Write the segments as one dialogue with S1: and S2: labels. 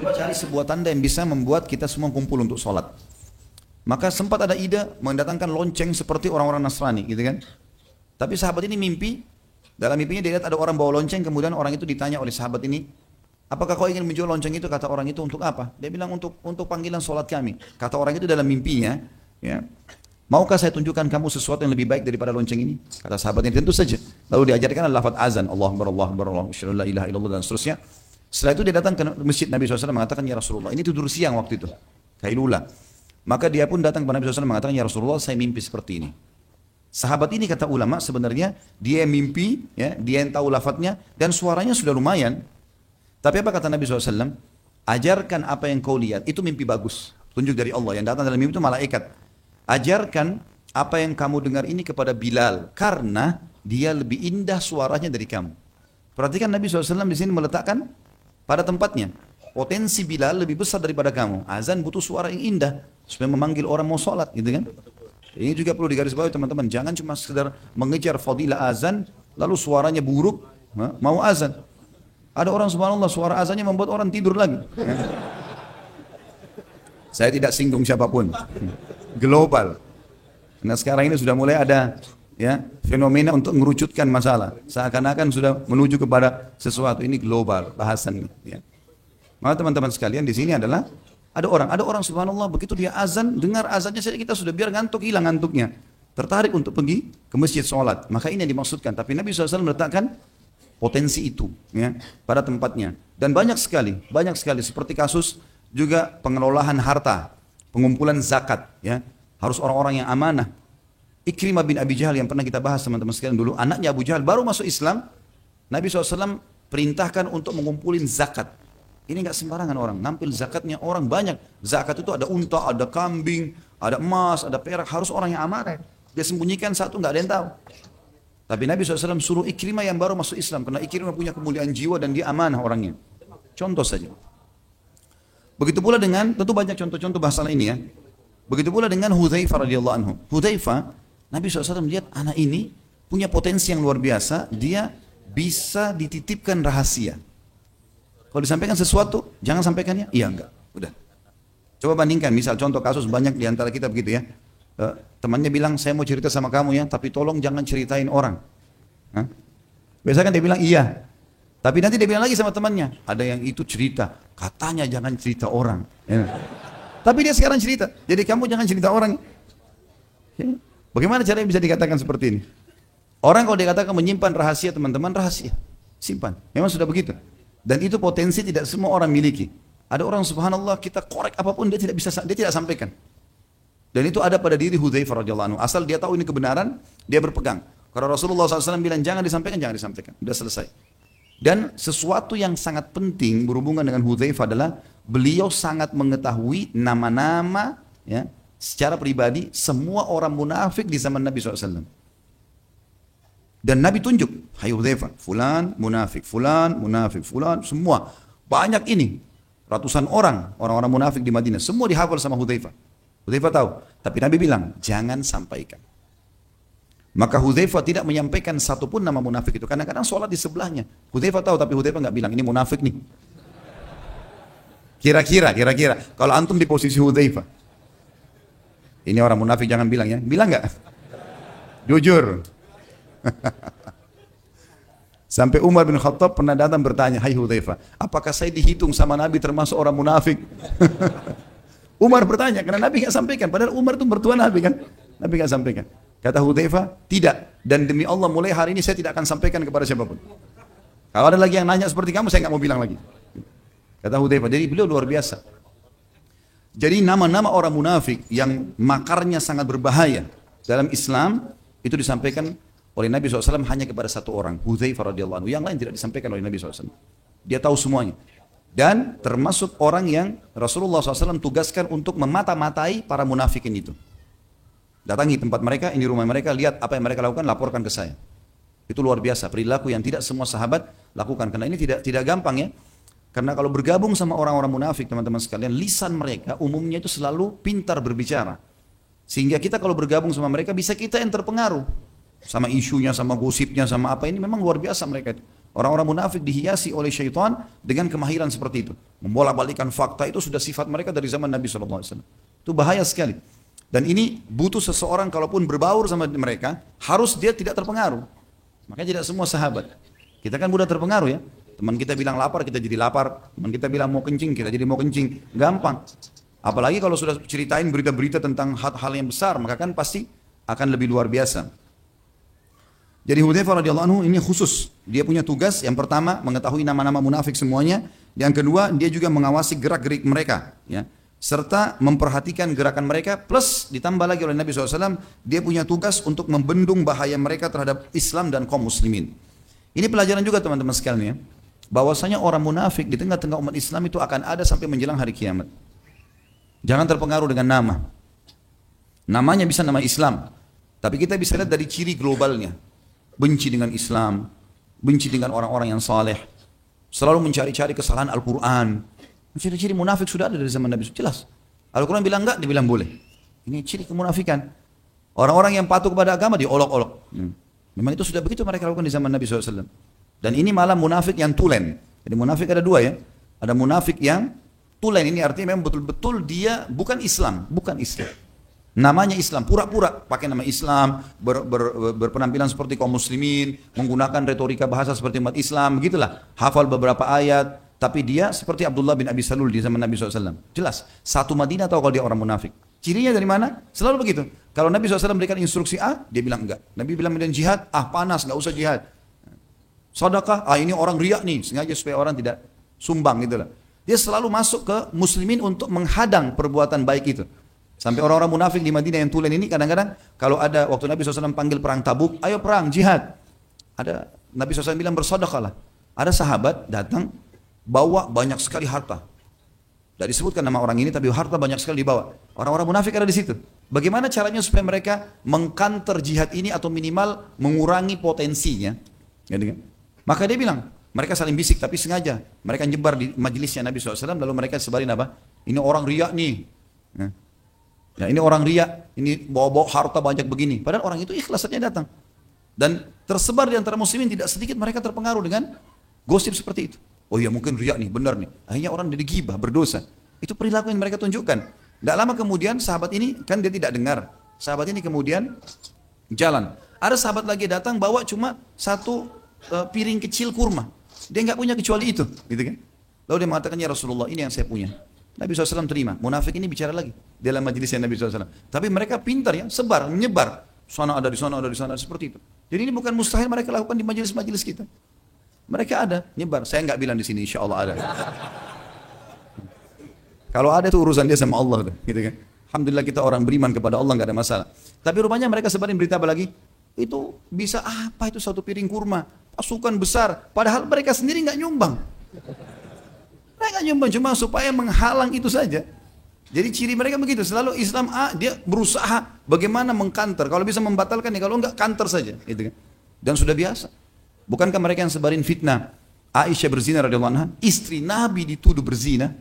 S1: coba cari sebuah tanda yang bisa membuat kita semua kumpul untuk sholat. Maka sempat ada ide mendatangkan lonceng seperti orang-orang Nasrani gitu kan. Tapi sahabat ini mimpi, dalam mimpinya dia lihat ada orang bawa lonceng, kemudian orang itu ditanya oleh sahabat ini, apakah kau ingin menjual lonceng itu? Kata orang itu, untuk apa? Dia bilang untuk panggilan sholat kami. Kata orang itu dalam mimpinya, ya, maukah saya tunjukkan kamu sesuatu yang lebih baik daripada lonceng ini? Kata sahabat ini, tentu saja. Lalu diajarkan lafaz azan, Allahu Akbar, Allahu Akbar, Allahu Akbar, la ilaha illallah, dan seterusnya. Setelah itu dia datang ke masjid Nabi SAW mengatakan, ya Rasulullah, ini tidur siang waktu itu, kailula. Maka dia pun datang kepada Nabi SAW mengatakan, ya Rasulullah, saya mimpi seperti ini. Sahabat ini kata ulama sebenarnya dia yang mimpi, ya, dia yang tahu lafadznya dan suaranya sudah lumayan. Tapi apa kata Nabi SAW? Ajarkan apa yang kau lihat, itu mimpi bagus. Tunjuk dari Allah, yang datang dalam mimpi itu malaikat. Ajarkan apa yang kamu dengar ini kepada Bilal, karena dia lebih indah suaranya dari kamu. Perhatikan Nabi SAW di sini meletakkan pada tempatnya. Potensi Bilal lebih besar daripada kamu. Azan butuh suara yang indah supaya memanggil orang mau sholat, gitu kan? Ini juga perlu digarisbawahi teman-teman. Jangan cuma sekedar mengejar fadilah azan lalu suaranya buruk, mau azan. Ada orang subhanallah suara azannya membuat orang tidur lagi. Saya tidak singgung siapapun. Global. Nah sekarang ini sudah mulai ada, ya, fenomena untuk mengerucutkan masalah. Seakan-akan sudah menuju kepada sesuatu. Ini global bahasan, ya. Maka teman-teman sekalian di sini adalah ada orang subhanallah begitu dia azan, dengar azannya saja kita sudah biar ngantuk, hilang ngantuknya. Tertarik untuk pergi ke masjid sholat. Maka ini yang dimaksudkan. Tapi Nabi SAW meletakkan potensi itu, ya, pada tempatnya. Dan banyak sekali seperti kasus juga pengelolaan harta, pengumpulan zakat, ya, harus orang-orang yang amanah. Ikrimah bin Abi Jahal yang pernah kita bahas teman-teman sekalian dulu, anaknya Abu Jahal baru masuk Islam, Nabi SAW perintahkan untuk mengumpulin zakat. Ini nggak sembarangan orang, nampil zakatnya orang banyak. Zakat itu ada unta, ada kambing, ada emas, ada perak, harus orang yang amanah. Dia sembunyikan satu, nggak ada yang tahu. Tapi Nabi SAW suruh Ikrimah yang baru masuk Islam, karena Ikrimah punya kemuliaan jiwa dan dia amanah orangnya. Contoh saja. Begitu pula dengan, tentu banyak contoh-contoh masalah ini, ya. Begitu pula dengan Hudzaifah radhiyallahu anhu. Hudzaifah, Nabi SAW melihat anak ini punya potensi yang luar biasa, dia bisa dititipkan rahasia. Kalau disampaikan sesuatu, jangan sampaikannya, iya enggak, udah. Coba bandingkan, misal contoh kasus banyak di antara kita begitu, ya. Temannya bilang, saya mau cerita sama kamu, ya, tapi tolong jangan ceritain orang. Biasanya kan dia bilang iya, tapi nanti dia bilang lagi sama temannya, ada yang itu cerita, katanya jangan cerita orang, ya. Tapi dia sekarang cerita, jadi kamu jangan cerita orang, ya. Bagaimana caranya bisa dikatakan seperti ini? Orang kalau dikatakan menyimpan rahasia, teman-teman, rahasia, simpan, memang sudah begitu. Dan itu potensi tidak semua orang miliki. Ada orang subhanallah kita korek apapun dia tidak sampaikan. Dan itu ada pada diri Hudzaifah radhiyallahu anhu. Asal dia tahu ini kebenaran, dia berpegang. Kalau Rasulullah SAW bilang jangan disampaikan, jangan disampaikan. Sudah selesai. Dan sesuatu yang sangat penting berhubungan dengan Hudzaifah adalah beliau sangat mengetahui nama-nama, ya, secara pribadi semua orang munafik di zaman Nabi SAW. Dan Nabi tunjuk, hai Hudzaifah, fulan munafik, fulan, semua. Banyak ini, ratusan orang-orang munafik di Madinah, semua dihafal sama Hudzaifah. Hudzaifah tahu, tapi Nabi bilang, jangan sampaikan. Maka Hudzaifah tidak menyampaikan satupun nama munafik itu. Kadang-kadang sholat di sebelahnya. Hudzaifah tahu, tapi Hudzaifah nggak bilang, ini munafik nih. Kira-kira, kalau antum di posisi Hudzaifah, ini orang munafik jangan bilang, ya. Bilang nggak? Jujur. Sampai Umar bin Khattab pernah datang bertanya, hai Hudzaifah, apakah saya dihitung sama Nabi termasuk orang munafik? Umar bertanya, karena Nabi nggak sampaikan, padahal Umar itu mertua Nabi kan, Nabi nggak sampaikan. Kata Hudzaifah, tidak, dan demi Allah mulai hari ini saya tidak akan sampaikan kepada siapapun. Kalau ada lagi yang nanya seperti kamu, saya nggak mau bilang lagi. Kata Hudzaifah, jadi beliau luar biasa. Jadi nama-nama orang munafik yang makarnya sangat berbahaya dalam Islam itu disampaikan oleh Nabi SAW hanya kepada satu orang, Hudzaifah radhiyallahu anhu. Yang lain tidak disampaikan oleh Nabi SAW. Dia tahu semuanya. Dan termasuk orang yang Rasulullah SAW tugaskan untuk memata-matai para munafikin itu. Datangi tempat mereka, ini rumah mereka, lihat apa yang mereka lakukan, laporkan ke saya. Itu luar biasa, perilaku yang tidak semua sahabat lakukan. Karena ini tidak gampang, ya. Karena kalau bergabung sama orang-orang munafik, teman-teman sekalian, lisan mereka umumnya itu selalu pintar berbicara. Sehingga kita kalau bergabung sama mereka, bisa kita yang terpengaruh. Sama isunya, sama gosipnya, sama apa ini memang luar biasa mereka itu. Orang-orang munafik dihiasi oleh syaitan dengan kemahiran seperti itu. Membolak-balikan fakta itu sudah sifat mereka dari zaman Nabi SAW. Itu bahaya sekali. Dan ini butuh seseorang kalaupun berbaur sama mereka, harus dia tidak terpengaruh. Makanya tidak semua sahabat. Kita kan mudah terpengaruh ya. Teman kita bilang lapar, kita jadi lapar. Teman kita bilang mau kencing, kita jadi mau kencing. Gampang. Apalagi kalau sudah ceritain berita-berita tentang hal-hal yang besar, maka kan pasti akan lebih luar biasa. Jadi Hudzaifah radhiyallahu anhu ini khusus. Dia punya tugas yang pertama mengetahui nama-nama munafik semuanya. Yang kedua dia juga mengawasi gerak-gerik mereka. Ya. Serta memperhatikan gerakan mereka. Plus ditambah lagi oleh Nabi SAW, dia punya tugas untuk membendung bahaya mereka terhadap Islam dan kaum muslimin. Ini pelajaran juga teman-teman sekalian ya. Bahwasanya orang munafik di tengah-tengah umat Islam itu akan ada sampai menjelang hari kiamat. Jangan terpengaruh dengan nama. Namanya bisa nama Islam. Tapi kita bisa lihat dari ciri globalnya. Benci dengan Islam. Benci dengan orang-orang yang saleh. Selalu mencari-cari kesalahan Al-Quran. Ciri-ciri munafik sudah ada dari zaman Nabi. Jelas. Al-Quran bilang enggak, dia bilang boleh. Ini ciri kemunafikan. Orang-orang yang patuh kepada agama diolok-olok. Memang itu sudah begitu mereka lakukan di zaman Nabi SAW. Dan ini malah munafik yang tulen. Jadi munafik ada dua ya. Ada munafik yang tulen, ini artinya memang betul-betul dia bukan Islam, bukan Islam. Namanya Islam, pura-pura pakai nama Islam, berpenampilan seperti kaum muslimin, menggunakan retorika bahasa seperti umat Islam, begitulah. Hafal beberapa ayat, tapi dia seperti Abdullah bin Abi Salul di zaman Nabi SAW. Jelas, satu Madinah tahu kalau dia orang munafik. Cirinya dari mana? Selalu begitu. Kalau Nabi SAW memberikan instruksi A, dia bilang enggak. Nabi bilang medan jihad, panas, enggak usah jihad. Sedekah, ini orang riak nih, sengaja supaya orang tidak sumbang gitulah. Dia selalu masuk ke muslimin untuk menghadang perbuatan baik itu. Sampai orang-orang munafik di Madinah yang tulen ini kadang-kadang kalau ada waktu Nabi SAW panggil perang Tabuk, ayo perang, jihad. Ada Nabi SAW bilang bersedekahlah. Ada sahabat datang bawa banyak sekali harta. Tidak disebutkan nama orang ini tapi harta banyak sekali dibawa. Orang-orang munafik ada di situ. Bagaimana caranya supaya mereka mengkanter jihad ini atau minimal mengurangi potensinya? Gitu kan? Maka dia bilang, mereka saling bisik tapi sengaja. Mereka nyebar di majelisnya Nabi SAW lalu mereka sebarin apa? Ini orang riak nih. Ya, ini orang riak, ini bawa-bawa harta banyak begini. Padahal orang itu ikhlas saja datang. Dan tersebar di antara muslimin tidak sedikit mereka terpengaruh dengan gosip seperti itu. Oh iya mungkin riak nih, benar nih. Akhirnya orang jadi gibah, berdosa. Itu perilaku yang mereka tunjukkan. Tidak lama kemudian sahabat ini, kan dia tidak dengar. Sahabat ini kemudian jalan. Ada sahabat lagi datang bawa cuma satu piring kecil kurma. Dia nggak punya kecuali itu, gitu kan? Lalu dia mengatakan, ya Rasulullah, ini yang saya punya. Nabi SAW terima. Munafik ini bicara lagi dalam majelisnya Nabi SAW. Tapi mereka pintar ya, sebar, menyebar. Sana ada di sana, ada di sana, seperti itu. Jadi ini bukan mustahil mereka lakukan di majelis-majelis kita. Mereka ada, nyebar. Saya nggak bilang di sini, insya Allah ada. Kalau ada itu urusan dia sama Allah, gitu kan? Alhamdulillah kita orang beriman kepada Allah, nggak ada masalah. Tapi rupanya mereka sebarin berita apa lagi? Itu bisa apa itu satu piring kurma, pasukan besar. Padahal mereka sendiri nggak nyumbang. Mereka nyumbang cuma supaya menghalang itu saja. Jadi ciri mereka begitu. Selalu Islam dia berusaha bagaimana mengkanter. Kalau bisa membatalkan ya, kalau enggak kanter saja, gitu kan? Dan sudah biasa. Bukankah mereka yang sebarin fitnah Aisyah berzina radhiyallahu anha, istri Nabi dituduh berzina?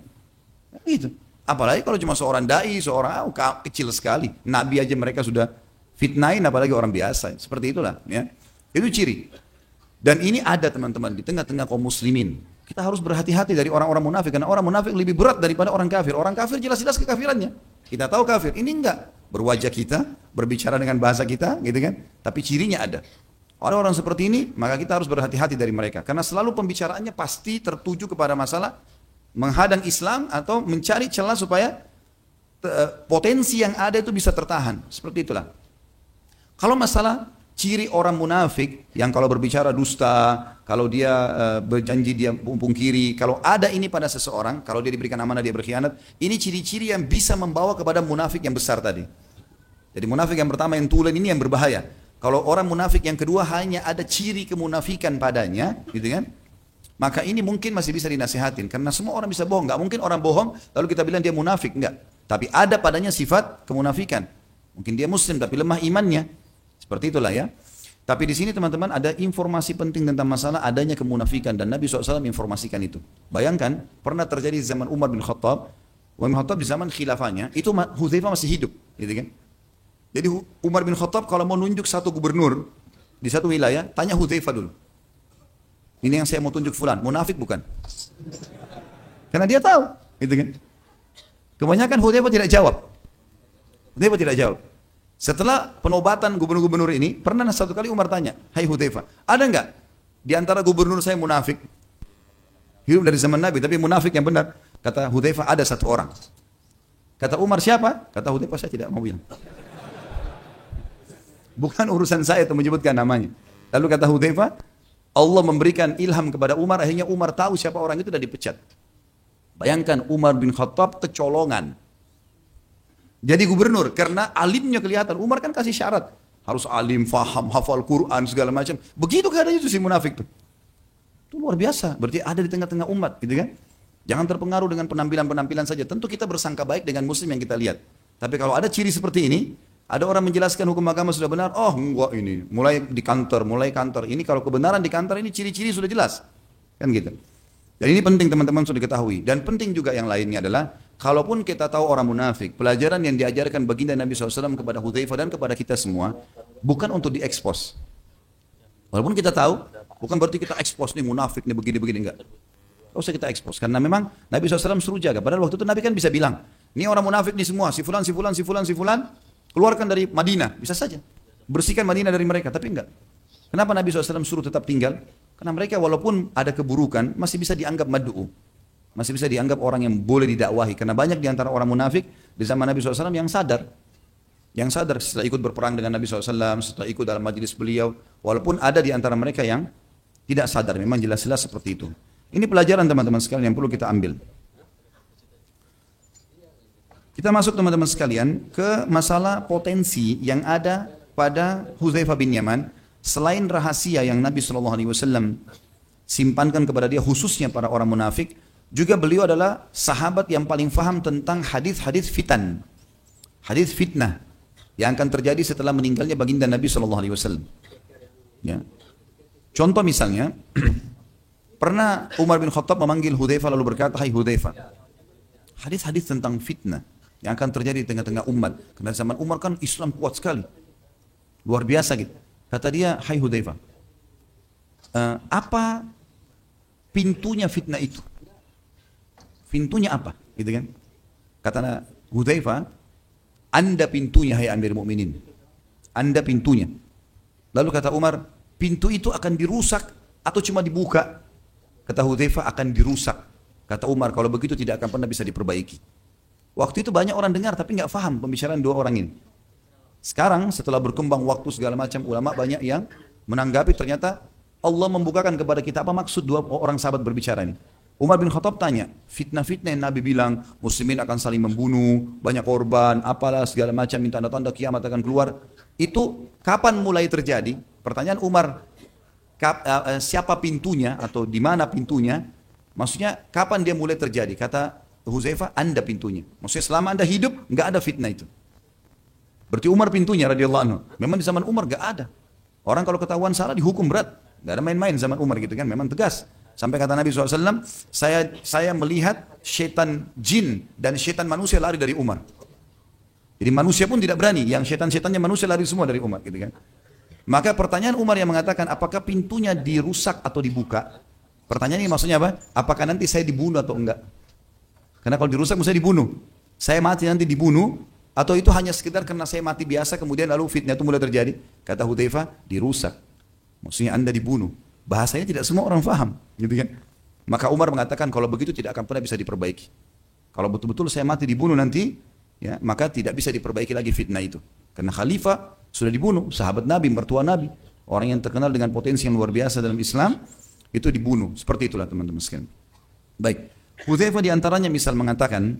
S1: Gitu. Apalagi kalau cuma seorang dai, seorang kecil sekali. Nabi aja mereka sudah fitnahin, apalagi orang biasa. Seperti itulah, ya. Itu ciri. Dan ini ada teman-teman di tengah-tengah kaum muslimin. Kita harus berhati-hati dari orang-orang munafik, karena orang munafik lebih berat daripada orang kafir. Orang kafir jelas-jelas kekafirannya. Kita tahu kafir, ini enggak. Berwajah kita, berbicara dengan bahasa kita, gitu kan? Tapi cirinya ada. Orang-orang seperti ini, maka kita harus berhati-hati dari mereka. Karena selalu pembicaraannya pasti tertuju kepada masalah menghadang Islam atau mencari celah supaya potensi yang ada itu bisa tertahan. Seperti itulah. Kalau masalah ciri orang munafik yang kalau berbicara dusta, kalau dia berjanji dia pungkiri, kalau ada ini pada seseorang, kalau dia diberikan amanah dia berkhianat, ini ciri-ciri yang bisa membawa kepada munafik yang besar tadi. Jadi munafik yang pertama yang tulen ini yang berbahaya. Kalau orang munafik yang kedua hanya ada ciri kemunafikan padanya, gitu kan? Maka ini mungkin masih bisa dinasihatin, karena semua orang bisa bohong. Nggak mungkin orang bohong lalu kita bilang dia munafik, enggak. Tapi ada padanya sifat kemunafikan. Mungkin dia muslim tapi lemah imannya. Seperti itulah ya. Tapi di sini teman-teman ada informasi penting tentang masalah adanya kemunafikan dan Nabi SAW informasikan itu. Bayangkan pernah terjadi di zaman Umar bin Khattab. Umar bin Khattab di zaman khilafahnya itu Hudzaifah masih hidup, gitu kan? Jadi Umar bin Khattab kalau mau nunjuk satu gubernur di satu wilayah, tanya Hudzaifah dulu. Ini yang saya mau tunjuk fulan. Munafik bukan? Karena dia tahu, gitu kan? Kebanyakan Hudzaifah tidak jawab. Hudzaifah tidak jawab. Setelah penobatan gubernur-gubernur ini, pernah satu kali Umar tanya, "Hai Hudzaifah, ada enggak di antara gubernur saya munafik? Hidup dari zaman Nabi, tapi munafik yang benar." Kata Hudzaifah, "Ada satu orang." Kata Umar, "Siapa?" Kata Hudzaifah, "Saya tidak mau bilang. Bukan urusan saya itu menyebutkan namanya." Lalu kata Hudzaifah, Allah memberikan ilham kepada Umar, akhirnya Umar tahu siapa orang itu dan dipecat. Bayangkan Umar bin Khattab kecolongan. Jadi gubernur, karena alimnya kelihatan. Umar kan kasih syarat. Harus alim, faham, hafal Quran, segala macam. Begitu keadaannya itu si munafik tuh. Itu luar biasa, berarti ada di tengah-tengah umat, gitu kan? Jangan terpengaruh dengan penampilan-penampilan saja. Tentu kita bersangka baik dengan muslim yang kita lihat. Tapi kalau ada ciri seperti ini, ada orang menjelaskan hukum agama sudah benar, oh enggak ini, mulai di kantor, ini kalau kebenaran di kantor ini ciri-ciri sudah jelas. Kan gitu. Dan ini penting teman-teman sudah diketahui. Dan penting juga yang lainnya adalah, kalaupun kita tahu orang munafik, pelajaran yang diajarkan baginda Nabi SAW kepada Hudzaifah dan kepada kita semua, bukan untuk diekspos. Walaupun kita tahu, bukan berarti kita ekspos nih munafik nih begini-begini, enggak. Tidak usah kita ekspos. Karena memang Nabi SAW suruh jaga. Padahal waktu itu Nabi kan bisa bilang, ini orang munafik nih semua, si fulan, keluarkan dari Madinah. Bisa saja. Bersihkan Madinah dari mereka, tapi enggak. Kenapa Nabi SAW suruh tetap tinggal? Karena mereka walaupun ada keburukan, masih bisa dianggap mad'u. Masih bisa dianggap orang yang boleh didakwahi. Karena banyak di antara orang munafik di zaman Nabi SAW yang sadar. Yang sadar setelah ikut berperang dengan Nabi SAW, setelah ikut dalam majelis beliau. Walaupun ada di antara mereka yang tidak sadar. Memang jelas-jelas seperti itu. Ini pelajaran teman-teman sekalian yang perlu kita ambil. Kita masuk teman-teman sekalian ke masalah potensi yang ada pada Hudzaifah bin Yaman. Selain rahasia yang Nabi SAW simpankan kepada dia, khususnya para orang munafik, juga beliau adalah sahabat yang paling faham tentang hadis-hadis fitan, hadis fitnah yang akan terjadi setelah meninggalnya baginda Nabi SAW. Ya. Contoh misalnya, pernah Umar bin Khattab memanggil Hudzaifah lalu berkata, "Hai Hudzaifah, hadis-hadis tentang fitnah yang akan terjadi di tengah-tengah umat." Karena zaman Umar kan Islam kuat sekali, luar biasa gitu. Kata dia, "Hai Hudzaifah, apa pintunya fitnah itu? Pintunya apa?" Gitu kan? Kata Hudzaifah, "Anda pintunya, hai Amir Mukminin. Anda pintunya." Lalu kata Umar, "Pintu itu akan dirusak atau cuma dibuka?" Kata Hudzaifah, "Akan dirusak." Kata Umar, "Kalau begitu tidak akan pernah bisa diperbaiki." Waktu itu banyak orang dengar tapi nggak paham pembicaraan dua orang ini. Sekarang setelah berkembang waktu segala macam, ulama banyak yang menanggapi ternyata Allah membukakan kepada kita apa maksud dua orang sahabat berbicara ini. Umar bin Khattab tanya, fitnah-fitnah yang Nabi bilang muslimin akan saling membunuh, banyak korban, apalah segala macam, tanda-tanda kiamat akan keluar. Itu kapan mulai terjadi? Pertanyaan Umar, siapa pintunya atau di mana pintunya? Maksudnya kapan dia mulai terjadi? Kata Hudzaifah, Anda pintunya. Maksudnya selama Anda hidup nggak ada fitnah itu. Berarti Umar pintunya radhiyallahu anhu. Memang di zaman Umar gak ada. Orang kalau ketahuan salah dihukum berat. Gak ada main-main zaman Umar gitu kan. Memang tegas. Sampai kata Nabi SAW, saya melihat syaitan jin dan syaitan manusia lari dari Umar. Jadi manusia pun tidak berani. Yang syaitan-syaitannya manusia lari semua dari Umar gitu kan. Maka pertanyaan Umar yang mengatakan apakah pintunya dirusak atau dibuka? Pertanyaan ini maksudnya apa? Apakah nanti saya dibunuh atau enggak? Karena kalau dirusak mesti dibunuh. Saya mati nanti dibunuh. Atau itu hanya sekedar karena saya mati biasa kemudian lalu fitnah itu mulai terjadi? Kata Hudzaifah, dirusak. Maksudnya Anda dibunuh. Bahasanya tidak semua orang faham, gitu kan? Maka Umar mengatakan kalau begitu tidak akan pernah bisa diperbaiki. Kalau betul-betul saya mati dibunuh nanti, ya, maka tidak bisa diperbaiki lagi fitnah itu. Karena khalifah sudah dibunuh, sahabat Nabi, mertua Nabi, orang yang terkenal dengan potensi yang luar biasa dalam Islam, itu dibunuh. Seperti itulah teman-teman sekalian. Baik, Hudzaifah diantaranya misal mengatakan,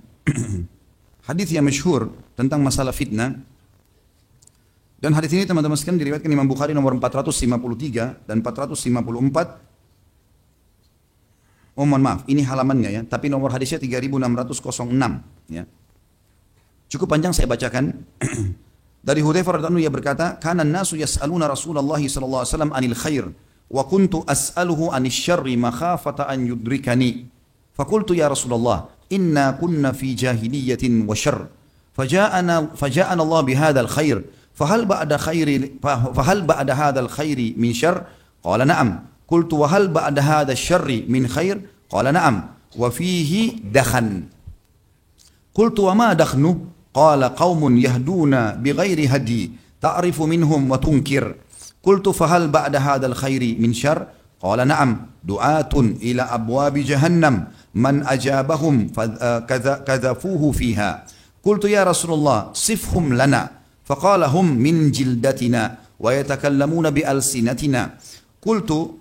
S1: hadis yang masyhur tentang masalah fitnah. Dan hadis ini teman-teman sekalian diriwayatkan Imam Bukhari nomor 453 dan 454. Oh mohon maaf, ini halamannya ya, tapi nomor hadisnya 3606 ya. Cukup panjang saya bacakan. Dari Hudzaifah radhiyallahu anhu ia berkata, "Kana an-nasu yas'aluna Rasulullah sallallahu alaihi wasallam 'anil khair wa kuntu as'aluhu 'anil syarri makhafata an yudrikani. Faqultu ya Rasulullah, inna kunna fi jahiliyatin wa syarr. Faja'ana Allah bihadzal khair. Fahal ba'da hadha al-khairi min syarr?" Qala na'am. Qultu wa hal ba'da hadha syarri min khair? Qala na'am wa fihi dakhan. Qultu wa ma dakhnu? Qala qaumun yahduna bighairi hadi ta'rifu minhum wa tunkir. Qultu fa hal ba'da hadha al-khairi min syarr? Qala na'am du'atun ila abwabi jahannam man ajabahum kadhafuhu fiha. Qultu ya Rasulullah sifhum lana. Faqala hum min jildatina wa yatakallamuna bi alsinatina. Qultu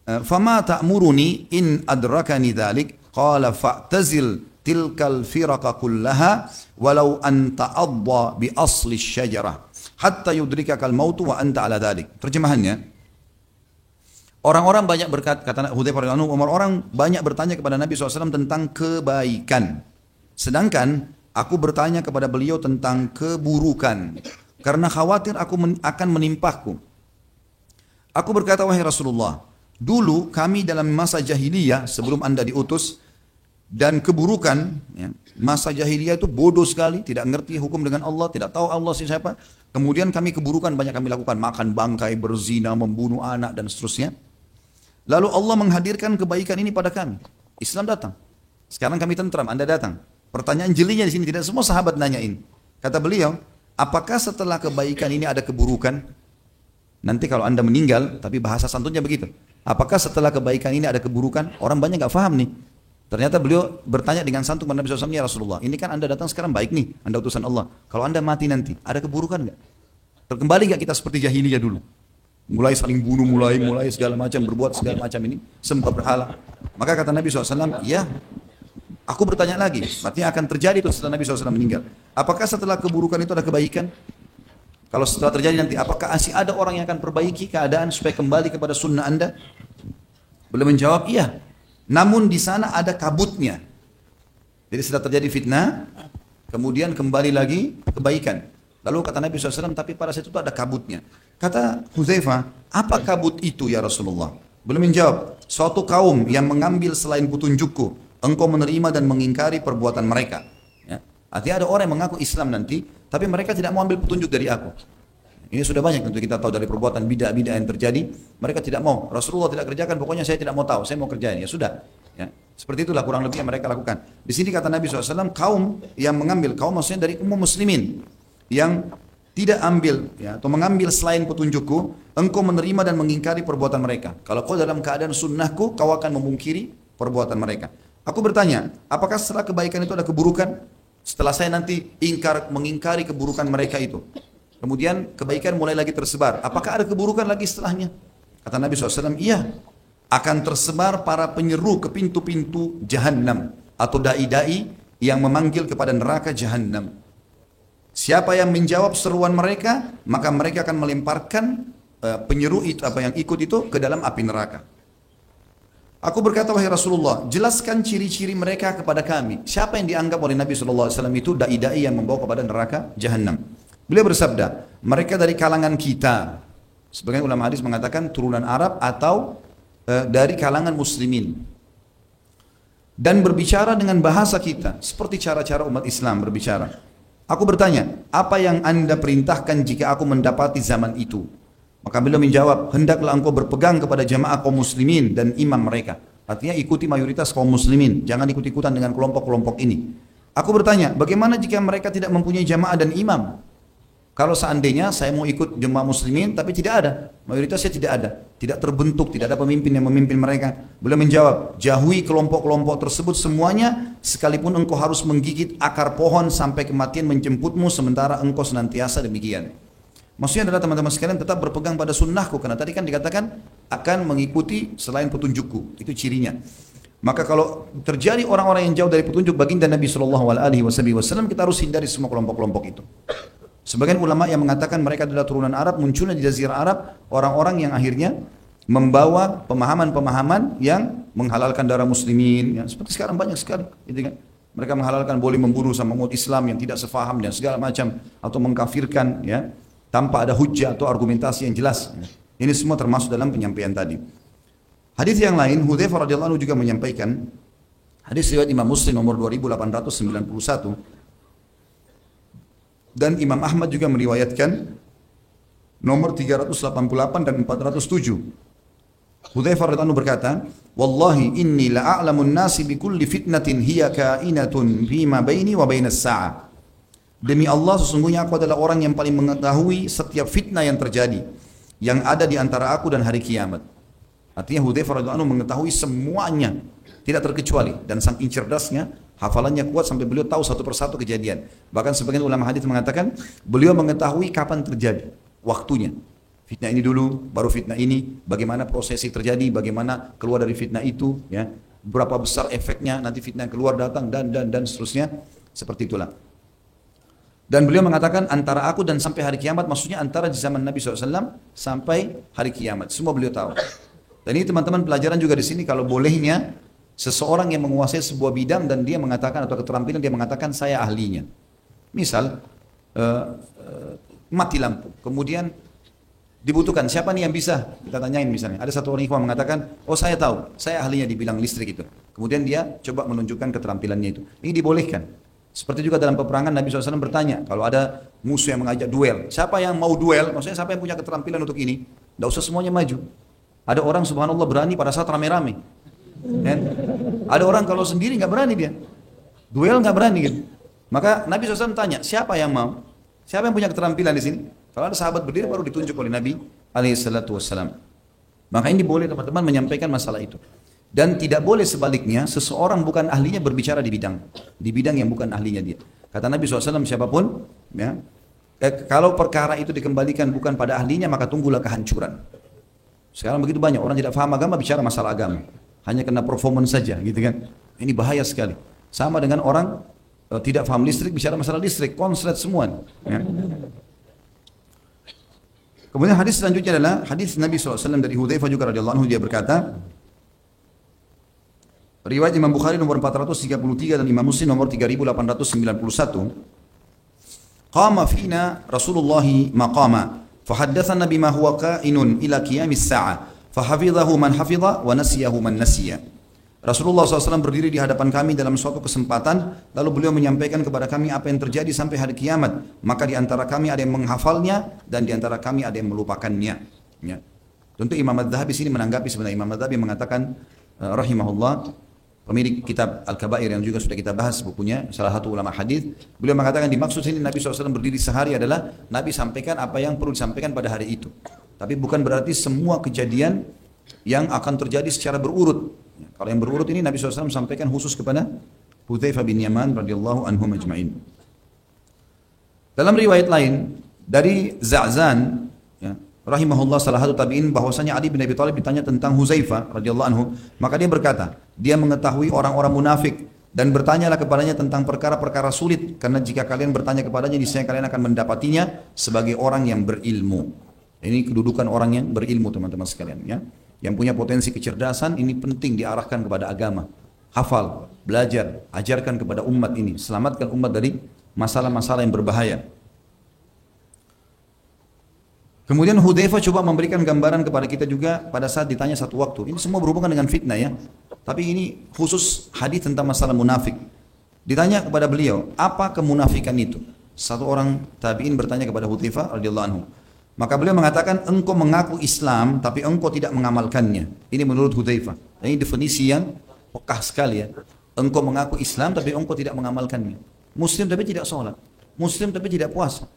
S1: fama ta'muruni in adrakani dhalik? Qala fa'tazil tilkal firaqa kullaha walau an ta'adda bi asli syajarah hatta yudrikakal mautu wa anta ala dhalik. Terjemahannya, orang-orang banyak berkata, kata Hudzaifah radhiyallahu anhu, orang banyak bertanya kepada Nabi SAW tentang kebaikan, sedangkan aku bertanya kepada beliau tentang keburukan karena khawatir akan menimpahku. Aku berkata, wahai Rasulullah, dulu kami dalam masa jahiliyah sebelum anda diutus, dan keburukan, ya, masa jahiliyah itu bodoh sekali, tidak ngerti hukum dengan Allah, tidak tahu Allah siapa. Kemudian kami keburukan banyak kami lakukan, makan bangkai, berzina, membunuh anak dan seterusnya. Lalu Allah menghadirkan kebaikan ini pada kami. Islam datang. Sekarang kami tentram, anda datang. Pertanyaan jelinya di sini, tidak semua sahabat nanyain. Kata beliau, apakah setelah kebaikan ini ada keburukan? Nanti kalau anda meninggal, tapi bahasa santunnya begitu. Apakah setelah kebaikan ini ada keburukan? Orang banyak nggak paham nih. Ternyata beliau bertanya dengan santun kepada Nabi SAW, ya Rasulullah, ini kan anda datang sekarang baik nih, anda utusan Allah. Kalau anda mati nanti, ada keburukan nggak? Terkembali nggak kita seperti jahiliyah dulu? Mulai saling bunuh, mulai segala macam, berbuat segala macam ini, sembah berhala. Maka kata Nabi SAW, ya, aku bertanya lagi, artinya akan terjadi itu setelah Nabi SAW meninggal. Apakah setelah keburukan itu ada kebaikan? Kalau setelah terjadi nanti, apakah masih ada orang yang akan perbaiki keadaan supaya kembali kepada sunnah anda? Beliau menjawab, iya. Namun di sana ada kabutnya. Jadi setelah terjadi fitnah, kemudian kembali lagi kebaikan. Lalu kata Nabi SAW, tapi pada saat itu ada kabutnya. Kata Hudzaifah, apa kabut itu ya Rasulullah? Beliau menjawab, suatu kaum yang mengambil selain petunjukku, engkau menerima dan mengingkari perbuatan mereka. Ya. Artinya ada orang yang mengaku Islam nanti, tapi mereka tidak mau ambil petunjuk dari aku. Ini sudah banyak tentu kita tahu dari perbuatan bidah-bidah yang terjadi. Mereka tidak mau, Rasulullah tidak kerjakan, pokoknya saya tidak mau tahu, saya mau kerjain, ya sudah. Ya. Seperti itulah kurang lebih yang mereka lakukan. Di sini kata Nabi SAW, kaum yang mengambil, kaum maksudnya dari umum muslimin, yang tidak ambil, ya, atau mengambil selain petunjukku, engkau menerima dan mengingkari perbuatan mereka. Kalau kau dalam keadaan sunnahku, kau akan memungkiri perbuatan mereka. Aku bertanya, apakah setelah kebaikan itu ada keburukan? Setelah saya nanti mengingkari keburukan mereka itu, kemudian kebaikan mulai lagi tersebar. Apakah ada keburukan lagi setelahnya? Kata Nabi SAW, iya. Akan tersebar para penyeru ke pintu-pintu jahannam. Atau da'i-da'i yang memanggil kepada neraka jahannam. Siapa yang menjawab seruan mereka, maka mereka akan melemparkan penyeru itu, apa yang ikut itu, ke dalam api neraka. Aku berkata, wahai Rasulullah, jelaskan ciri-ciri mereka kepada kami. Siapa yang dianggap oleh Nabi SAW itu da'i-da'i yang membawa kepada neraka jahannam? Beliau bersabda, mereka dari kalangan kita. Sebagian ulama hadis mengatakan turunan Arab atau dari kalangan muslimin. Dan berbicara dengan bahasa kita, seperti cara-cara umat Islam berbicara. Aku bertanya, apa yang anda perintahkan jika aku mendapati zaman itu? Maka beliau menjawab, hendaklah engkau berpegang kepada jamaah kaum muslimin dan imam mereka. Artinya ikuti mayoritas kaum muslimin, jangan ikut-ikutan dengan kelompok-kelompok ini. Aku bertanya, bagaimana jika mereka tidak mempunyai jamaah dan imam? Kalau seandainya saya mau ikut jemaah muslimin tapi tidak ada, mayoritasnya tidak ada, tidak terbentuk, tidak ada pemimpin yang memimpin mereka. Beliau menjawab, jauhi kelompok-kelompok tersebut semuanya, sekalipun engkau harus menggigit akar pohon sampai kematian menjemputmu sementara engkau senantiasa demikian. Maksudnya adalah teman-teman sekalian tetap berpegang pada sunnahku, karena tadi kan dikatakan akan mengikuti selain petunjukku, itu cirinya. Maka kalau terjadi orang-orang yang jauh dari petunjuk baginda Nabi SAW, kita harus hindari semua kelompok-kelompok itu. Sebagian ulama yang mengatakan mereka adalah turunan Arab, munculnya di Jazirah Arab orang-orang yang akhirnya membawa pemahaman-pemahaman yang menghalalkan darah muslimin, ya, seperti sekarang banyak sekali, gitu kan? Mereka menghalalkan boleh membunuh sama umat Islam yang tidak sefaham dan segala macam, atau mengkafirkan, ya, tanpa ada hujjah atau argumentasi yang jelas. Ini semua termasuk dalam penyampaian tadi. Hadis yang lain, Hudzaifah radhiyallahu anhu juga menyampaikan, hadis riwayat Imam Muslim nomor 2891. Dan Imam Ahmad juga meriwayatkan nomor 388 dan 407. Hudzaifah radhiyallahu anhu berkata, "Wallahi inni la'alamun nasi bi kulli fitnatin hiya kainatun fima baini wa bainas sa'ah." Demi Allah, sesungguhnya aku adalah orang yang paling mengetahui setiap fitnah yang terjadi, yang ada di antara aku dan hari kiamat. Artinya Hudzaifah radhiyallahu anhu mengetahui semuanya, tidak terkecuali, dan saking cerdasnya, hafalannya kuat sampai beliau tahu satu persatu kejadian. Bahkan sebagian ulama hadis mengatakan beliau mengetahui kapan terjadi, waktunya. Fitnah ini dulu, baru fitnah ini, bagaimana prosesi terjadi, bagaimana keluar dari fitnah itu, ya, berapa besar efeknya, nanti fitnah keluar datang dan seterusnya, seperti itulah. Dan beliau mengatakan antara aku dan sampai hari kiamat, maksudnya antara di zaman Nabi SAW sampai hari kiamat, semua beliau tahu. Dan ini teman-teman pelajaran juga di sini, kalau bolehnya seseorang yang menguasai sebuah bidang dan dia mengatakan, atau keterampilan dia mengatakan saya ahlinya. Misal mati lampu, kemudian dibutuhkan siapa nih yang bisa, kita tanyain misalnya, ada satu orang ikhwan mengatakan, oh saya tahu, saya ahlinya di bidang listrik itu. Kemudian dia coba menunjukkan keterampilannya itu. Ini dibolehkan. Seperti juga dalam peperangan Nabi SAW bertanya, kalau ada musuh yang mengajak duel, siapa yang mau duel, maksudnya siapa yang punya keterampilan untuk ini, tidak usah semuanya maju. Ada orang subhanallah berani pada saat rame-rame. Dan ada orang kalau sendiri nggak berani dia, duel nggak berani gitu. Maka Nabi SAW tanya, siapa yang mau? Siapa yang punya keterampilan di sini? Kalau ada sahabat berdiri baru ditunjuk oleh Nabi SAW. Maka ini boleh teman-teman menyampaikan masalah itu. Dan tidak boleh sebaliknya, seseorang bukan ahlinya berbicara di bidang yang bukan ahlinya dia. Kata Nabi SAW, siapapun, ya, kalau perkara itu dikembalikan bukan pada ahlinya, maka tunggulah kehancuran. Sekarang begitu banyak orang tidak paham agama bicara masalah agama, hanya kena performance saja, gitu kan? Ini bahaya sekali. Sama dengan orang tidak paham listrik bicara masalah listrik, konslet semua. Ya. Kemudian hadis selanjutnya adalah hadis Nabi SAW dari Hudzaifah juga radhiyallahu anhu, dia berkata, riwayat Imam Bukhari nomor 433 dan Imam Muslim nomor 3891. Qama fina Rasulullah maqama fahaddatsana bima huwa kainun ila qiyamis sa'ah fahafidhahu man hafidha wa nasiyahu man nasiya. Rasulullah SAW berdiri di hadapan kami dalam suatu kesempatan, lalu beliau menyampaikan kepada kami apa yang terjadi sampai hari kiamat. Maka di antara kami ada yang menghafalnya dan di antara kami ada yang melupakannya. Ya. Tentu Imam Adz-Dzahabi sini menanggapi, sebenarnya Imam Adz-Dzahabi mengatakan rahimahullah, pemilik kitab Al-Kabair yang juga sudah kita bahas bukunya, salah satu ulama hadis, beliau mengatakan dimaksud sini Nabi SAW berdiri sehari adalah Nabi sampaikan apa yang perlu disampaikan pada hari itu. Tapi bukan berarti semua kejadian yang akan terjadi secara berurut. Kalau yang berurut ini Nabi SAW sampaikan khusus kepada Hudzaifah bin Yaman radhiyallahu anhum ajma'in. Dalam riwayat lain dari Za'zan, ya, rahimahullah salah satu tabi'in, bahwasanya Ali bin Abi Thalib ditanya tentang Hudzaifah radhiyallahu anhu, maka dia berkata, dia mengetahui orang-orang munafik dan bertanyalah kepadanya tentang perkara-perkara sulit, karena jika kalian bertanya kepadanya niscaya kalian akan mendapatinya sebagai orang yang berilmu. Ini kedudukan orang yang berilmu teman-teman sekalian, ya. Yang punya potensi kecerdasan ini penting diarahkan kepada agama. Hafal, belajar, ajarkan kepada umat ini, selamatkan umat dari masalah-masalah yang berbahaya. Kemudian Hudzaifah coba memberikan gambaran kepada kita juga pada saat ditanya satu waktu. Ini semua berhubungan dengan fitnah, ya. Tapi ini khusus hadis tentang masalah munafik. Ditanya kepada beliau, apa kemunafikan itu? Satu orang tabi'in bertanya kepada Hudzaifah radhiyallahu anhu. Maka beliau mengatakan, engkau mengaku Islam tapi engkau tidak mengamalkannya. Ini menurut Hudzaifah. Ini definisi yang pekah sekali, ya. Engkau mengaku Islam tapi engkau tidak mengamalkannya. Muslim tapi tidak sholat. Muslim tapi tidak puasa.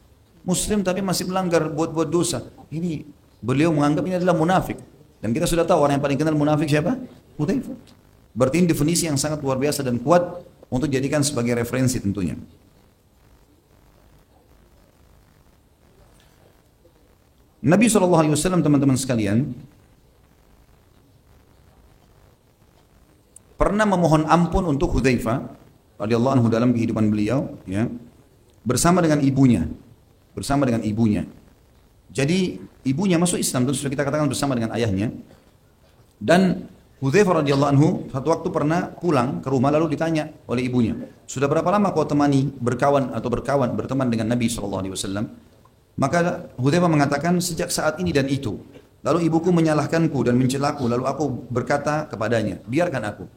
S1: Muslim tapi masih melanggar, buat-buat dosa. Ini beliau menganggap ini adalah munafik. Dan kita sudah tahu orang yang paling kenal munafik siapa? Hudzaifah. Berarti ini definisi yang sangat luar biasa dan kuat untuk dijadikan sebagai referensi tentunya. Nabi SAW teman-teman sekalian pernah memohon ampun untuk Hudzaifah radhiyallahu anhu dalam kehidupan beliau, ya, bersama dengan ibunya. Jadi ibunya masuk Islam, terus sudah kita katakan bersama dengan ayahnya. Dan Hudzaifah radhiyallahu anhu satu waktu pernah pulang ke rumah lalu ditanya oleh ibunya, sudah berapa lama kau berteman dengan Nabi SAW? Maka Hudzaifah mengatakan sejak saat ini dan itu. Lalu ibuku menyalahkanku dan mencelaku, lalu aku berkata kepadanya, biarkan aku.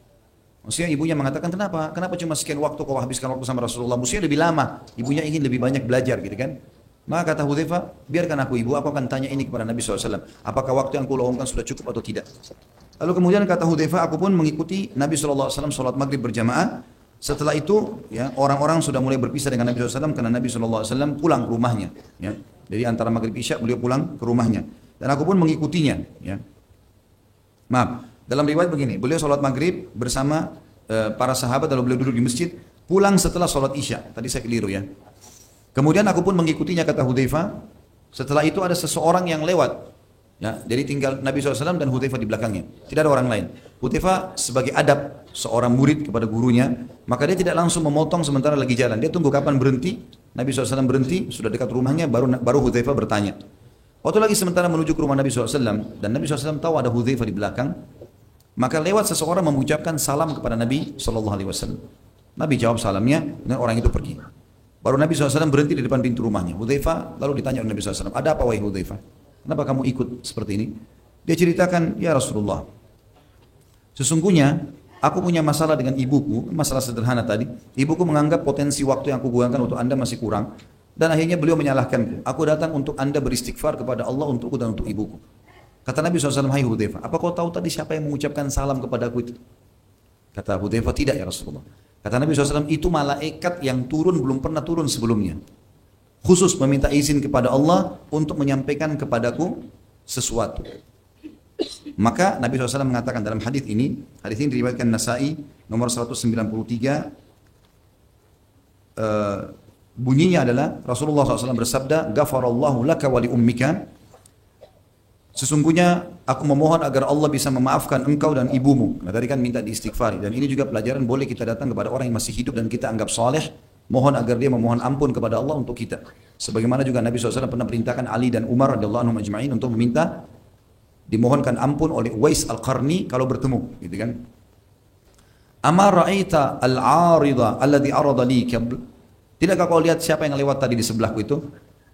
S1: Maksudnya ibunya mengatakan, kenapa cuma sekian waktu kau habiskan waktu sama Rasulullah? Maksudnya lebih lama, ibunya ingin lebih banyak belajar gitu kan. Maka kata Hudzaifah, biarkan aku ibu, aku akan tanya ini kepada Nabi SAW. Apakah waktu yang kuluangkan sudah cukup atau tidak? Lalu kemudian kata Hudzaifah, aku pun mengikuti Nabi SAW sholat maghrib berjamaah. Setelah itu, ya, orang-orang sudah mulai berpisah dengan Nabi SAW karena Nabi SAW pulang ke rumahnya. Ya. Jadi antara maghrib isya beliau pulang ke rumahnya. Dan aku pun mengikutinya. Ya. Maaf, dalam riwayat begini, beliau sholat maghrib bersama para sahabat lalu beliau duduk di masjid, pulang setelah sholat isya. Tadi saya keliru ya. Kemudian aku pun mengikutinya kata Hudzaifah. Setelah itu ada seseorang yang lewat. Ya, jadi tinggal Nabi SAW dan Hudzaifah di belakangnya. Tidak ada orang lain. Hudzaifah sebagai adab seorang murid kepada gurunya, maka dia tidak langsung memotong sementara lagi jalan. Dia tunggu kapan berhenti. Nabi SAW berhenti, sudah dekat rumahnya, baru Hudzaifah bertanya. Waktu lagi sementara menuju ke rumah Nabi SAW, dan Nabi SAW tahu ada Hudzaifah di belakang, maka lewat seseorang mengucapkan salam kepada Nabi SAW. Nabi jawab salamnya, dan orang itu pergi. Baru Nabi SAW berhenti di depan pintu rumahnya. Hudzaifah lalu ditanya oleh Nabi SAW, ada apa wahai Hudzaifah? Kenapa kamu ikut seperti ini? Dia ceritakan, ya Rasulullah, sesungguhnya aku punya masalah dengan ibuku, masalah sederhana tadi. Ibuku menganggap potensi waktu yang aku gunakan untuk anda masih kurang, dan akhirnya beliau menyalahkanku. Aku datang untuk anda beristighfar kepada Allah untukku dan untuk ibuku. Kata Nabi SAW, hai Hudzaifah, apa kau tahu tadi siapa yang mengucapkan salam kepadaku itu? Kata Hudzaifah, tidak ya Rasulullah. Kata Nabi SAW, itu malaikat yang turun belum pernah turun sebelumnya. Khusus meminta izin kepada Allah untuk menyampaikan kepadaku sesuatu. Maka Nabi SAW mengatakan dalam hadis ini diriwayatkan Nasai nomor 193, bunyinya adalah Rasulullah SAW bersabda, Ghafarallahu laka wa li ummika. Sesungguhnya aku memohon agar Allah bisa memaafkan engkau dan ibumu. Nah, tadi kan minta diistighfari. Dan ini juga pelajaran boleh kita datang kepada orang yang masih hidup dan kita anggap saleh, mohon agar dia memohon ampun kepada Allah untuk kita. Sebagaimana juga Nabi SAW pernah perintahkan Ali dan Umar radhiyallahu anhum ajma'in untuk meminta dimohonkan ampun oleh Uwais Al-Qarni kalau bertemu, gitu kan. Amar ra'aita al-'arida alladhi arada li qabl. Tidakkah kau lihat siapa yang lewat tadi di sebelahku itu?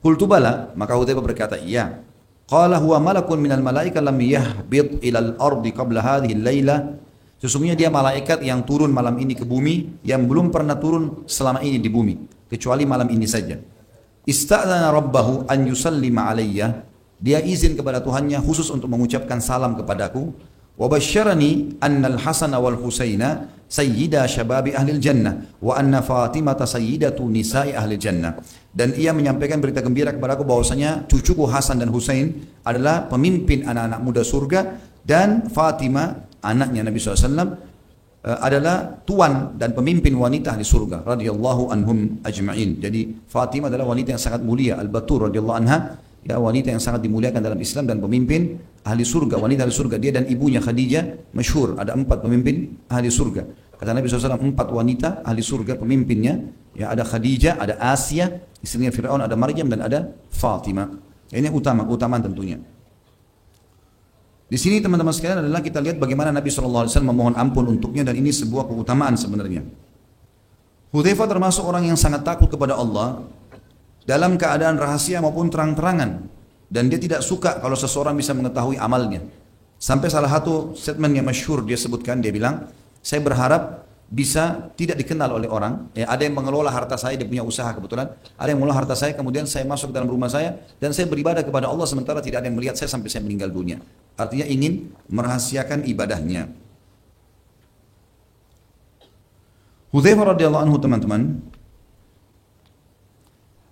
S1: Qultu bala, maka Hudzaifah berkata, iya. Qala huwa malakun minal malaika lam yahbit ilal ardi qabla hadhihi al-laila. Sesungguhnya dia malaikat yang turun malam ini ke bumi, yang belum pernah turun selama ini di bumi, kecuali malam ini saja. Ista'dzana rabbahu an yusallima alayya. Dia izin kepada Tuhannya khusus untuk mengucapkan salam kepadaku. Wa basyarani anna al-Hasan wal Husaina sayyida syababi ahli jannah wa anna Fatimah sayyidatu nisa'i ahli jannah. Dan ia menyampaikan berita gembira kepadaku bahwasanya cucuku Hasan dan Husain adalah pemimpin anak-anak muda surga, dan Fatimah anaknya Nabi SAW adalah tuan dan pemimpin wanita ahli surga radhiyallahu anhum ajma'in. Jadi Fatimah adalah wanita yang sangat mulia, Al-Batur radhiyallahu anha, ya, wanita yang sangat dimuliakan dalam Islam dan pemimpin ahli surga, wanita ahli surga. Dia dan ibunya Khadijah masyhur, ada 4 pemimpin ahli surga. Kata Nabi SAW, 4 wanita ahli surga pemimpinnya, ya, ada Khadijah, ada Asia, istrinya Fir'aun, ada Maryam, dan ada Fatimah. Ini keutamaan tentunya. Di sini teman-teman sekalian adalah kita lihat bagaimana Nabi SAW memohon ampun untuknya, dan ini sebuah keutamaan sebenarnya. Hudzaifah termasuk orang yang sangat takut kepada Allah dalam keadaan rahasia maupun terang-terangan, dan dia tidak suka kalau seseorang bisa mengetahui amalnya. Sampai salah satu statement yang masyhur dia sebutkan, dia bilang, saya berharap bisa tidak dikenal oleh orang. Ya, ada yang mengelola harta saya, dia punya usaha kebetulan, ada yang mengelola harta saya, kemudian saya masuk ke dalam rumah saya dan saya beribadah kepada Allah sementara tidak ada yang melihat saya sampai saya meninggal dunia. Artinya ingin merahasiakan ibadahnya. Hudzaifah radhiyallahu anhu, teman-teman,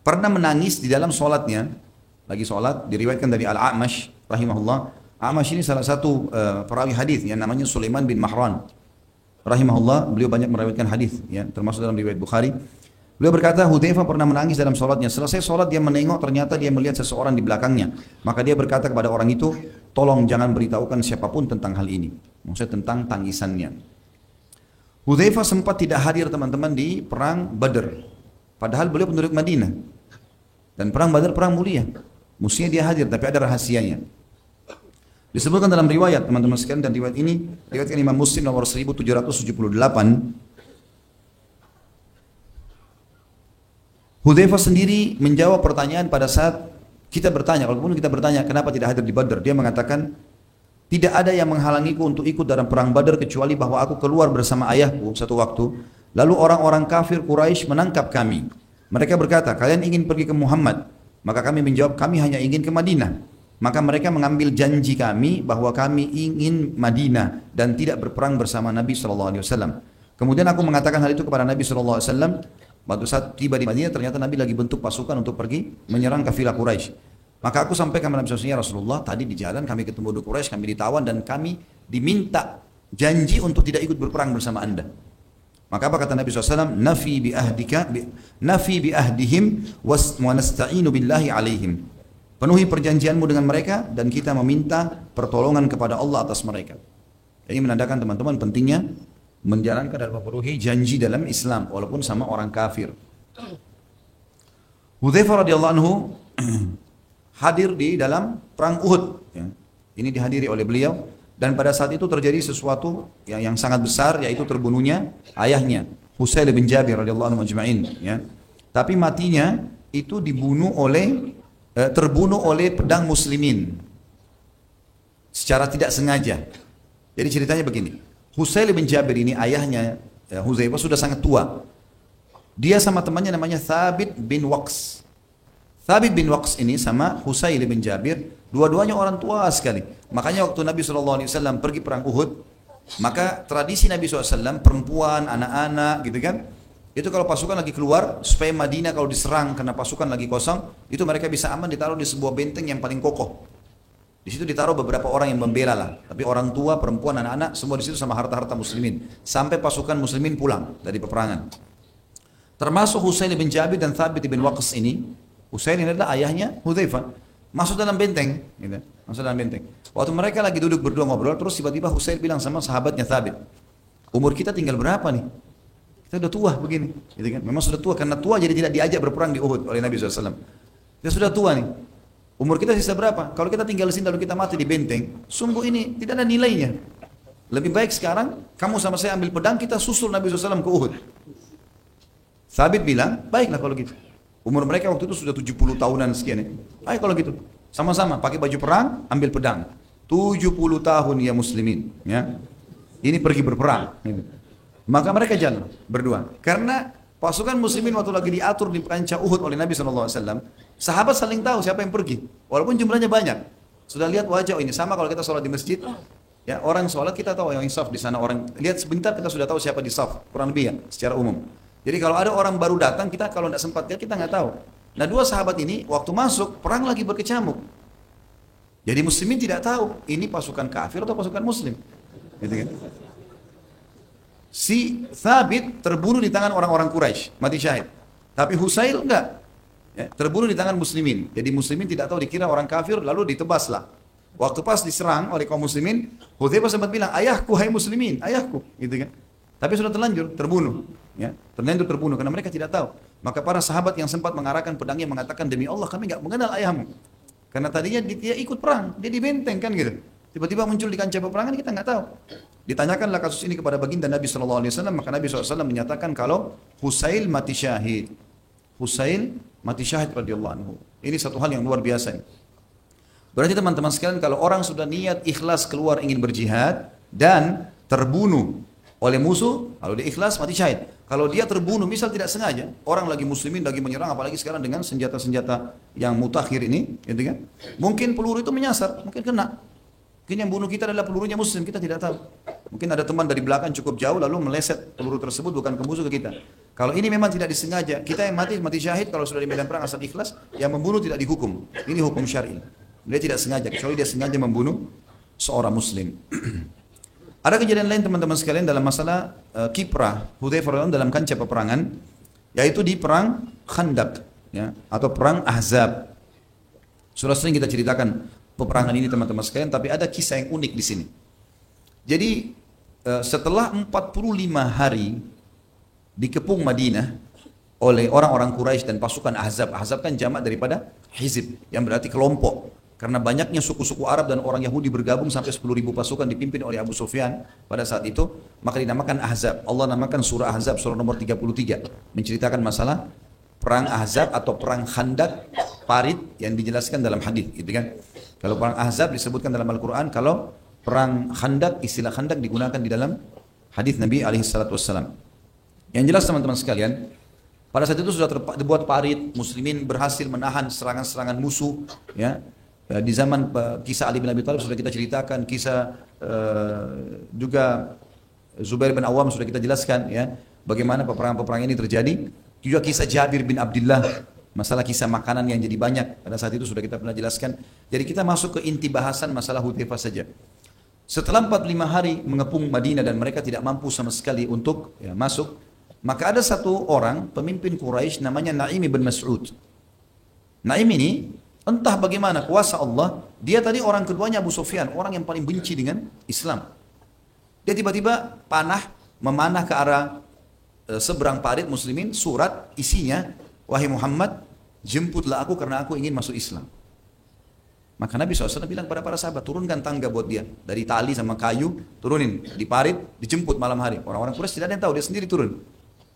S1: pernah menangis di dalam sholatnya, lagi sholat, diriwayatkan dari Al-A'mash rahimahullah. A'mash ini salah satu perawi hadis yang namanya Sulaiman bin Mahran rahimahullah. Beliau banyak meriwayatkan hadis, ya, termasuk dalam riwayat Bukhari. Beliau berkata, Hudzaifah pernah menangis dalam sholatnya. Selesai sholat dia menengok, ternyata dia melihat seseorang di belakangnya. Maka dia berkata kepada orang itu, tolong jangan beritahukan siapapun tentang hal ini. Maksudnya tentang tangisannya. Hudzaifah sempat tidak hadir, teman-teman, di perang Badr. Padahal beliau penduduk Madinah. Dan perang Badar perang mulia. Mestinya dia hadir, tapi ada rahasianya. Disebutkan dalam riwayat, teman-teman sekalian, dan riwayat ini riwayatkan Imam Muslim nomor 1778. Hudzaifah sendiri menjawab pertanyaan pada saat kita bertanya, walaupun kita bertanya kenapa tidak hadir di Badar, dia mengatakan, tidak ada yang menghalangiku untuk ikut dalam perang Badar kecuali bahwa aku keluar bersama ayahku satu waktu, lalu orang-orang kafir Quraisy menangkap kami. Mereka berkata, kalian ingin pergi ke Muhammad Maka kami menjawab, kami hanya ingin ke Madinah. Maka mereka mengambil janji kami bahwa kami ingin Madinah dan tidak berperang bersama Nabi SAW. Kemudian aku mengatakan hal itu kepada Nabi SAW. Waktu saat tiba di Madinah ternyata Nabi lagi bentuk pasukan untuk pergi menyerang kafilah Quraisy. Maka aku sampaikan kepada Nabi SAW, ya Rasulullah, tadi di jalan kami ketemu dengan Quraisy, kami ditawan dan kami diminta janji untuk tidak ikut berperang bersama anda. Maka apa kata Nabi SAW? Nafi bi ahdihim wa nasta'inu billahi alaihim. Penuhi perjanjianmu dengan mereka dan kita meminta pertolongan kepada Allah atas mereka. Ini menandakan teman-teman pentingnya menjalankan dan memenuhi janji dalam Islam walaupun sama orang kafir. Hudzaifah radhiyallahu anhu hadir di dalam perang Uhud. Ya. Ini dihadiri oleh beliau dan pada saat itu terjadi sesuatu yang sangat besar, yaitu terbunuhnya ayahnya Husail bin Jabir radhiyallahu anhu majma'in. Ya. Tapi matinya itu terbunuh oleh pedang muslimin secara tidak sengaja. Jadi ceritanya begini, Husail bin Jabir ini ayahnya Hudzaifah sudah sangat tua. Dia sama temannya namanya Thabit bin Waqs. Thabit bin Waqs ini sama Husail bin Jabir, dua-duanya orang tua sekali. Makanya waktu Nabi SAW pergi perang Uhud, maka tradisi Nabi SAW, perempuan, anak-anak gitu kan, itu kalau pasukan lagi keluar, supaya Madinah kalau diserang karena pasukan lagi kosong, itu mereka bisa aman ditaruh di sebuah benteng yang paling kokoh. Di situ ditaruh beberapa orang yang membela lah, tapi orang tua, perempuan, anak-anak semua di situ sama harta-harta muslimin, sampai pasukan muslimin pulang dari peperangan. Termasuk Husail bin Jabir dan Thabit bin Waqs ini. Husail ini adalah ayahnya Hudzaifah. Masuk dalam benteng, gitu. Masuk dalam benteng. Waktu mereka lagi duduk berdua ngobrol, terus tiba-tiba Husail bilang sama sahabatnya Thabit, umur kita tinggal berapa nih? Kita udah tua begini, gitu kan? Memang sudah tua, karena tua jadi tidak diajak berperang di Uhud oleh Nabi SAW. Kita sudah tua nih. Umur kita sisa berapa? Kalau kita tinggal di sini lalu kita mati di benteng, sungguh ini tidak ada nilainya. Lebih baik sekarang kamu sama saya ambil pedang, kita susul Nabi SAW ke Uhud. Thabit bilang, baiklah kalau gitu. Umur mereka waktu itu sudah 70 tahunan sekian ya. Ayo kalau gitu, sama-sama pakai baju perang, ambil pedang. 70 tahun ya muslimin, ya. Ini pergi berperang. Gitu. Maka mereka jalan berdua. Karena pasukan muslimin waktu lagi diatur di kancah Uhud oleh Nabi SAW, sahabat saling tahu siapa yang pergi. Walaupun jumlahnya banyak. Sudah lihat wajah, oh ini sama kalau kita sholat di masjid. Ya, orang sholat kita tahu yang saf di sana, orang lihat sebentar kita sudah tahu siapa di saf, kurang lebih ya, secara umum. Jadi kalau ada orang baru datang, kita kalau tidak sempat lihat, kita nggak tahu. Nah, dua sahabat ini waktu masuk perang lagi berkecamuk. Jadi muslimin tidak tahu ini pasukan kafir atau pasukan muslim. Gitu kan? Si Thabit terbunuh di tangan orang-orang Quraisy, mati syahid. Tapi Husail enggak. Ya, terbunuh di tangan muslimin. Jadi muslimin tidak tahu, dikira orang kafir, lalu ditebaslah. Waktu pas diserang oleh kaum muslimin, Hudzaifah sempat bilang, ayahku, hai muslimin, ayahku. Gitu kan? Tapi sudah terlanjur, terbunuh. Ya, terbunuh karena mereka tidak tahu. Maka para sahabat yang sempat mengarahkan pedangnya mengatakan, demi Allah kami enggak mengenal ayahmu. Karena tadinya dia ikut perang, dia di benteng kan gitu. Tiba-tiba muncul di kancah peperangan, kita enggak tahu. Ditanyakanlah kasus ini kepada baginda Nabi SAW, maka Nabi SAW menyatakan kalau Husail mati syahid. Husail mati syahid radhiyallahu anhu. Ini satu hal yang luar biasa. Berarti teman-teman sekalian, kalau orang sudah niat ikhlas keluar ingin berjihad dan terbunuh oleh musuh, kalau dia ikhlas mati syahid. Kalau dia terbunuh misal tidak sengaja, orang lagi muslimin lagi menyerang, apalagi sekarang dengan senjata-senjata yang mutakhir ini, gitu kan? Mungkin peluru itu menyasar, mungkin kena. Mungkin yang bunuh kita adalah pelurunya muslim, kita tidak tahu. Mungkin ada teman dari belakang cukup jauh lalu meleset peluru tersebut bukan ke musuh ke kita. Kalau ini memang tidak disengaja, kita yang mati syahid kalau sudah di medan perang asal ikhlas, yang membunuh tidak dihukum. Ini hukum syar'i. Dia tidak sengaja, kecuali dia sengaja membunuh seorang muslim. Ada kejadian lain teman-teman sekalian dalam masalah kiprah Hudzaifah dalam kancah peperangan, yaitu di perang Khandaq, ya, atau perang Ahzab. Sudah sering kita ceritakan peperangan ini teman-teman sekalian, tapi ada kisah yang unik di sini. Jadi setelah 45 hari dikepung Madinah oleh orang-orang Quraisy dan pasukan Ahzab. Ahzab kan jamak daripada hizib, yang berarti kelompok. Karena banyaknya suku-suku Arab dan orang Yahudi bergabung sampai 10.000 pasukan dipimpin oleh Abu Sufyan pada saat itu, maka dinamakan Ahzab. Allah namakan surah Ahzab surah nomor 33, menceritakan masalah perang Ahzab atau perang Khandaq parit yang dijelaskan dalam hadis, gitu kan. Kalau perang Ahzab disebutkan dalam Al-Qur'an, kalau perang Khandaq, istilah Khandaq digunakan di dalam hadis Nabi alaihi salatu wassalam. Yang jelas teman-teman sekalian, Pada saat itu sudah dibuat parit, muslimin berhasil menahan serangan-serangan musuh, ya. Ya, di zaman kisah Ali bin Abi Thalib sudah kita ceritakan, kisah juga Zubair bin Awam sudah kita jelaskan, ya, bagaimana peperangan-peperangan ini terjadi. Juga kisah Jabir bin Abdullah, masalah kisah makanan yang jadi banyak, pada saat itu sudah kita pernah jelaskan. Jadi kita masuk ke inti bahasan masalah Hudzaifah saja. Setelah 45 hari mengepung Madinah dan mereka tidak mampu sama sekali untuk masuk, maka ada satu orang pemimpin Quraisy namanya Naim bin Mas'ud. Naim ini entah bagaimana kuasa Allah, dia tadi orang keduanya Abu Sufyan, orang yang paling benci dengan Islam. Dia tiba-tiba memanah ke arah seberang parit muslimin, surat isinya, wahai Muhammad, jemputlah aku karena aku ingin masuk Islam. Maka Nabi SAW bilang kepada para sahabat, turunkan tangga buat dia. Dari tali sama kayu, turunin di parit, dijemput malam hari. Orang-orang Quraisy tidak ada yang tahu, dia sendiri turun.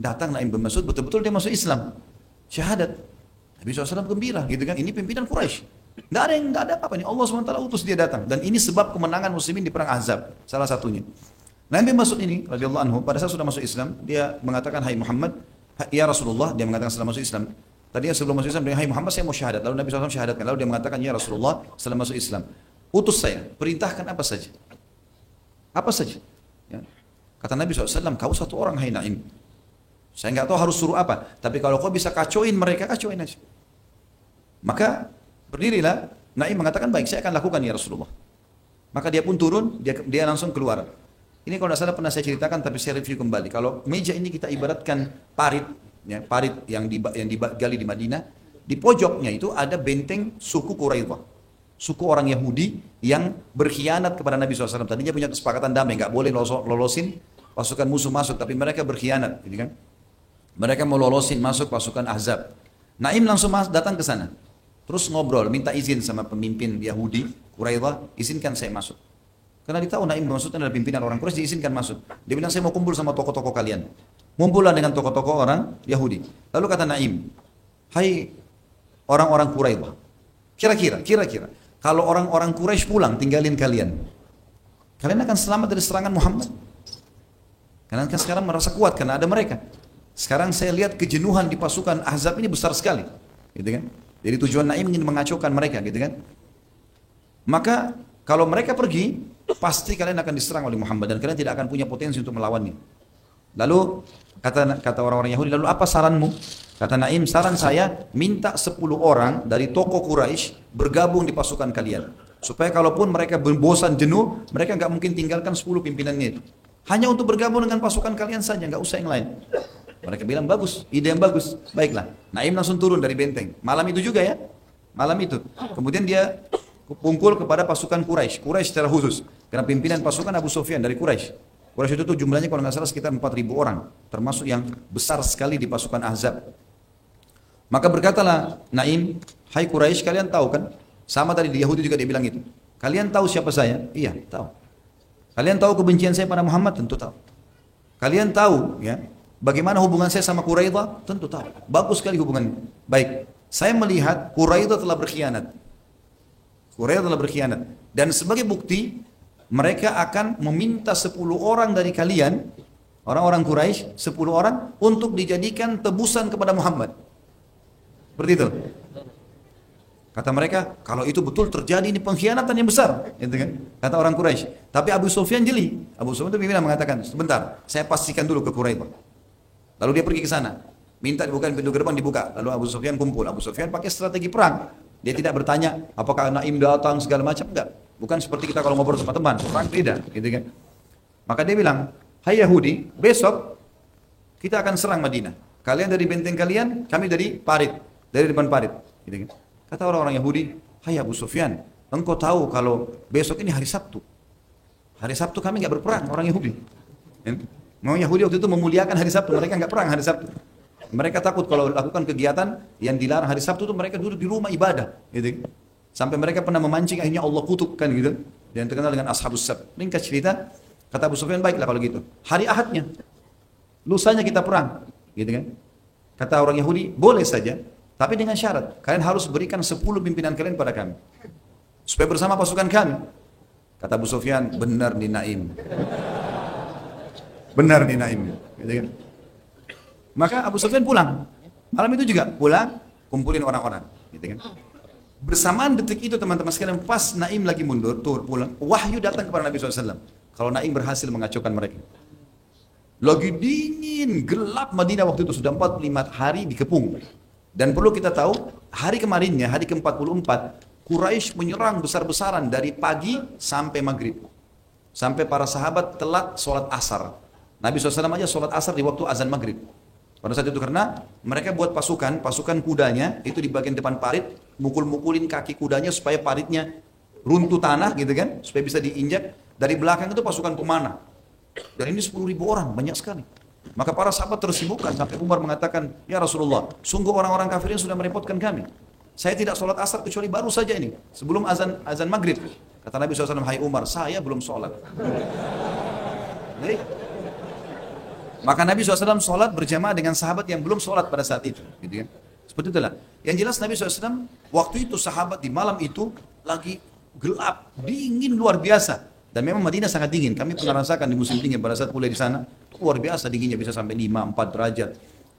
S1: Datang Naim bin Mas'ud, betul-betul dia masuk Islam. Syahadat. Nabi SAW gembira, gitu kan? Ini pimpinan Quraisy. Nggak ada apa-apa nih. Allah SWT utus dia datang. Dan ini sebab kemenangan muslimin di perang Ahzab. Salah satunya. Nabi bin Mas'ud ini, radhiyallahu anhu, pada saat sudah masuk Islam, dia mengatakan, hai Muhammad, ya Rasulullah, dia mengatakan setelah masuk Islam. Tadinya sebelum masuk Islam, dia, hai Muhammad, saya mau syahadat. Lalu Nabi SAW syahadatkan. Lalu dia mengatakan, ya Rasulullah, setelah masuk Islam, utus saya, perintahkan apa saja. Apa saja. Ya. Kata Nabi SAW, kau satu orang, hai Naim. Saya nggak tahu harus suruh apa. Tapi kalau kau bisa kacauin mereka, kacauin aja. Maka berdirilah, Naim mengatakan, baik, saya akan lakukan ya Rasulullah. Maka dia pun turun, dia langsung keluar. Ini kalau tidak salah pernah saya ceritakan, tapi saya review kembali. Kalau meja ini kita ibaratkan parit, ya, parit yang digali di Madinah, di pojoknya itu ada benteng suku Quraidah, suku orang Yahudi yang berkhianat kepada Nabi SAW. Tadinya punya kesepakatan damai, nggak boleh lolosin pasukan musuh masuk, tapi mereka berkhianat, gitu kan? Mereka mau lolosin masuk pasukan Ahzab. Naim langsung datang ke sana, terus ngobrol, minta izin sama pemimpin Yahudi Quraidah, izinkan saya masuk. Karena dia tahu Naim maksudnya adalah pimpinan orang Quraisy, diizinkan masuk. Dia bilang, saya mau kumpul sama tokoh-tokoh kalian. Ngumpullah dengan tokoh-tokoh orang Yahudi. Lalu kata Naim, hai orang-orang Quraidah, kira-kira kalau orang-orang Quraisy pulang tinggalin kalian akan selamat dari serangan Muhammad? Kalian kan sekarang merasa kuat karena ada mereka. Sekarang saya lihat kejenuhan di pasukan Ahzab ini besar sekali, gitu kan? Jadi tujuan Naim ingin mengacaukan mereka, gitu kan? Maka kalau mereka pergi, pasti kalian akan diserang oleh Muhammad dan kalian tidak akan punya potensi untuk melawannya. Lalu kata orang-orang Yahudi, lalu apa saranmu? Kata Naim, saran saya minta 10 orang dari tokoh Quraisy bergabung di pasukan kalian. Supaya kalaupun mereka bosan jenuh, mereka nggak mungkin tinggalkan 10 pimpinannya itu. Hanya untuk bergabung dengan pasukan kalian saja, nggak usah yang lain. Mereka bilang, bagus, ide yang bagus. Baiklah, Naim langsung turun dari benteng. Malam itu juga ya, malam itu. Kemudian dia kumpul kepada pasukan Quraisy secara khusus. Karena pimpinan pasukan Abu Sufyan dari Quraisy. Quraisy itu jumlahnya kalau nggak salah sekitar 4.000 orang. Termasuk yang besar sekali di pasukan Ahzab. Maka berkatalah Naim, hai Quraisy, kalian tahu kan? Sama tadi di Yahudi juga dia bilang itu. Kalian tahu siapa saya? Iya, tahu. Kalian tahu kebencian saya pada Muhammad? Tentu tahu. Kalian tahu ya bagaimana hubungan saya sama Quraidah? Tentu tahu. Bagus sekali hubungannya. Baik, saya melihat Quraidah telah berkhianat. Quraidah telah berkhianat. Dan sebagai bukti, mereka akan meminta 10 orang dari kalian, orang-orang Quraisy, 10 orang, untuk dijadikan tebusan kepada Muhammad. Seperti itu. Kata mereka, kalau itu betul terjadi, ini pengkhianatan yang besar. Gitu kan? Kata orang Quraisy. Tapi Abu Sufyan jeli. Abu Sufyan itu pimpinan mengatakan, sebentar, saya pastikan dulu ke Quraidah. Lalu dia pergi ke sana. Minta dibukain pintu gerbang, dibuka. Lalu Abu Sufyan kumpul. Abu Sufyan pakai strategi perang. Dia tidak bertanya, apakah Naim datang segala macam. Enggak. Bukan seperti kita kalau ngobrol sama teman. Perang tidak. Gitu kan? Maka dia bilang, hai Yahudi, besok kita akan serang Madinah. Kalian dari benteng kalian, kami dari parit. Dari depan parit. Gitu kan? Kata orang-orang Yahudi, hai Abu Sufyan, engkau tahu kalau besok ini hari Sabtu. Hari Sabtu kami nggak berperang, orang Yahudi. Memang Yahudi waktu itu memuliakan hari Sabtu, mereka nggak perang hari Sabtu. Mereka takut kalau lakukan kegiatan yang dilarang hari Sabtu itu mereka duduk di rumah ibadah. Gitu. Sampai mereka pernah memancing, akhirnya Allah kutukkan gitu. Dan terkenal dengan Ashabus Sabt. Ringkas cerita, kata Abu Sufyan, baiklah kalau gitu. Hari Ahadnya, lusanya kita perang. Gitu kan? Kata orang Yahudi, boleh saja. Tapi dengan syarat, kalian harus berikan 10 pimpinan kalian pada kami. Supaya bersama pasukan kami. Kata Abu Sufyan, benar nih Naim. Benar nih Naim. Gitu kan? Maka Abu Sufyan pulang. Malam itu juga pulang, kumpulin orang-orang, gitu kan. Bersamaan detik itu teman-teman sekalian, pas Naim lagi mundur, tur pulang, wahyu datang kepada Nabi SAW. Kalau Naim berhasil mengacaukan mereka. Lagi dingin, gelap Madinah waktu itu, sudah 45 hari dikepung. Dan perlu kita tahu, hari kemarinnya, hari ke-44, Quraisy menyerang besar-besaran dari pagi sampai maghrib. Sampai para sahabat telat sholat asar. Nabi SAW aja sholat asar di waktu azan maghrib. Pada saat itu karena mereka buat pasukan kudanya itu di bagian depan parit, mukul-mukulin kaki kudanya supaya paritnya runtuh tanah gitu kan, supaya bisa diinjak. Dari belakang itu pasukan pemanah. Dan ini 10.000 orang, banyak sekali. Maka para sahabat tersibukkan sampai Umar mengatakan, ya Rasulullah, sungguh orang-orang kafir ini sudah merepotkan kami. Saya tidak sholat asar kecuali baru saja ini, sebelum azan maghrib. Kata Nabi SAW, hai Umar, saya belum sholat. Maka Nabi SAW sholat berjamaah dengan sahabat yang belum sholat pada saat itu. Gitu kan? Seperti itulah. Yang jelas Nabi SAW, waktu itu sahabat di malam itu lagi gelap, dingin luar biasa. Dan memang Madinah sangat dingin. Kami pernah rasakan di musim dingin pada saat kuliah di sana. Luar biasa dinginnya, bisa sampai 5, 4 derajat.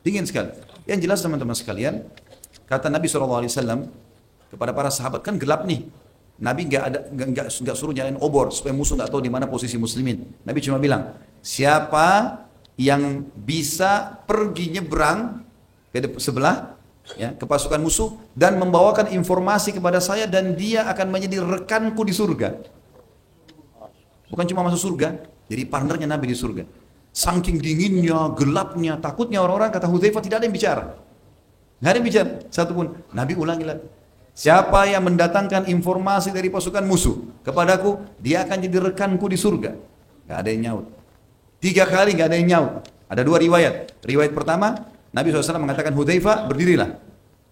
S1: Dingin sekali. Yang jelas teman-teman sekalian, kata Nabi SAW kepada para sahabat, kan gelap nih. Nabi nggak suruh nyalain obor supaya musuh nggak tahu di mana posisi muslimin. Nabi cuma bilang, siapa yang bisa pergi nyebrang ke sebelah ya, ke pasukan musuh dan membawakan informasi kepada saya dan dia akan menjadi rekanku di surga. Bukan cuma masuk surga, jadi partnernya Nabi di surga. Saking dinginnya, gelapnya, takutnya orang-orang, kata Hudzaifah, tidak ada yang bicara. Nggak ada yang bicara, satupun. Nabi ulangi lagi. Siapa yang mendatangkan informasi dari pasukan musuh kepadaku, dia akan jadi rekanku di surga. Nggak ada yang nyaut. 3 kali nggak ada yang nyaut. Ada 2 riwayat. Riwayat pertama, Nabi SAW mengatakan, Hudzaifah berdirilah.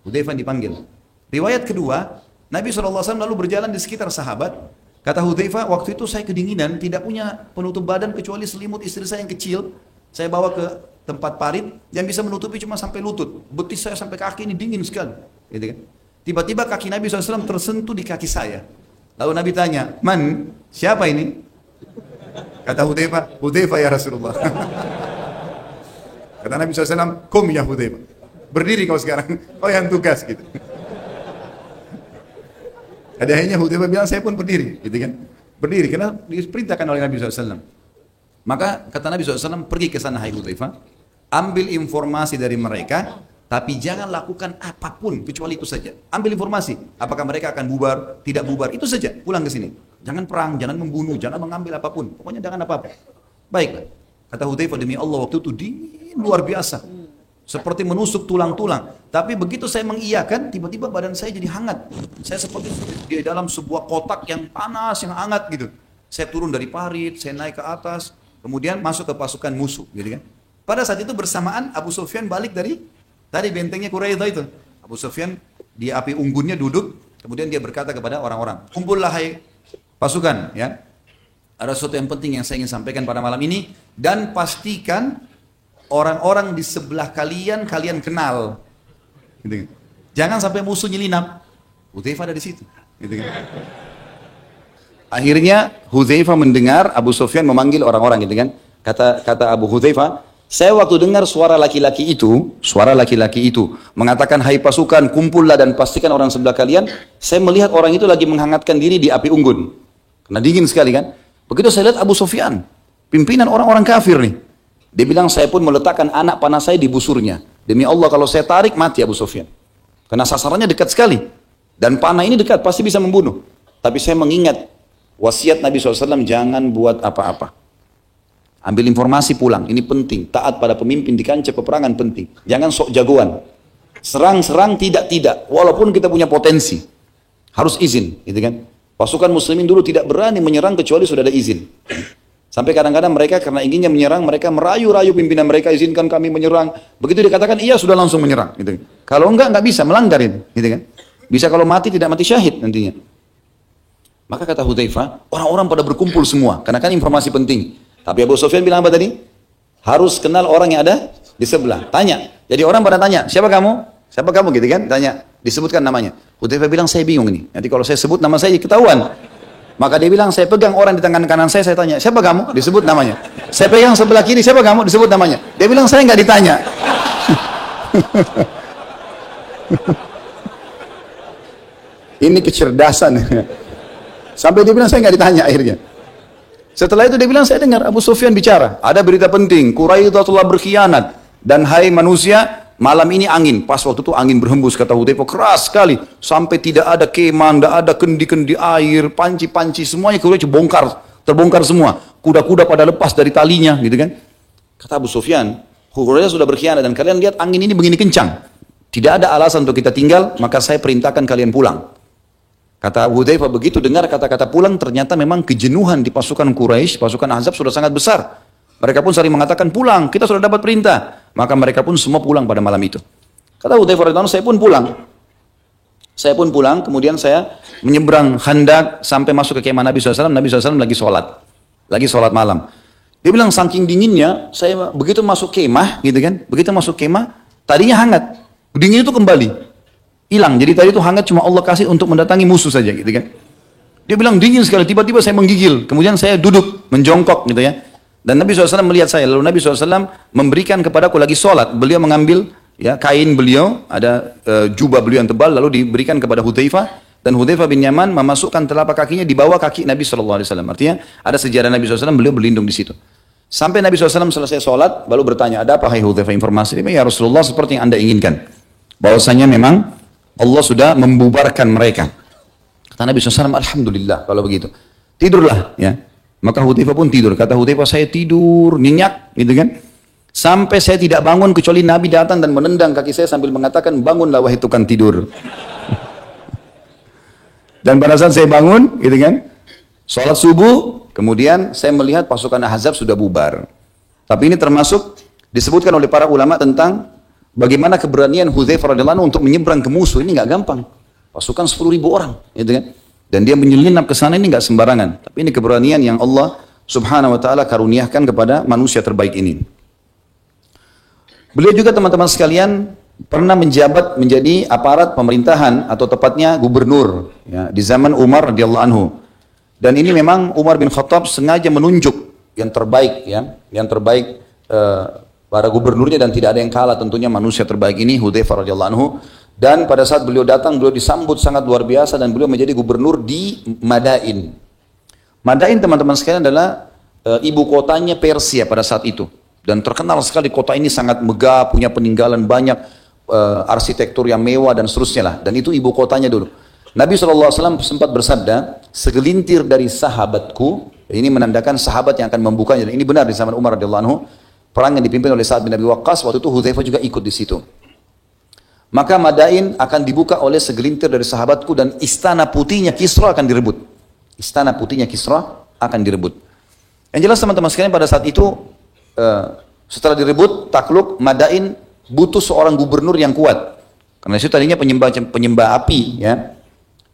S1: Hudzaifah dipanggil. Riwayat kedua, Nabi SAW lalu berjalan di sekitar sahabat. Kata Hudzaifah, waktu itu saya kedinginan, tidak punya penutup badan kecuali selimut istri saya yang kecil. Saya bawa ke tempat parit yang bisa menutupi cuma sampai lutut. Betis saya sampai kaki ini dingin sekali. Gitu kan? Tiba-tiba kaki Nabi SAW tersentuh di kaki saya. Lalu Nabi tanya, man, siapa ini? Kata Hudzaifah, Hudzaifah ya Rasulullah. Kata Nabi SAW, kum ya Hudzaifah. Berdiri kau sekarang, kau yang tugas gitu. Ada akhirnya Hudzaifah bilang, saya pun berdiri, gitu kan? Berdiri, karena diperintahkan oleh Nabi SAW. Maka kata Nabi SAW, pergi ke sana hai Hudzaifah, ambil informasi dari mereka, tapi jangan lakukan apapun kecuali itu saja. Ambil informasi, apakah mereka akan bubar, tidak bubar, itu saja. Pulang ke sini. Jangan perang, jangan membunuh, jangan mengambil apapun. Pokoknya jangan apa-apa. Baiklah. Kata Hudzaifah, demi Allah waktu itu dingin luar biasa. Seperti menusuk tulang-tulang. Tapi begitu saya mengiyakan, tiba-tiba badan saya jadi hangat. Saya seperti di dalam sebuah kotak yang panas, yang hangat gitu. Saya turun dari parit, saya naik ke atas, kemudian masuk ke pasukan musuh. Gitu kan. Pada saat itu bersamaan Abu Sufyan balik dari tadi bentengnya Quraisy itu. Abu Sufyan di api unggunnya duduk, kemudian dia berkata kepada orang-orang, kumpullah hai pasukan, ya. Ada sesuatu yang penting yang saya ingin sampaikan pada malam ini, dan pastikan orang-orang di sebelah kalian kenal. Gitu. Jangan sampai musuh nyelinap. Hudzaifah ada di situ. Gitu kan. Akhirnya Hudzaifah mendengar Abu Sufyan memanggil orang-orang, gitu kan. Kata Abu Hudzaifah, saya waktu dengar suara laki-laki itu mengatakan, hai pasukan, kumpullah dan pastikan orang sebelah kalian. Saya melihat orang itu lagi menghangatkan diri di api unggun. Karena dingin sekali kan. Begitu saya lihat Abu Sufyan, pimpinan orang-orang kafir nih. Dia bilang, saya pun meletakkan anak panah saya di busurnya. Demi Allah kalau saya tarik mati Abu Sufyan. Karena sasarannya dekat sekali. Dan panah ini dekat, pasti bisa membunuh. Tapi saya mengingat wasiat Nabi SAW, jangan buat apa-apa. Ambil informasi pulang, ini penting. Taat pada pemimpin di kancah peperangan penting. Jangan sok jagoan. Serang-serang tidak. Walaupun kita punya potensi. Harus izin, gitu kan. Pasukan muslimin dulu tidak berani menyerang kecuali sudah ada izin. Sampai kadang-kadang mereka karena inginnya menyerang, mereka merayu-rayu pimpinan mereka, izinkan kami menyerang. Begitu dikatakan iya, sudah langsung menyerang. Gitu. Kalau enggak bisa, melanggar itu. Gitu kan. Bisa kalau mati tidak mati syahid nantinya. Maka kata Hudzaifah, orang-orang pada berkumpul semua, karena kan informasi penting. Tapi Abu Sufyan bilang apa tadi? Harus kenal orang yang ada di sebelah. Tanya. Jadi orang pada tanya, siapa kamu? Siapa kamu gitu kan? Tanya. Disebutkan namanya. Hudzaifah bilang, saya bingung ini. Nanti kalau saya sebut nama saya ketahuan. Maka dia bilang, saya pegang orang di tangan kanan saya tanya, siapa kamu? Disebut namanya. Saya pegang sebelah kiri, siapa kamu? Disebut namanya. Dia bilang, saya nggak ditanya. Ini kecerdasan. Sampai dia bilang saya nggak ditanya akhirnya. Setelah itu dia bilang saya dengar Abu Sufyan bicara, ada berita penting, Quraisy telah berkhianat dan hai manusia, malam ini angin. Pas waktu itu angin berhembus kata Hudzaifah keras sekali sampai tidak ada kemah, tidak ada kendi-kendi air, panci-panci semuanya Quraisy terbongkar semua. Kuda-kuda pada lepas dari talinya gitu kan. Kata Abu Sufyan, Quraisy sudah berkhianat dan kalian lihat angin ini begini kencang. Tidak ada alasan untuk kita tinggal, maka saya perintahkan kalian pulang. Kata Hudzaifah begitu dengar kata-kata pulang, ternyata memang kejenuhan di pasukan Quraisy, pasukan Ahzab sudah sangat besar. Mereka pun saling mengatakan pulang, kita sudah dapat perintah. Maka mereka pun semua pulang pada malam itu. Kata Hudzaifah radhiyallahu anhu, saya pun pulang. Saya pun pulang, kemudian saya menyeberang Khandaq sampai masuk ke kemah Nabi SAW. Nabi SAW lagi sholat malam. Dia bilang saking dinginnya, saya begitu masuk kemah, gitu kan? Begitu masuk kemah, tadinya hangat, dingin itu kembali. Hilang, jadi tadi itu hangat cuma Allah kasih untuk mendatangi musuh saja gitu kan. Dia bilang dingin sekali, tiba-tiba saya menggigil, kemudian saya duduk, menjongkok gitu ya. Dan Nabi SAW melihat saya, lalu Nabi SAW memberikan kepadaku lagi sholat, beliau mengambil ya kain beliau, ada jubah beliau yang tebal, lalu diberikan kepada Hudzaifah, dan Hudzaifah bin Yaman memasukkan telapak kakinya di bawah kaki Nabi SAW. Artinya ada sejarah Nabi SAW, beliau berlindung di situ. Sampai Nabi SAW selesai sholat, baru bertanya, ada apa hai Hudzaifah informasi? Dia, ya Rasulullah seperti yang anda inginkan, bahwasanya memang Allah sudah membubarkan mereka. Kata Nabi SAW, Alhamdulillah kalau begitu. Tidurlah ya. Maka Hudzaifah pun tidur. Kata Hudzaifah, saya tidur nyenyak gitu kan. Sampai saya tidak bangun kecuali Nabi datang dan menendang kaki saya sambil mengatakan, bangunlah wahai tukang tidur. Dan pada saat saya bangun gitu kan, sholat subuh, kemudian saya melihat pasukan Ahzab sudah bubar. Tapi ini termasuk disebutkan oleh para ulama tentang bagaimana keberanian Hudzaifah radhiyallahu anhu untuk menyeberang ke musuh. Ini nggak gampang. Pasukan 10.000 orang, gitu kan? Dan dia menyelinap ke sana ini nggak sembarangan. Tapi ini keberanian yang Allah Subhanahu wa taala karuniakan kepada manusia terbaik ini. Beliau juga teman-teman sekalian pernah menjabat menjadi aparat pemerintahan atau tepatnya gubernur ya, di zaman Umar radhiyallahu anhu. Dan ini memang Umar bin Khattab sengaja menunjuk yang terbaik ya, yang terbaik para gubernurnya dan tidak ada yang kalah tentunya manusia terbaik ini Hudzaifah radhiyallahu anhu. Dan pada saat beliau datang beliau disambut sangat luar biasa dan beliau menjadi gubernur di Madain. Madain teman-teman sekalian adalah ibu kotanya Persia pada saat itu dan terkenal sekali kota ini sangat megah, punya peninggalan banyak, arsitektur yang mewah dan seterusnya lah. Dan itu ibu kotanya dulu. Nabi SAW sempat bersabda, segelintir dari sahabatku, ini menandakan sahabat yang akan membukanya. Dan ini benar di zaman Umar radhiyallahu anhu. Perang yang dipimpin oleh Sa'ad bin Abi Waqqas, waktu itu Hudzaifah juga ikut di situ. Maka Madain akan dibuka oleh segelintir dari sahabatku dan istana putihnya Kisra akan direbut. Istana putihnya Kisra akan direbut. Yang jelas teman-teman sekalian pada saat itu setelah direbut takluk Madain butuh seorang gubernur yang kuat. Karena itu tadinya penyembah api ya.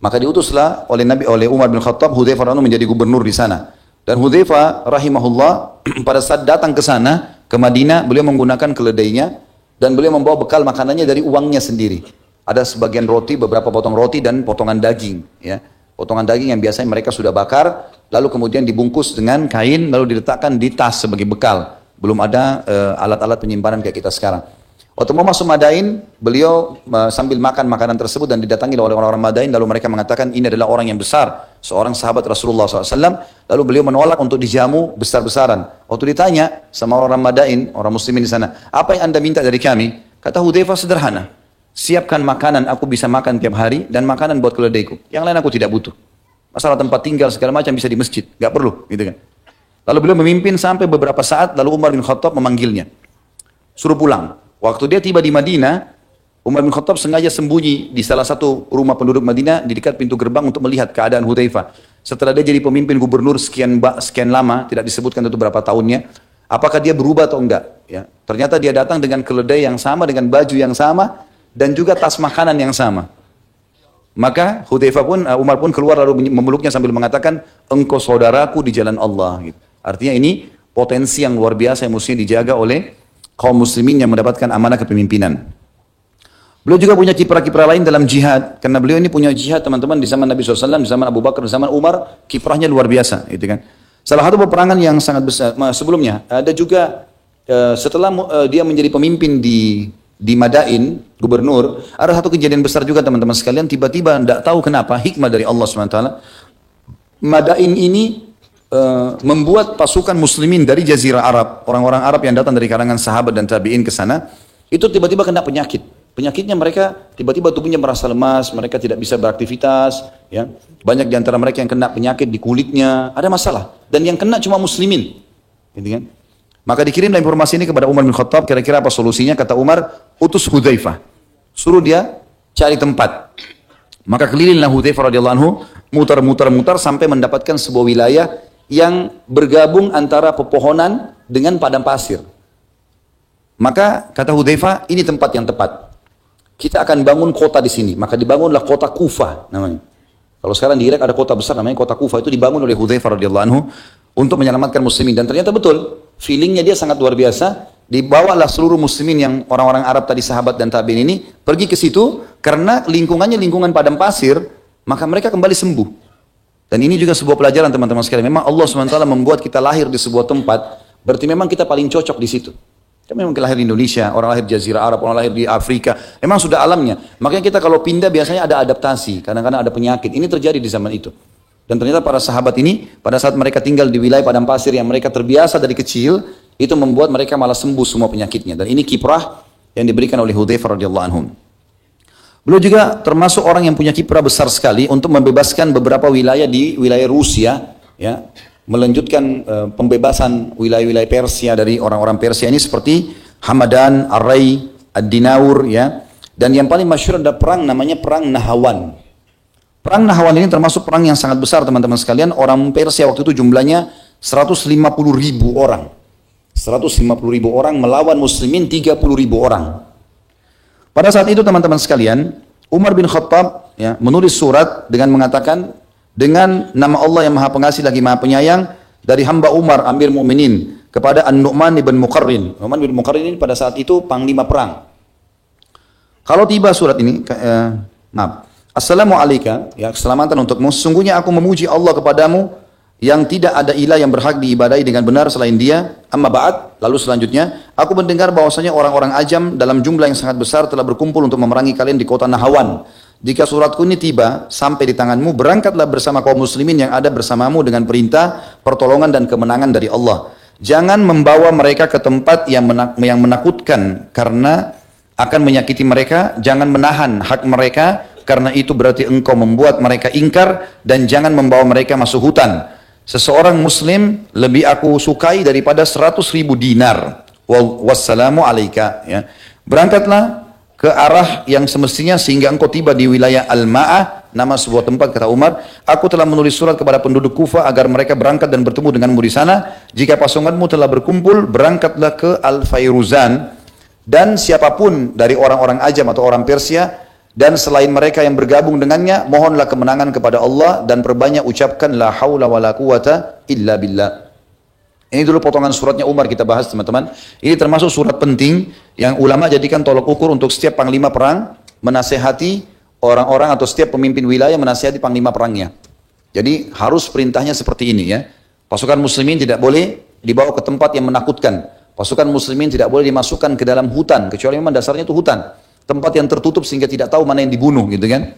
S1: Maka diutuslah oleh Umar bin Khattab Hudzaifah radhiyallahu anhu menjadi gubernur di sana. Dan Hudzaifah rahimahullah pada saat datang ke sana ke Madinah, beliau menggunakan keledainya dan beliau membawa bekal makanannya dari uangnya sendiri. Ada sebagian roti, beberapa potong roti dan potongan daging. Ya. Potongan daging yang biasanya mereka sudah bakar, lalu kemudian dibungkus dengan kain, lalu diletakkan di tas sebagai bekal. Belum ada alat-alat penyimpanan kayak kita sekarang. Waktu mau masuk Madain, beliau sambil makan makanan tersebut dan didatangi oleh orang-orang Madain, lalu mereka mengatakan ini adalah orang yang besar, seorang sahabat Rasulullah SAW. Lalu beliau menolak untuk dijamu besar-besaran. Waktu ditanya sama orang Madain, orang muslimin di sana, apa yang anda minta dari kami? Kata Hudzaifah sederhana, siapkan makanan, aku bisa makan tiap hari dan makanan buat keledaiku. Yang lain aku tidak butuh. Masalah tempat tinggal segala macam bisa di masjid, nggak perlu, gitu kan? Lalu beliau memimpin sampai beberapa saat, lalu Umar bin Khattab memanggilnya, suruh pulang. Waktu dia tiba di Madinah, Umar bin Khattab sengaja sembunyi di salah satu rumah penduduk Madinah di dekat pintu gerbang untuk melihat keadaan Hudzaifah. Setelah dia jadi pemimpin gubernur sekian lama, tidak disebutkan itu berapa tahunnya, apakah dia berubah atau enggak? Ya, ternyata dia datang dengan keledai yang sama, dengan baju yang sama, dan juga tas makanan yang sama. Maka Umar pun keluar lalu memeluknya sambil mengatakan, engkau saudaraku di jalan Allah. Gitu. Artinya ini potensi yang luar biasa yang mestinya dijaga oleh kaum muslimin yang mendapatkan amanah kepemimpinan. Beliau juga punya kiprah-kiprah lain dalam jihad. Karena beliau ini punya jihad teman-teman di zaman Nabi SAW, di zaman Abu Bakar, di zaman Umar, kiprahnya luar biasa. Gitu kan. Salah satu peperangan yang sangat besar, sebelumnya, ada juga setelah dia menjadi pemimpin di Madain, gubernur, ada satu kejadian besar juga teman-teman sekalian, tiba-tiba tidak tahu kenapa, hikmah dari Allah SWT, Madain ini membuat pasukan muslimin dari Jazirah Arab, orang-orang Arab yang datang dari kalangan sahabat dan tabi'in ke sana, itu tiba-tiba kena penyakit. Penyakitnya mereka tiba-tiba tubuhnya merasa lemas, mereka tidak bisa beraktivitas, ya. Banyak di antara mereka yang kena penyakit di kulitnya, ada masalah. Dan yang kena cuma muslimin. Gitu kan? Maka dikirimlah informasi ini kepada Umar bin Khattab, kira-kira apa solusinya? Kata Umar, utus Hudzaifah. Suruh dia cari tempat. Maka kelilinglah Hudzaifah radhiyallahu anhu, mutar-mutar sampai mendapatkan sebuah wilayah yang bergabung antara pepohonan dengan padang pasir. Maka kata Hudzaifah, ini tempat yang tepat. Kita akan bangun kota di sini. Maka dibangunlah kota Kufah namanya. Kalau sekarang di Irak ada kota besar namanya kota Kufah, itu dibangun oleh Hudzaifah radhiyallahu anhu untuk menyelamatkan muslimin. Dan ternyata betul, feelingnya dia sangat luar biasa. Dibawalah seluruh muslimin yang orang-orang Arab tadi, sahabat dan tabi'in ini, pergi ke situ karena lingkungannya lingkungan padang pasir, maka mereka kembali sembuh. Dan ini juga sebuah pelajaran teman-teman sekalian. Memang Allah SWT membuat kita lahir di sebuah tempat, berarti memang kita paling cocok di situ. Kita memang lahir di Indonesia, orang lahir di Jazirah Arab, orang lahir di Afrika, memang sudah alamnya. Makanya kita kalau pindah biasanya ada adaptasi, kadang-kadang ada penyakit. Ini terjadi di zaman itu. Dan ternyata para sahabat ini, pada saat mereka tinggal di wilayah padang pasir yang mereka terbiasa dari kecil, itu membuat mereka malah sembuh semua penyakitnya. Dan ini kiprah yang diberikan oleh Hudzaifah radhiyallahu anhu. Beliau juga termasuk orang yang punya kiprah besar sekali untuk membebaskan beberapa wilayah di wilayah Rusia, ya, melanjutkan pembebasan wilayah-wilayah Persia dari orang-orang Persia ini seperti Hamadan, Ar-Ray, Ad-Dinaur, ya. Dan yang paling masyhur ada perang namanya perang Nahawan. Perang Nahawan ini termasuk perang yang sangat besar teman-teman sekalian. Orang Persia waktu itu jumlahnya 150.000 orang. 150.000 orang melawan muslimin 30.000 orang. Pada saat itu teman-teman sekalian, Umar bin Khattab, ya, menulis surat dengan mengatakan, dengan nama Allah yang Maha Pengasih lagi Maha Penyayang, dari hamba Umar Amir Mu'minin kepada An-Nu'man bin Muqarrin. Nu'man bin Muqarrin ini pada saat itu panglima perang. Kalau tiba surat ini, Assalamualaikum, ya, keselamatan untukmu. Sesungguhnya aku memuji Allah kepadamu yang tidak ada ilah yang berhak diibadahi dengan benar selain dia. Amma ba'd, lalu selanjutnya, aku mendengar bahwasanya orang-orang Ajam dalam jumlah yang sangat besar telah berkumpul untuk memerangi kalian di kota Nahawan. Jika suratku ini tiba sampai di tanganmu, berangkatlah bersama kaum muslimin yang ada bersamamu dengan perintah, pertolongan dan kemenangan dari Allah. Jangan membawa mereka ke tempat yang menakutkan karena akan menyakiti mereka. Jangan menahan hak mereka karena itu berarti engkau membuat mereka ingkar, dan jangan membawa mereka masuk hutan. Seseorang muslim lebih aku sukai daripada 100.000 dinar. Wassalamu alaika, ya. Berangkatlah ke arah yang semestinya sehingga engkau tiba di wilayah Al-Ma'ah, nama sebuah tempat. Kata Umar, aku telah menulis surat kepada penduduk Kufah agar mereka berangkat dan bertemu denganmu di sana. Jika pasukanmu telah berkumpul, berangkatlah ke Al-Fairuzan, dan siapapun dari orang-orang Ajam atau orang Persia dan selain mereka yang bergabung dengannya, mohonlah kemenangan kepada Allah dan perbanyak ucapkan la haula wala quwata illa billah. Ini dulu potongan suratnya Umar kita bahas teman-teman. Ini termasuk surat penting yang ulama jadikan tolok ukur untuk setiap panglima perang menasehati orang-orang atau setiap pemimpin wilayah menasehati panglima perangnya. Jadi harus perintahnya seperti ini, ya. Pasukan muslimin tidak boleh dibawa ke tempat yang menakutkan. Pasukan muslimin tidak boleh dimasukkan ke dalam hutan kecuali memang dasarnya itu hutan. Tempat yang tertutup sehingga tidak tahu mana yang dibunuh, gitu kan.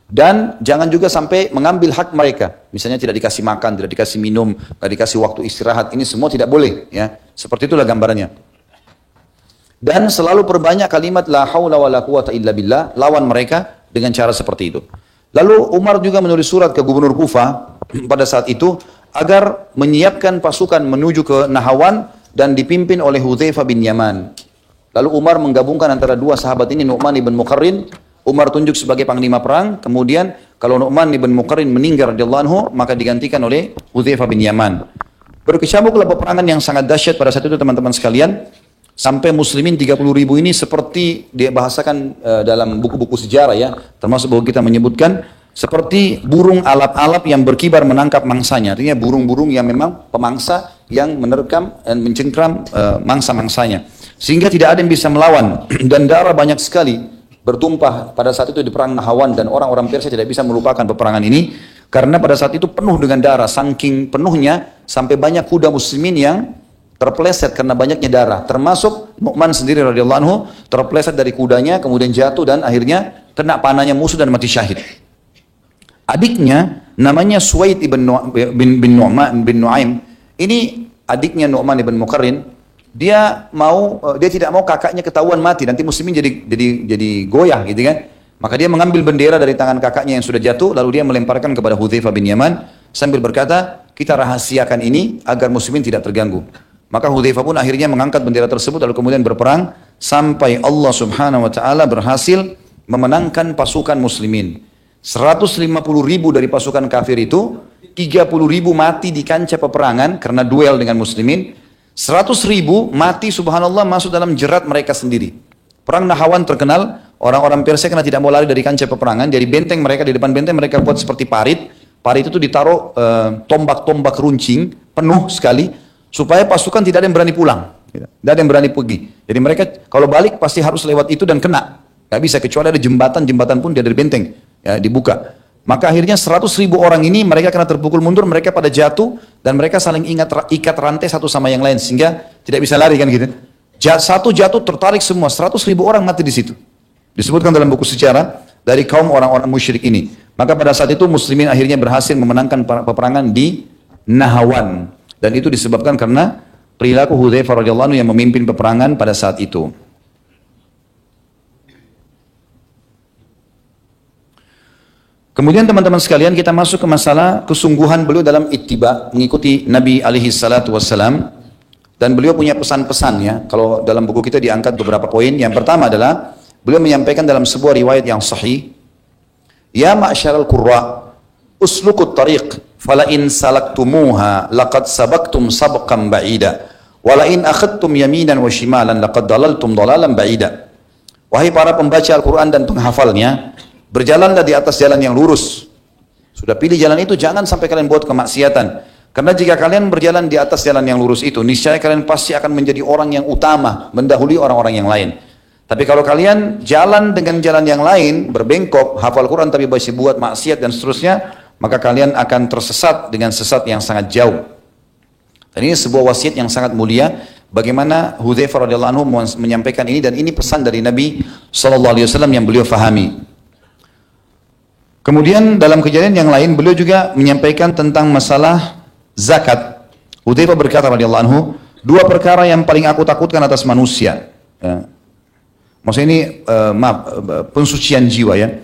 S1: Dan jangan juga sampai mengambil hak mereka. Misalnya tidak dikasih makan, tidak dikasih minum, tidak dikasih waktu istirahat. Ini semua tidak boleh, ya. Seperti itulah gambarannya. Dan selalu perbanyak kalimat la haula wala quwata illa billah, lawan mereka dengan cara seperti itu. Lalu Umar juga menulis surat ke gubernur Kufah pada saat itu agar menyiapkan pasukan menuju ke Nahawan dan dipimpin oleh Hudzaifah bin Yaman. Lalu Umar menggabungkan antara dua sahabat ini, Nu'man ibn Muqarrin. Umar tunjuk sebagai panglima perang. Kemudian kalau Nu'man ibn Muqarrin meninggal radhiyallahu anhu, maka digantikan oleh Hudzaifah bin Yaman. Berkecamuklah peperangan yang sangat dahsyat pada saat itu teman-teman sekalian. Sampai muslimin 30.000 ini seperti dibahasakan dalam buku-buku sejarah, ya. Termasuk buku kita menyebutkan seperti burung alap-alap yang berkibar menangkap mangsanya. Artinya burung-burung yang memang pemangsa yang menerkam dan mencengkram mangsa-mangsanya. Sehingga tidak ada yang bisa melawan. Dan darah banyak sekali bertumpah pada saat itu di perang Nahawan. Dan orang-orang Persia tidak bisa melupakan peperangan ini. Karena pada saat itu penuh dengan darah. Saking penuhnya sampai banyak kuda muslimin yang terpeleset karena banyaknya darah. Termasuk Nu'man sendiri radhiyallahu anhu terpeleset dari kudanya, kemudian jatuh dan akhirnya kena panahnya musuh dan mati syahid. Adiknya namanya Suwaid bin Nu'aim. Ini adiknya Nu'man ibn Muqarrin. Dia tidak mau kakaknya ketahuan mati, nanti muslimin jadi goyah gitu kan. Maka dia mengambil bendera dari tangan kakaknya yang sudah jatuh, lalu dia melemparkan kepada Hudzaifah bin Yaman sambil berkata, kita rahasiakan ini agar muslimin tidak terganggu. Maka Hudzaifah pun akhirnya mengangkat bendera tersebut lalu kemudian berperang sampai Allah Subhanahu wa taala berhasil memenangkan pasukan muslimin. 150.000 dari pasukan kafir itu, 30.000 mati di kancah peperangan karena duel dengan muslimin. 100.000 mati subhanallah masuk dalam jerat mereka sendiri. Perang Nahawan terkenal, orang-orang Persia karena tidak mau lari dari kancah peperangan, jadi benteng mereka, di depan benteng mereka buat seperti parit. Parit itu ditaruh tombak-tombak runcing penuh sekali supaya pasukan tidak ada yang berani pulang, tidak ada yang berani pergi. Jadi mereka kalau balik pasti harus lewat itu dan kena, nggak bisa kecuali ada jembatan pun dia dari benteng ya, dibuka. Maka akhirnya 100.000 orang ini mereka karena terpukul mundur, mereka pada jatuh dan mereka saling ikat rantai satu sama yang lain sehingga tidak bisa lari kan gitu. Satu jatuh tertarik semua, 100.000 orang mati di situ. Disebutkan dalam buku sejarah dari kaum orang-orang musyrik ini. Maka pada saat itu muslimin akhirnya berhasil memenangkan peperangan di Nahawan. Dan itu disebabkan karena perilaku Hudzaifah radhiyallahu anhu yang memimpin peperangan pada saat itu. Kemudian teman-teman sekalian kita masuk ke masalah kesungguhan beliau dalam ittiba, mengikuti Nabi alaihi salatu wassalam. Dan beliau punya pesan-pesan ya. Kalau dalam buku kita diangkat beberapa poin. Yang pertama adalah beliau menyampaikan dalam sebuah riwayat yang sahih, ya ma'syaral qurra uslukut tariq fala in salaktumuha laqad sabaqtum sabqan ba'ida wala in akhadtum yaminan wa shimalan laqad dalaltum dalalan ba'ida. Wahai para pembaca Al-Quran dan penghafalnya, berjalanlah di atas jalan yang lurus. Sudah pilih jalan itu, jangan sampai kalian buat kemaksiatan. Karena jika kalian berjalan di atas jalan yang lurus itu, niscaya kalian pasti akan menjadi orang yang utama, mendahului orang-orang yang lain. Tapi kalau kalian jalan dengan jalan yang lain, berbengkok, hafal Quran tapi masih buat maksiat dan seterusnya, maka kalian akan tersesat dengan sesat yang sangat jauh. Dan ini sebuah wasiat yang sangat mulia. Bagaimana Hudzaifah radhiyallahu anhu menyampaikan ini, dan ini pesan dari Nabi SAW yang beliau fahami. Kemudian dalam kejadian yang lain beliau juga menyampaikan tentang masalah zakat. Hudzaifah berkata radhiyallahu anhu, dua perkara yang paling aku takutkan atas manusia. Ya. Maksudnya ini pensucian jiwa ya.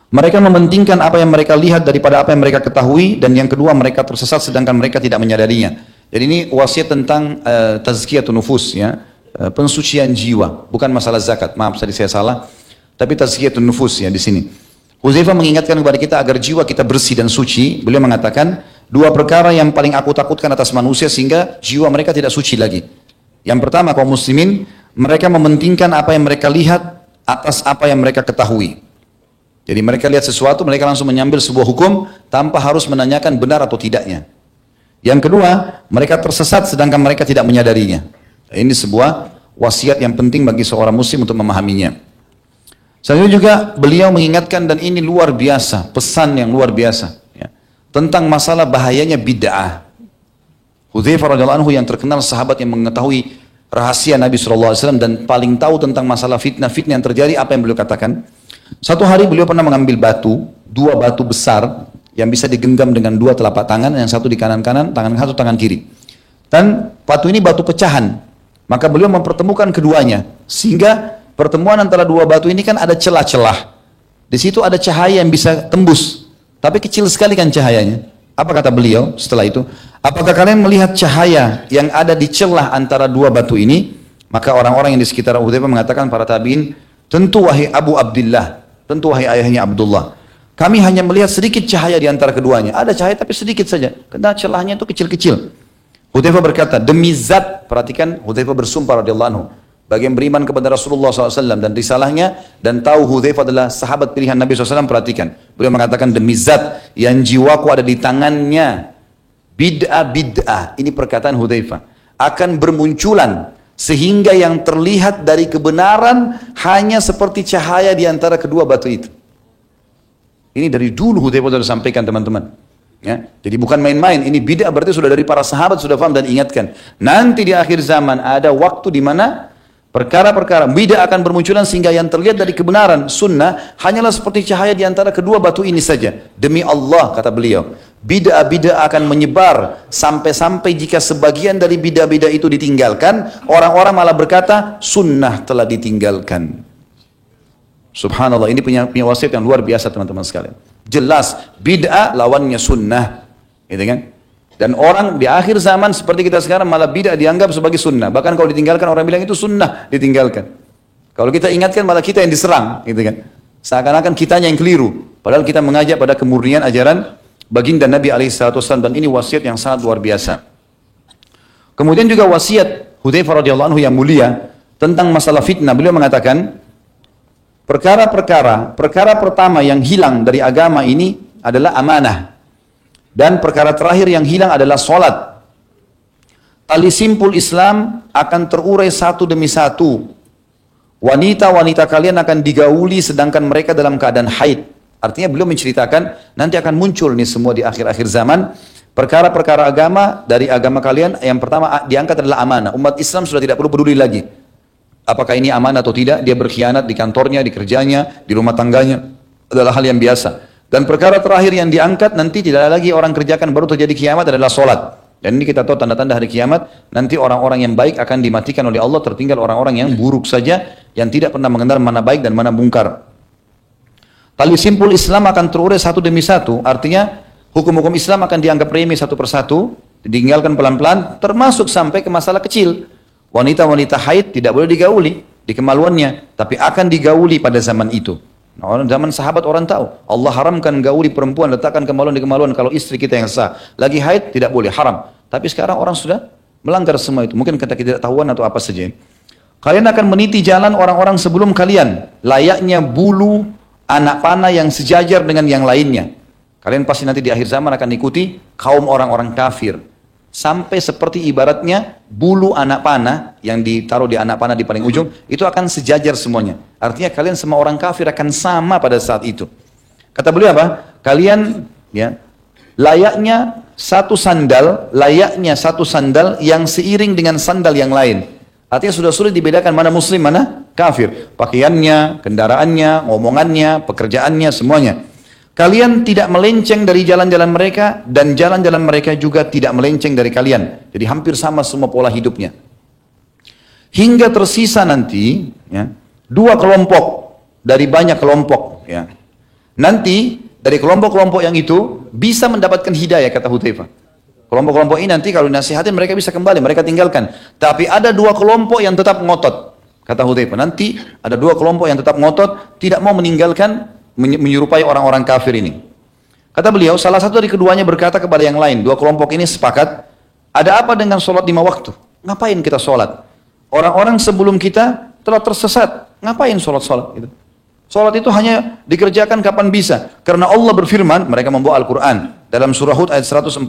S1: Mereka mementingkan apa yang mereka lihat daripada apa yang mereka ketahui, dan yang kedua mereka tersesat sedangkan mereka tidak menyadarinya. Jadi ini wasiat tentang tazkiyatun nufus ya, pensucian jiwa, bukan masalah zakat. Maaf tadi saya salah. Tapi tazkiyatun nufus ya di sini. Hudzaifah mengingatkan kepada kita agar jiwa kita bersih dan suci. Beliau mengatakan, dua perkara yang paling aku takutkan atas manusia sehingga jiwa mereka tidak suci lagi. Yang pertama, kaum muslimin, mereka mementingkan apa yang mereka lihat atas apa yang mereka ketahui. Jadi mereka lihat sesuatu, mereka langsung mengambil sebuah hukum tanpa harus menanyakan benar atau tidaknya. Yang kedua, mereka tersesat sedangkan mereka tidak menyadarinya. Ini sebuah wasiat yang penting bagi seorang muslim untuk memahaminya. Selanjutnya juga beliau mengingatkan, dan ini luar biasa, pesan yang luar biasa ya, tentang masalah bahayanya bid'ah. Hudzaifah radhiyallahu anhu yang terkenal sahabat yang mengetahui rahasia Nabi SAW dan paling tahu tentang masalah fitnah-fitnah yang terjadi, apa yang beliau katakan? Satu hari beliau pernah mengambil batu, dua batu besar yang bisa digenggam dengan dua telapak tangan, yang satu di kanan-kanan, satu tangan kiri. Dan batu ini batu pecahan. Maka beliau mempertemukan keduanya, sehingga pertemuan antara dua batu ini kan ada celah-celah. Di situ ada cahaya yang bisa tembus, tapi kecil sekali kan cahayanya. Apa kata beliau setelah itu? Apakah kalian melihat cahaya yang ada di celah antara dua batu ini? Maka orang-orang yang di sekitar Hudzaifah mengatakan, para tabi'in, tentu wahai Abu Abdullah, tentu wahai ayahnya Abdullah, kami hanya melihat sedikit cahaya di antara keduanya. Ada cahaya tapi sedikit saja, karena celahnya itu kecil-kecil. Hudzaifah berkata, demi zat, perhatikan Hudzaifah bersumpah radhiyallahu anhu, bagi yang beriman kepada Rasulullah SAW dan risalahnya, dan tahu Hudzaifah adalah sahabat pilihan Nabi SAW, perhatikan. Beliau mengatakan, demi zat yang jiwaku ada di tangannya, bid'ah, ini perkataan Hudzaifah, akan bermunculan, sehingga yang terlihat dari kebenaran hanya seperti cahaya di antara kedua batu itu. Ini dari dulu Hudzaifah sudah sampaikan teman-teman. Ya, jadi bukan main-main, ini bid'ah berarti sudah dari para sahabat sudah paham dan ingatkan. Nanti di akhir zaman ada waktu di mana perkara-perkara bid'ah akan bermunculan sehingga yang terlihat dari kebenaran sunnah hanyalah seperti cahaya di antara kedua batu ini saja. Demi Allah, kata beliau, bid'ah akan menyebar sampai-sampai jika sebagian dari bid'ah itu ditinggalkan, orang-orang malah berkata sunnah telah ditinggalkan. Subhanallah, ini punya wasiat yang luar biasa teman-teman sekalian. Jelas bid'ah lawannya sunnah, gitu kan? Dan orang di akhir zaman seperti kita sekarang malah bid'ah dianggap sebagai sunnah. Bahkan kalau ditinggalkan orang bilang itu sunnah, ditinggalkan. Kalau kita ingatkan malah kita yang diserang, gitu kan? Seakan-akan kitanya yang keliru. Padahal kita mengajak pada kemurnian ajaran baginda Nabi SAW, dan ini wasiat yang sangat luar biasa. Kemudian juga wasiat Hudzaifah radhiyallahu anhu yang mulia tentang masalah fitnah. Beliau mengatakan, perkara pertama yang hilang dari agama ini adalah amanah. Dan perkara terakhir yang hilang adalah solat. Tali simpul Islam akan terurai satu demi satu. Wanita-wanita kalian akan digauli sedangkan mereka dalam keadaan haid. Artinya beliau menceritakan nanti akan muncul nih semua di akhir-akhir zaman. Perkara-perkara agama dari agama kalian yang pertama diangkat adalah amanah. Umat Islam sudah tidak perlu peduli lagi apakah ini amanah atau tidak. Dia berkhianat di kantornya, di kerjanya, di rumah tangganya, adalah hal yang biasa. Dan perkara terakhir yang diangkat nanti tidak lagi orang kerjakan baru terjadi kiamat adalah solat. Dan ini kita tahu tanda-tanda hari kiamat, nanti orang-orang yang baik akan dimatikan oleh Allah, tertinggal orang-orang yang buruk saja, yang tidak pernah mengenal mana baik dan mana mungkar. Tali simpul Islam akan terurai satu demi satu, artinya hukum-hukum Islam akan dianggap remeh satu persatu, ditinggalkan pelan-pelan, termasuk sampai ke masalah kecil. Wanita-wanita haid tidak boleh digauli di kemaluannya, tapi akan digauli pada zaman itu. Nah, zaman sahabat orang tahu, Allah haramkan gauli perempuan, letakkan kemaluan di kemaluan kalau istri kita yang sah. Lagi haid tidak boleh, haram. Tapi sekarang orang sudah melanggar semua itu. Mungkin kita tidak tahuan atau apa saja. Kalian akan meniti jalan orang-orang sebelum kalian, layaknya bulu anak panah yang sejajar dengan yang lainnya. Kalian pasti nanti di akhir zaman akan ikuti kaum orang-orang kafir. Sampai seperti ibaratnya bulu anak panah yang ditaruh di anak panah di paling ujung, itu akan sejajar semuanya. Artinya kalian semua orang kafir akan sama pada saat itu. Kata beliau apa? Kalian ya layaknya satu sandal yang seiring dengan sandal yang lain. Artinya sudah sulit dibedakan mana muslim, mana kafir. Pakaiannya, kendaraannya, ngomongannya, pekerjaannya, semuanya. Kalian tidak melenceng dari jalan-jalan mereka, dan jalan-jalan mereka juga tidak melenceng dari kalian. Jadi hampir sama semua pola hidupnya. Hingga tersisa nanti ya, dua kelompok dari banyak kelompok. Ya. Nanti dari kelompok-kelompok yang itu bisa mendapatkan hidayah, kata Hudzaifah. Kelompok-kelompok ini nanti kalau dinasihatin mereka bisa kembali, mereka tinggalkan. Tapi ada dua kelompok yang tetap ngotot, kata Hudzaifah. Nanti ada dua kelompok yang tetap ngotot, tidak mau meninggalkan, menyerupai orang-orang kafir ini. Kata beliau, salah satu dari keduanya berkata kepada yang lain, dua kelompok ini sepakat, ada apa dengan sholat 5 waktu? Ngapain kita sholat? Orang-orang sebelum kita telah tersesat, ngapain sholat-sholat? Gitu. Sholat itu hanya dikerjakan kapan bisa. Karena Allah berfirman, mereka membawa Al-Quran. Dalam surah Hud ayat 114,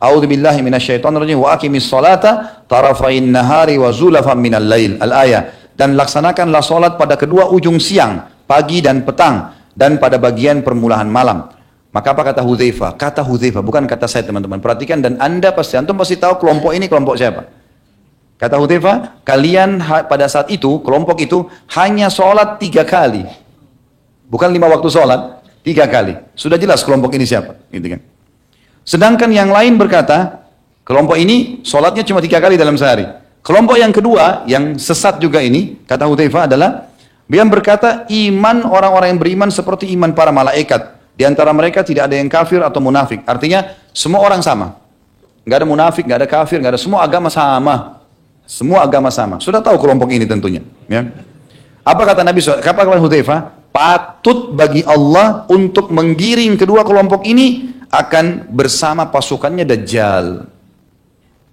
S1: A'udzubillahi minasyaitonirrajim wa aqimis sholata tarafain nahari wa zulafan minal lail. Al-ayah. Dan laksanakanlah sholat pada kedua ujung siang, pagi dan petang, dan pada bagian permulaan malam. Maka apa kata Hudzaifah? Kata Hudzaifah, bukan kata saya teman-teman. Perhatikan dan antum pasti tahu kelompok ini kelompok siapa. Kata Hudzaifah, kalian pada saat itu, kelompok itu hanya sholat 3 kali. Bukan 5 waktu sholat, 3 kali. Sudah jelas kelompok ini siapa. Gitu kan. Sedangkan yang lain berkata, kelompok ini sholatnya cuma 3 kali dalam sehari. Kelompok yang kedua, yang sesat juga ini, kata Hudzaifah adalah, dia berkata, iman orang-orang yang beriman seperti iman para malaikat. Di antara mereka tidak ada yang kafir atau munafik. Artinya, semua orang sama. Nggak ada munafik, nggak ada kafir, nggak ada, semua agama sama. Semua agama sama. Sudah tahu kelompok ini tentunya. Ya. Apa kata Nabi SAW? Apa kata Hudzaifah? Patut bagi Allah untuk menggiring kedua kelompok ini akan bersama pasukannya Dajjal.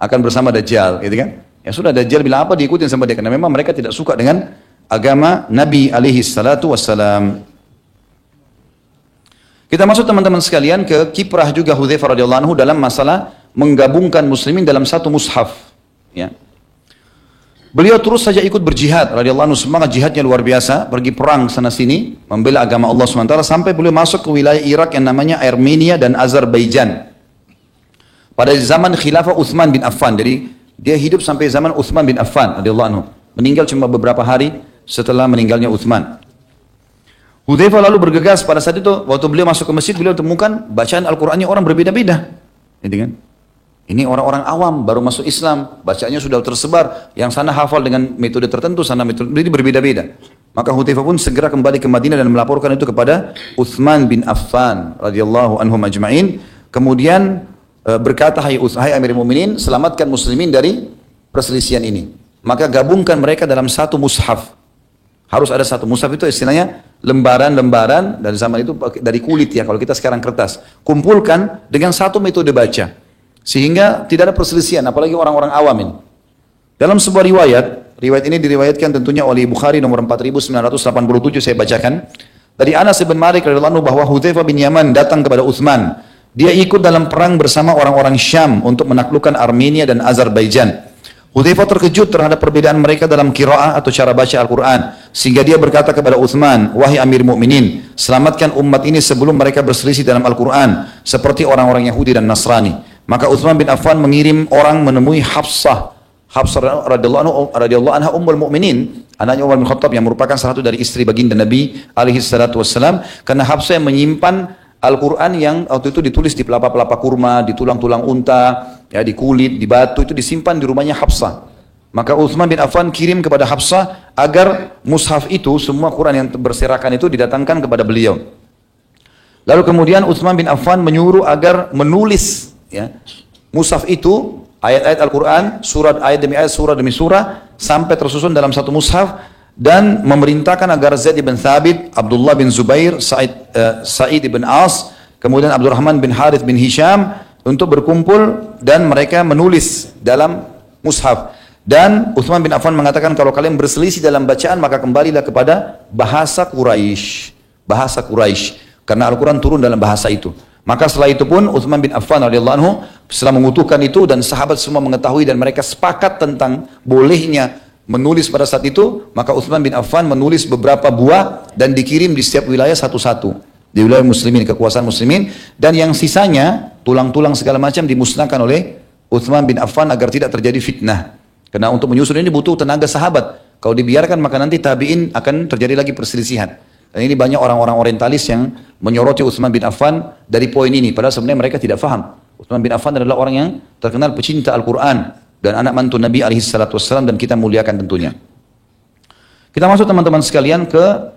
S1: Akan bersama Dajjal, gitu kan? Ya sudah, Dajjal bilang apa diikutin sama dia. Karena memang mereka tidak suka dengan agama Nabi alaihi salatu wassalam. Kita masuk teman-teman sekalian ke kiprah juga Hudzaifah radhiyallahu anhu dalam masalah menggabungkan muslimin dalam satu mushaf. Ya. Beliau terus saja ikut berjihad, radhiyallahu anhu, semangat jihadnya luar biasa, pergi perang sana sini, membela agama Allah SWT, sampai beliau masuk ke wilayah Irak yang namanya Armenia dan Azerbaijan. Pada zaman khilafah Utsman bin Affan, jadi dia hidup sampai zaman Utsman bin Affan, radhiyallahu anhu. Meninggal cuma beberapa hari setelah meninggalnya Utsman. Hudzaifah lalu bergegas pada saat itu, waktu beliau masuk ke masjid, beliau temukan bacaan Al-Qur'annya orang berbeda-beda. Gitu kan? Ini orang-orang awam baru masuk Islam, bacaannya sudah tersebar, yang sana hafal dengan metode tertentu, sana metode ini berbeda-beda. Maka Hudzaifah pun segera kembali ke Madinah dan melaporkan itu kepada Utsman bin Affan radhiyallahu anhum ajma'in. Kemudian berkata, hai Amirul Mukminin, selamatkan muslimin dari perselisihan ini. Maka gabungkan mereka dalam satu mushaf. Harus ada satu mushaf, itu istilahnya lembaran-lembaran dari zaman itu dari kulit ya, kalau kita sekarang kertas. Kumpulkan dengan satu metode baca. Sehingga tidak ada perselisihan, apalagi orang-orang awam ini. Dalam sebuah riwayat ini diriwayatkan tentunya oleh Bukhari nomor 4987, saya bacakan. Dari Anas bin Malik radhiyallahu anhu bahwa Hudzaifah bin Yaman datang kepada Utsman. Dia ikut dalam perang bersama orang-orang Syam untuk menaklukkan Armenia dan Azerbaijan. Hudzaifah terkejut terhadap perbedaan mereka dalam qiraah atau cara baca Al-Quran. Sehingga dia berkata kepada Utsman, wahai Amir Mukminin, selamatkan umat ini sebelum mereka berselisih dalam Al-Quran. Seperti orang-orang Yahudi dan Nasrani. Maka Utsman bin Affan mengirim orang menemui Hafsah. Hafsah radhiyallahu anha ummul mukminin, anaknya Umar bin Khattab yang merupakan salah satu dari istri baginda Nabi alaihi salatu wassalam, karena Hafsah yang menyimpan Al-Quran yang waktu itu ditulis di pelapa-pelapa kurma, di tulang-tulang unta, ya, di kulit, di batu, itu disimpan di rumahnya Hafsah. Maka Utsman bin Affan kirim kepada Hafsah agar mushaf itu, semua Quran yang berserakan itu didatangkan kepada beliau. Lalu kemudian Utsman bin Affan menyuruh agar menulis ya, mushaf itu, ayat-ayat Al-Quran, surat ayat demi ayat, surah demi surah, sampai tersusun dalam satu mushaf, dan memerintahkan agar Zaid bin Thabit, Abdullah bin Zubair, Sa'id bin As, kemudian Abdurrahman bin Harith bin Hisham untuk berkumpul dan mereka menulis dalam mushaf. Dan Utsman bin Affan mengatakan, kalau kalian berselisih dalam bacaan maka kembalilah kepada bahasa Quraisy. Bahasa Quraisy, karena Al-Quran turun dalam bahasa itu. Maka setelah itu pun Utsman bin Affan radhiyallahu anhu setelah mengutuhkan itu dan sahabat semua mengetahui dan mereka sepakat tentang bolehnya menulis pada saat itu, maka Utsman bin Affan menulis beberapa buah dan dikirim di setiap wilayah satu-satu. Di wilayah muslimin, kekuasaan muslimin, dan yang sisanya tulang-tulang segala macam dimusnahkan oleh Utsman bin Affan agar tidak terjadi fitnah. Karena untuk menyusun ini butuh tenaga sahabat. Kalau dibiarkan maka nanti tabi'in akan terjadi lagi perselisihan. Dan ini banyak orang-orang orientalis yang menyoroti Utsman bin Affan dari poin ini, padahal sebenarnya mereka tidak faham. Utsman bin Affan adalah orang yang terkenal pecinta Al-Quran dan anak mantu Nabi SAW, dan kita muliakan tentunya. Kita masuk teman-teman sekalian ke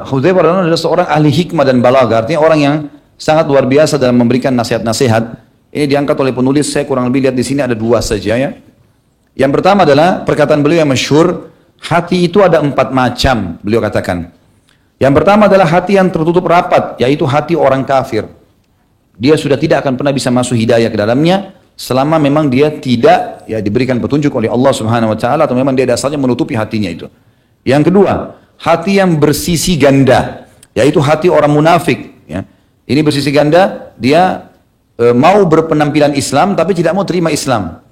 S1: Hudzaifah adalah seorang ahli hikmah dan balaghah, artinya orang yang sangat luar biasa dalam memberikan nasihat-nasihat. Ini diangkat oleh penulis, saya kurang lebih lihat di sini ada dua saja ya. Yang pertama adalah perkataan beliau yang masyhur, hati itu ada 4 macam, beliau katakan. Yang pertama adalah hati yang tertutup rapat, yaitu hati orang kafir. Dia sudah tidak akan pernah bisa masuk hidayah ke dalamnya selama memang dia tidak ya diberikan petunjuk oleh Allah Subhanahu wa taala, atau memang dia dasarnya menutupi hatinya itu. Yang kedua, hati yang bersisi ganda, yaitu hati orang munafik ya. Ini bersisi ganda, dia mau berpenampilan Islam tapi tidak mau terima Islam.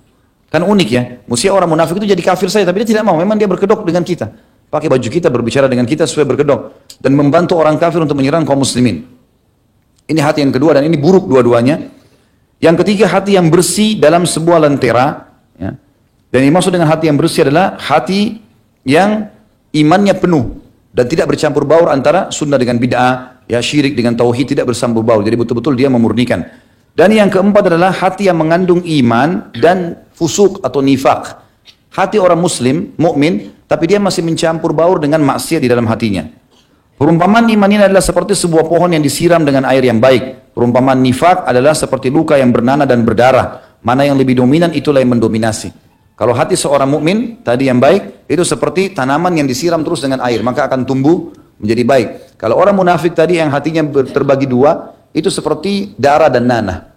S1: Kan unik ya, mesti orang munafik itu jadi kafir saja, tapi dia tidak mau, memang dia berkedok dengan kita, pakai baju kita, berbicara dengan kita sesuai berkedok, dan membantu orang kafir untuk menyerang kaum muslimin. Ini hati yang kedua, dan ini buruk dua-duanya. Yang ketiga, hati yang bersih dalam sebuah lentera ya. Dan yang dimaksud dengan hati yang bersih adalah hati yang imannya penuh dan tidak bercampur baur antara sunnah dengan bid'ah, ya, syirik dengan tauhid, tidak bercampur baur, jadi betul-betul dia memurnikan. Dan yang keempat adalah hati yang mengandung iman dan fusuk atau nifak. Hati orang muslim, mukmin, tapi dia masih mencampur baur dengan maksiat di dalam hatinya. Perumpamaan iman ini adalah seperti sebuah pohon yang disiram dengan air yang baik. Perumpamaan nifak adalah seperti luka yang bernanah dan berdarah. Mana yang lebih dominan, itulah yang mendominasi. Kalau hati seorang mukmin tadi yang baik, itu seperti tanaman yang disiram terus dengan air, maka akan tumbuh menjadi baik. Kalau orang munafik tadi yang hatinya terbagi dua, itu seperti darah dan nanah.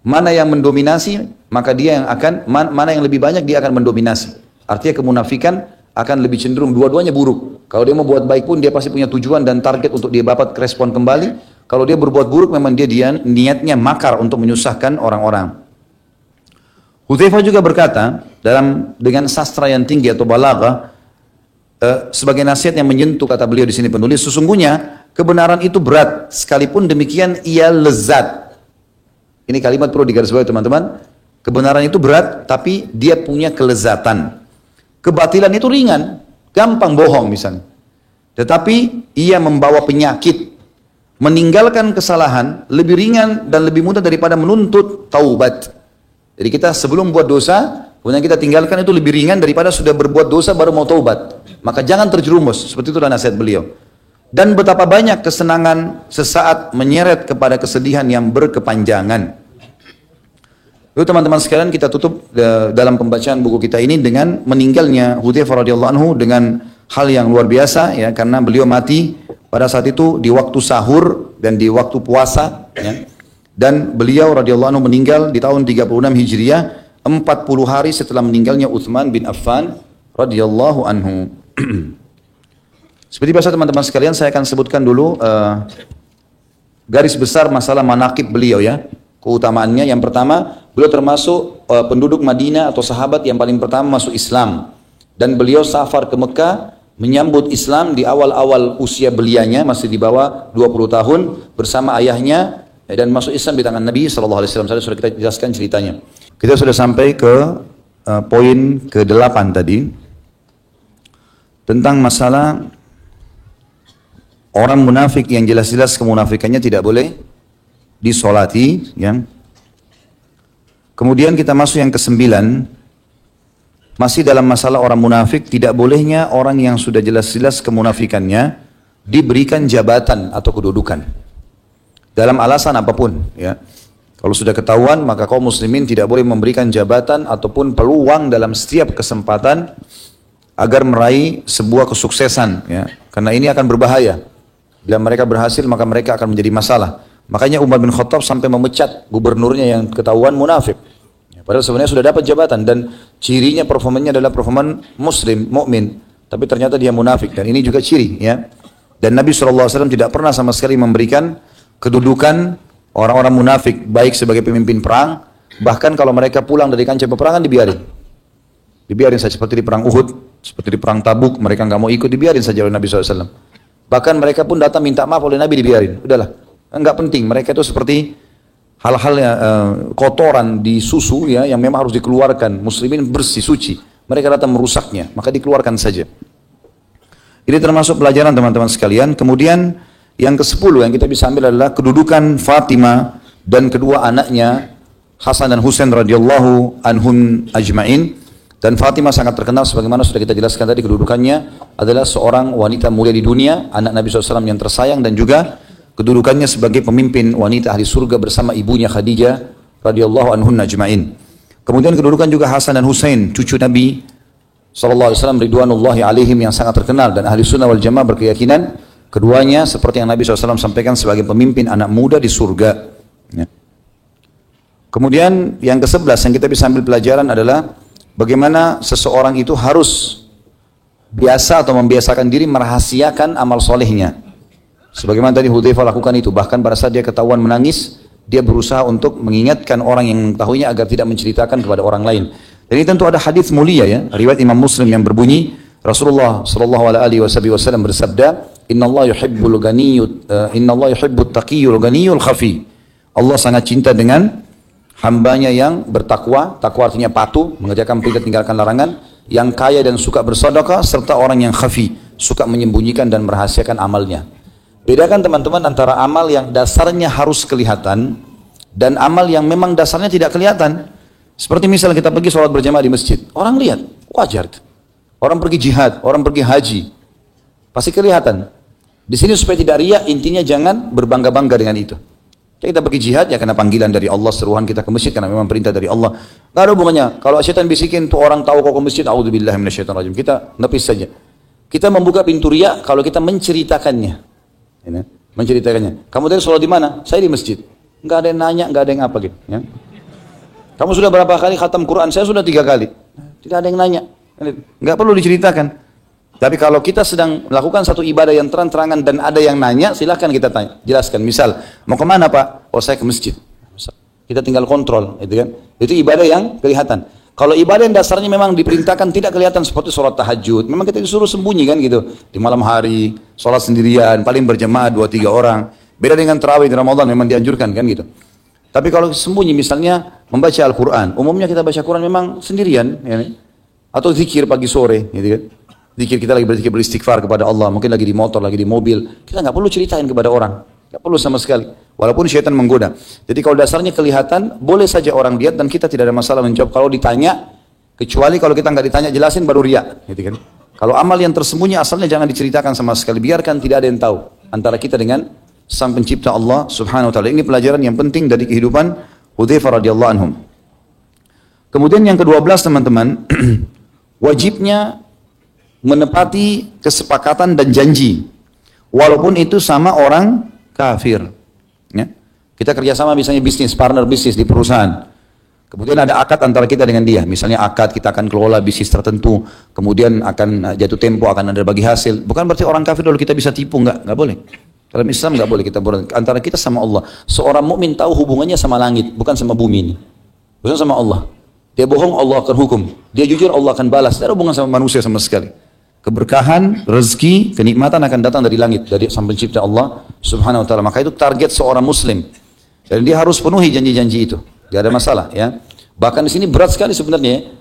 S1: Mana yang mendominasi, maka dia yang akan, mana yang lebih banyak dia akan mendominasi. Artinya kemunafikan akan lebih cenderung, dua-duanya buruk. Kalau dia mau buat baik pun dia pasti punya tujuan dan target untuk dia dapat respon kembali. Kalau dia berbuat buruk memang dia niatnya makar untuk menyusahkan orang-orang. Hudzaifah juga berkata dengan sastra yang tinggi atau balaghah, sebagai nasihat yang menyentuh, kata beliau di sini penulis, sesungguhnya kebenaran itu berat, sekalipun demikian ia lezat. Ini kalimat perlu digarisbawahi teman-teman. Kebenaran itu berat, tapi dia punya kelezatan. Kebatilan itu ringan, gampang bohong misalnya. Tetapi ia membawa penyakit. Meninggalkan kesalahan lebih ringan dan lebih mudah daripada menuntut taubat. Jadi kita sebelum buat dosa, kemudian kita tinggalkan itu lebih ringan daripada sudah berbuat dosa baru mau taubat. Maka jangan terjerumus, seperti itulah nasihat beliau. Dan betapa banyak kesenangan sesaat menyeret kepada kesedihan yang berkepanjangan. Lalu teman-teman sekalian, kita tutup dalam pembacaan buku kita ini dengan meninggalnya Hudzaifah radhiyallahu anhu dengan hal yang luar biasa, ya, karena beliau mati pada saat itu di waktu sahur dan di waktu puasa, ya. Dan beliau radhiyallahu anhu meninggal di tahun 36 Hijriah, 40 hari setelah meninggalnya Utsman bin Affan radhiyallahu anhu. Seperti biasa teman-teman sekalian, saya akan sebutkan dulu garis besar masalah manaqib beliau, ya. Keutamaannya, yang pertama, beliau termasuk penduduk Madinah atau sahabat yang paling pertama masuk Islam. Dan beliau safar ke Mekah menyambut Islam di awal-awal usia belianya, masih di bawah 20 tahun, bersama ayahnya, dan masuk Islam di tangan Nabi SAW. Tadi sudah kita jelaskan ceritanya. Kita sudah sampai ke poin ke-8 tadi, tentang masalah orang munafik yang jelas-jelas kemunafikannya tidak boleh disolati, ya. Kemudian kita masuk yang ke-9, masih dalam masalah orang munafik, tidak bolehnya orang yang sudah jelas-jelas kemunafikannya diberikan jabatan atau kedudukan dalam alasan apapun, ya. Kalau sudah ketahuan, maka kaum muslimin tidak boleh memberikan jabatan ataupun peluang dalam setiap kesempatan agar meraih sebuah kesuksesan, ya. Karena ini akan berbahaya. Bila mereka berhasil, maka mereka akan menjadi masalah. Makanya Umar bin Khattab sampai memecat gubernurnya yang ketahuan munafik. Padahal sebenarnya sudah dapat jabatan dan cirinya, performanya adalah performan muslim, mukmin. Tapi ternyata dia munafik, dan ini juga ciri, ya. Dan Nabi SAW tidak pernah sama sekali memberikan kedudukan orang-orang munafik, baik sebagai pemimpin perang, bahkan kalau mereka pulang dari kancah peperangan dibiarin. Dibiarin saja, seperti di perang Uhud, seperti di perang Tabuk, mereka nggak mau ikut, dibiarin saja oleh Nabi SAW. Bahkan mereka pun datang minta maaf oleh Nabi, dibiarin. Udahlah. Enggak penting, mereka itu seperti hal-hal kotoran di susu, ya, yang memang harus dikeluarkan. Muslimin bersih, suci. Mereka datang merusaknya, maka dikeluarkan saja. Ini termasuk pelajaran teman-teman sekalian. Kemudian yang ke-10 yang kita bisa ambil adalah kedudukan Fatimah dan kedua anaknya Hasan dan Husain radhiyallahu anhum ajma'in. Dan Fatimah sangat terkenal sebagaimana sudah kita jelaskan tadi, kedudukannya adalah seorang wanita mulia di dunia, anak Nabi SAW yang tersayang, dan juga kedudukannya sebagai pemimpin wanita ahli surga bersama ibunya Khadijah radhiyallahu anhunna ajma'in. Kemudian kedudukan juga Hasan dan Husain, cucu Nabi SAW ridwanullahi alaihim, yang sangat terkenal, dan ahli sunnah wal jamaah berkeyakinan keduanya seperti yang Nabi SAW sampaikan sebagai pemimpin anak muda di surga, ya. Kemudian yang ke-11 yang kita bisa ambil pelajaran adalah bagaimana seseorang itu harus biasa atau membiasakan diri merahasiakan amal solehnya. Sebagaimana tadi Hudzaifah lakukan itu, bahkan pada saat dia ketahuan menangis, dia berusaha untuk mengingatkan orang yang mengetahuinya agar tidak menceritakan kepada orang lain. Dan ini tentu ada hadis mulia, ya, riwayat Imam Muslim yang berbunyi, Rasulullah sallallahu alaihi wasallam bersabda, Innallaha yuhibbut taqiyul ghaniyul khafi. Allah sangat cinta dengan hambanya yang bertakwa, takwa artinya patuh, mengerjakan perintah, tinggalkan larangan, yang kaya dan suka bersedekah, serta orang yang khafi, suka menyembunyikan dan merahasiakan amalnya. Bedakan teman-teman antara amal yang dasarnya harus kelihatan dan amal yang memang dasarnya tidak kelihatan. Seperti misal kita pergi sholat berjamaah di masjid, orang lihat, wajar. Orang pergi jihad, orang pergi haji, pasti kelihatan. Di sini supaya tidak riya, intinya jangan berbangga-bangga dengan itu. Kita pergi jihad ya karena panggilan dari Allah, seruan kita ke masjid karena memang perintah dari Allah. Gak ada hubungannya. Kalau syaitan bisikin tuh orang tahu kau ke masjid, a'udzubillahi minasyaitonir rajim, kita nepis saja. Kita membuka pintu riya kalau kita menceritakannya. Ya, menceritakannya. Kamu tadi sholat di mana? Saya di masjid. Enggak ada yang nanya, enggak ada yang apa gitu. Ya. Kamu sudah berapa kali khatam Quran? Saya sudah 3 kali. Tidak ada yang nanya. Enggak perlu diceritakan. Tapi kalau kita sedang melakukan satu ibadah yang terang-terangan dan ada yang nanya, silahkan kita tanya, jelaskan. Misal, mau kemana Pak? Oh saya ke masjid. Kita tinggal kontrol, gitu kan? Itu ibadah yang kelihatan. Kalau ibadah yang dasarnya memang diperintahkan tidak kelihatan seperti sholat tahajud, memang kita disuruh sembunyi kan gitu. Di malam hari, sholat sendirian, paling berjamaah 2-3 orang. Beda dengan tarawih di Ramadan, memang dianjurkan kan gitu. Tapi kalau sembunyi misalnya membaca Al-Quran, umumnya kita baca Quran memang sendirian, ya, atau zikir pagi sore, gitu kan. Zikir kita lagi berzikir beristighfar kepada Allah, mungkin lagi di motor, lagi di mobil, kita nggak perlu ceritain kepada orang, nggak perlu sama sekali. Walaupun syaitan menggoda. Jadi kalau dasarnya kelihatan, boleh saja orang lihat dan kita tidak ada masalah menjawab kalau ditanya, kecuali kalau kita nggak ditanya jelasin baru riya, gitu kan. Kalau amal yang tersembunyi asalnya jangan diceritakan sama sekali, biarkan tidak ada yang tahu antara kita dengan Sang Pencipta Allah Subhanahu wa taala. Ini pelajaran yang penting dari kehidupan Hudzaifah radhiyallahu anhum. Kemudian yang ke-12 teman-teman, wajibnya menepati kesepakatan dan janji walaupun itu sama orang kafir. Ya. Kita kerjasama misalnya bisnis, partner bisnis di perusahaan. Kemudian ada akad antara kita dengan dia. Misalnya akad kita akan kelola bisnis tertentu. Kemudian akan jatuh tempo, akan ada bagi hasil. Bukan berarti orang kafir lalu kita bisa tipu, enggak boleh. Dalam Islam enggak boleh kita antara kita sama Allah. Seorang mukmin tahu hubungannya sama langit, bukan sama bumi ini. Bukan sama Allah. Dia bohong, Allah akan hukum. Dia jujur, Allah akan balas. Tidak ada hubungan sama manusia sama sekali. Keberkahan, rezeki, kenikmatan akan datang dari langit, dari Sang Pencipta Allah Subhanahu wa taala. Maka itu target seorang muslim. Dan dia harus penuhi janji-janji itu. Tidak ada masalah ya. Bahkan di sini berat sekali sebenarnya.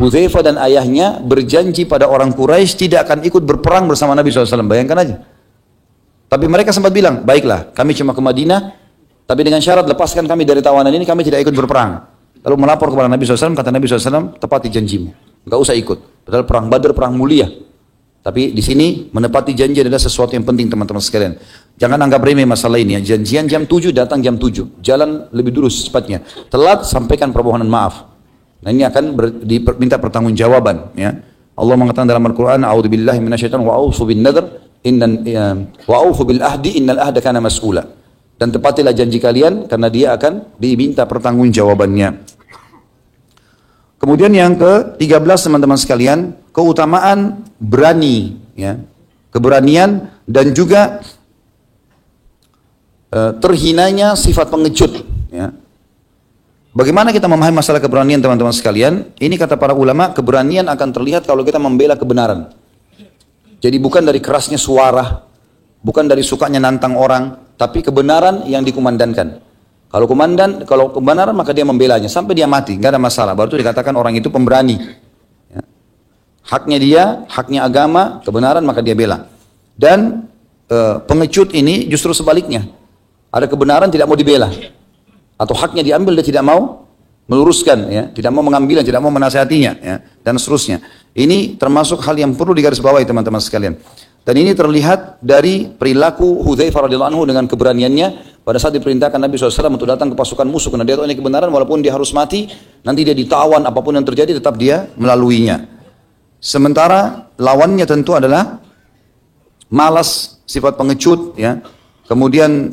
S1: Hudzaifah dan ayahnya berjanji pada orang Quraisy tidak akan ikut berperang bersama Nabi SAW. Bayangkan aja. Tapi mereka sempat bilang, baiklah kami cuma ke Madinah, tapi dengan syarat lepaskan kami dari tawanan ini, kami tidak ikut berperang. Lalu melapor kepada Nabi SAW, kata Nabi SAW, tepati janjimu. Enggak usah ikut. Padahal perang Badar, perang mulia. Tapi di sini menepati janji adalah sesuatu yang penting teman-teman sekalian. Jangan anggap remeh masalah ini ya. Janjian jam 7 datang jam 7. Jalan lebih dulu secepatnya. Telat sampaikan permohonan maaf. Nah ini akan diminta pertanggungjawaban ya. Allah mengatakan dalam Al-Qur'an, "A'udzubillahi minasyaitonir wa aufu bin nadhr wa aufu bil ahdi innal ahda kana mas'ula." Dan tepatilah janji kalian karena dia akan diminta pertanggungjawabannya. Kemudian yang ke-13 teman-teman sekalian, keutamaan berani ya. Keberanian dan juga terhinanya sifat pengecut ya. Bagaimana kita memahami masalah keberanian teman-teman sekalian? Ini kata para ulama, keberanian akan terlihat kalau kita membela kebenaran. Jadi bukan dari kerasnya suara, bukan dari sukanya nantang orang, tapi kebenaran yang dikumandangkan. Kalau kebenaran maka dia membelanya sampai dia mati, nggak ada masalah. Baru itu dikatakan orang itu pemberani. Ya. Haknya dia, haknya agama, kebenaran maka dia bela. Dan pengecut ini justru sebaliknya. Ada kebenaran tidak mau dibela, atau haknya diambil dia tidak mau meluruskan, ya, tidak mau mengambilnya, tidak mau menasihatinya, ya, dan seterusnya. Ini termasuk hal yang perlu digarisbawahi teman-teman sekalian. Dan ini terlihat dari perilaku Hudzaifah radhiyallahu anhu dengan keberaniannya pada saat diperintahkan Nabi SAW untuk datang ke pasukan musuh karena dia tahu ini kebenaran walaupun dia harus mati, nanti dia ditawan apapun yang terjadi tetap dia melaluinya. Sementara lawannya tentu adalah malas, sifat pengecut, ya. Kemudian